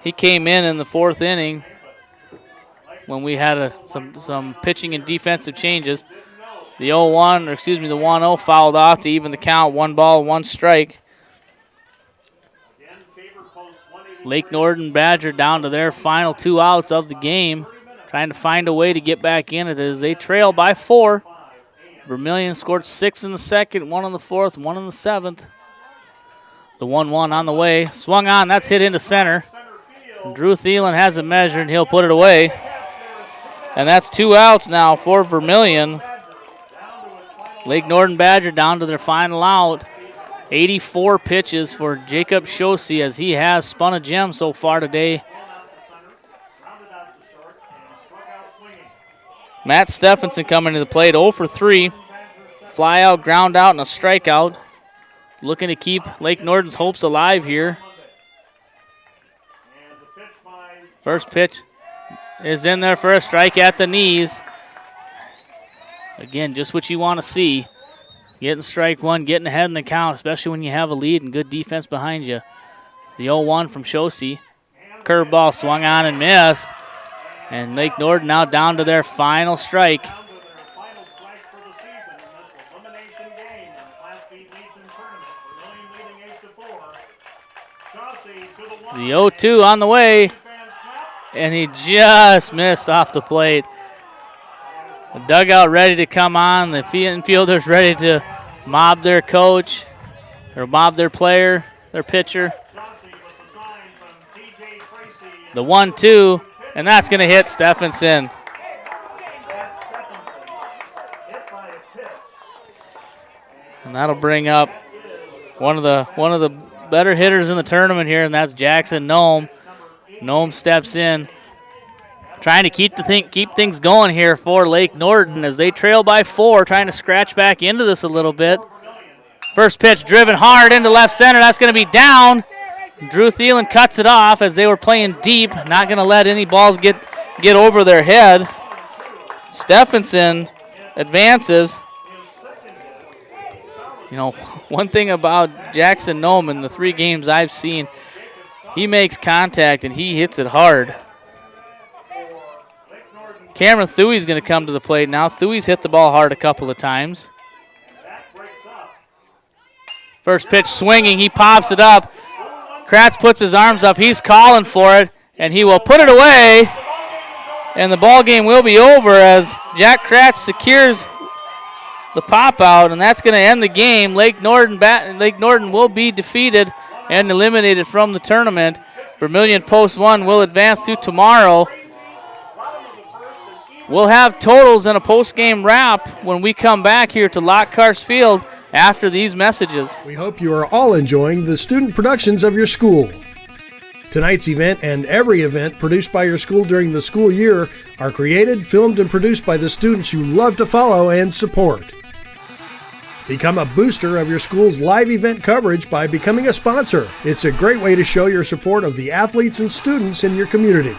He came in the 4th inning when we had some pitching and defensive changes. The 1-0 fouled off to even the count. 1 ball, 1 strike. Lake Norden Badger down to their final 2 outs of the game, trying to find a way to get back in it as they trail by 4. Vermillion scored 6 in the 2nd, 1 in the 4th, 1 in the 7th. The 1-1 on the way. Swung on, that's hit into center. Drew Thielen has it measured, and he'll put it away. And that's 2 outs now for Vermillion. Lake Norden Badger down to their final out. 84 pitches for Jacob Shosey as he has spun a gem so far today. Matt Stephenson coming to the plate, 0 for 3. Fly out, ground out, and a strikeout. Looking to keep Lake Norden's hopes alive here. First pitch is in there for a strike at the knees. Again, just what you want to see. Getting strike 1, getting ahead in the count, especially when you have a lead and good defense behind you. The 0-1 from Shosey. Curveball swung on and missed. And Lake Norden now down to their final strike. The 0-2 on the way. And he just missed off the plate. The dugout ready to come on. The infielders ready to mob their coach or mob their player, their pitcher. The 1-2, and that's going to hit Stephenson. And that'll bring up one of the better hitters in the tournament here, and that's Jackson Nome. Nome steps in, trying to keep things going here for Lake Norden as they trail by 4, trying to scratch back into this a little bit. First pitch driven hard into left center. That's going to be down. Drew Thielen cuts it off as they were playing deep, not going to let any balls get over their head. Stephenson advances. You know, one thing about Jackson Nome in the 3 games I've seen, he makes contact and he hits it hard. Cameron Thuey's going to come to the plate now. Thuey's hit the ball hard a couple of times. First pitch swinging. He pops it up. Kratz puts his arms up. He's calling for it, and he will put it away. And the ball game will be over as Jack Kratz secures the pop out, and that's going to end the game. Lake Norden will be defeated and eliminated from the tournament. Vermillion Post 1 will advance to tomorrow. We'll have totals and a post-game wrap when we come back here to Lockhart Field after these messages. We hope you are all enjoying the student productions of your school. Tonight's event and every event produced by your school during the school year are created, filmed, and produced by the students you love to follow and support. Become a booster of your school's live event coverage by becoming a sponsor. It's a great way to show your support of the athletes and students in your community.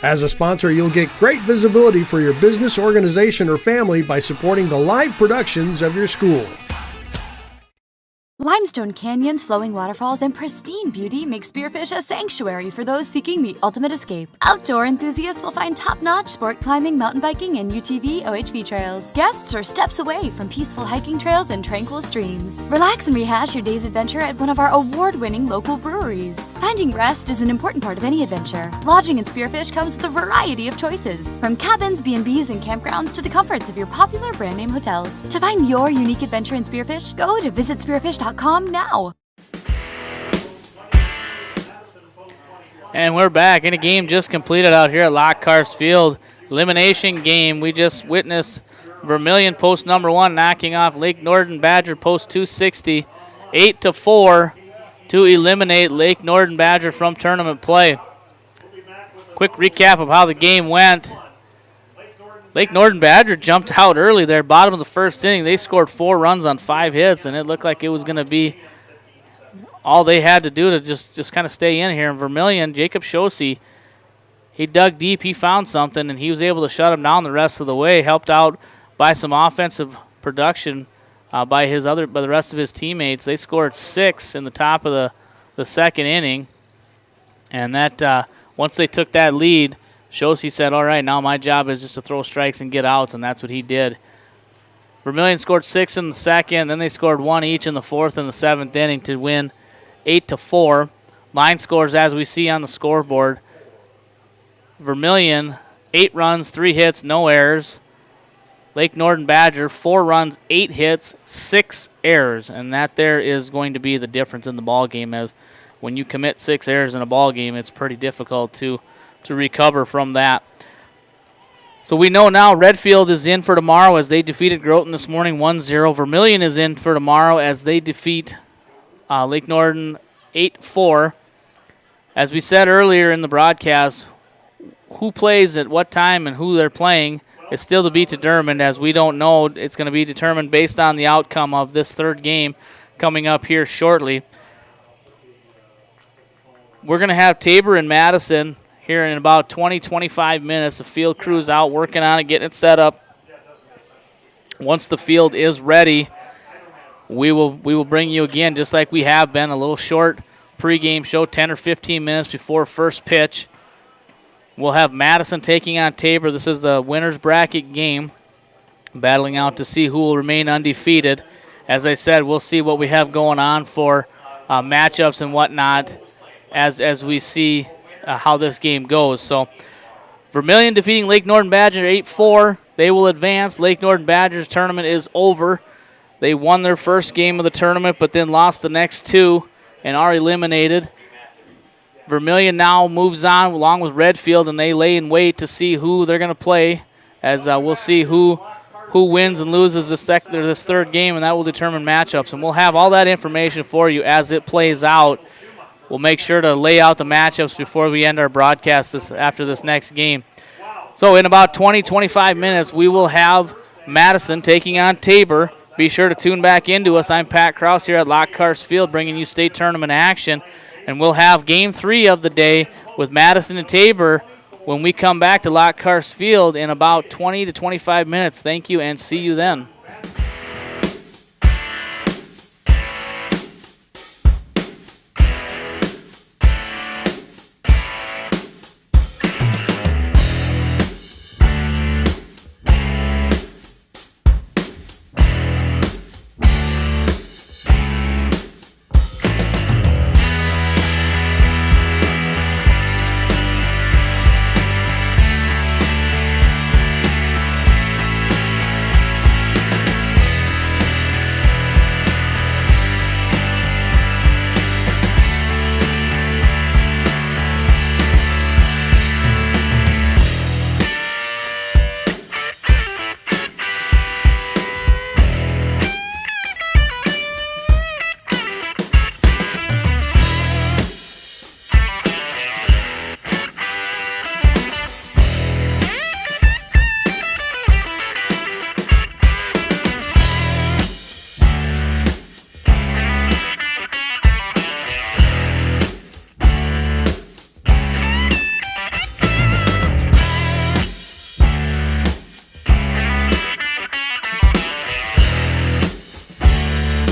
As a sponsor, you'll get great visibility for your business, organization, or family by supporting the live productions of your school. Limestone canyons, flowing waterfalls, and pristine beauty make Spearfish a sanctuary for those seeking the ultimate escape. Outdoor enthusiasts will find top-notch sport climbing, mountain biking, and UTV OHV trails. Guests are steps away from peaceful hiking trails and tranquil streams. Relax and rehash your day's adventure at one of our award-winning local breweries. Finding rest is an important part of any adventure. Lodging in Spearfish comes with a variety of choices, from cabins, B&Bs, and campgrounds to the comforts of your popular brand-name hotels. To find your unique adventure in Spearfish, go to visitspearfish.com now. And we're back in a game just completed out here at Lockhart Field. Elimination game. We just witnessed Vermillion post number 1 knocking off Lake Norden Badger post 260, 8-4 to eliminate Lake Norden Badger from tournament play. Quick recap of how the game went. Lake Norden Badger jumped out early there, bottom of the first inning. They scored 4 runs on 5 hits, and it looked like it was going to be all they had to do to just kind of stay in here. And Vermillion, Jacob Shosey, he dug deep, he found something, and he was able to shut him down the rest of the way, helped out by some offensive production by the rest of his teammates. They scored 6 in the top of the second inning, and that once they took that lead, Shosey said, all right, now my job is just to throw strikes and get outs, and that's what he did. Vermillion scored 6 in the second, then they scored 1 each in the fourth and the seventh inning to win 8-4. Line scores as we see on the scoreboard. Vermillion, 8 runs, 3 hits, no errors. Lake Norden Badger, 4 runs, 8 hits, 6 errors, and that there is going to be the difference in the ball game, as when you commit 6 errors in a ball game, it's pretty difficult to recover from that. So we know now Redfield is in for tomorrow as they defeated Groton this morning 1-0. Vermillion is in for tomorrow as they defeat Lake Norden 8-4. As we said earlier in the broadcast, who plays at what time and who they're playing is still to be determined, as we don't know. It's going to be determined based on the outcome of this third game coming up here shortly. We're going to have Tabor and Madison here in about 20-25 minutes. The field crew's out working on it, getting it set up. Once the field is ready, we will bring you again, just like we have been, a little short pregame show, 10 or 15 minutes before first pitch. We'll have Madison taking on Tabor. This is the winner's bracket game, battling out to see who will remain undefeated. As I said, we'll see what we have going on for matchups and whatnot as we see how this game goes. So Vermillion defeating Lake Norden Badger 8-4. They will advance. Lake Norden Badger's tournament is over. They won their first game of the tournament, but then lost the next 2 and are eliminated. Vermillion now moves on along with Redfield, and they lay in wait to see who they're going to play, as we'll see who wins and loses this third game, and that will determine matchups. And we'll have all that information for you as it plays out. We'll make sure to lay out the matchups before we end our broadcast after this next game. So in about 20-25 minutes, we will have Madison taking on Tabor. Be sure to tune back into us. I'm Pat Krause here at Lockhart Field, bringing you state tournament action. And we'll have Game 3 of the day with Madison and Tabor when we come back to Lockhart Field in about 20 to 25 minutes. Thank you, and see you then.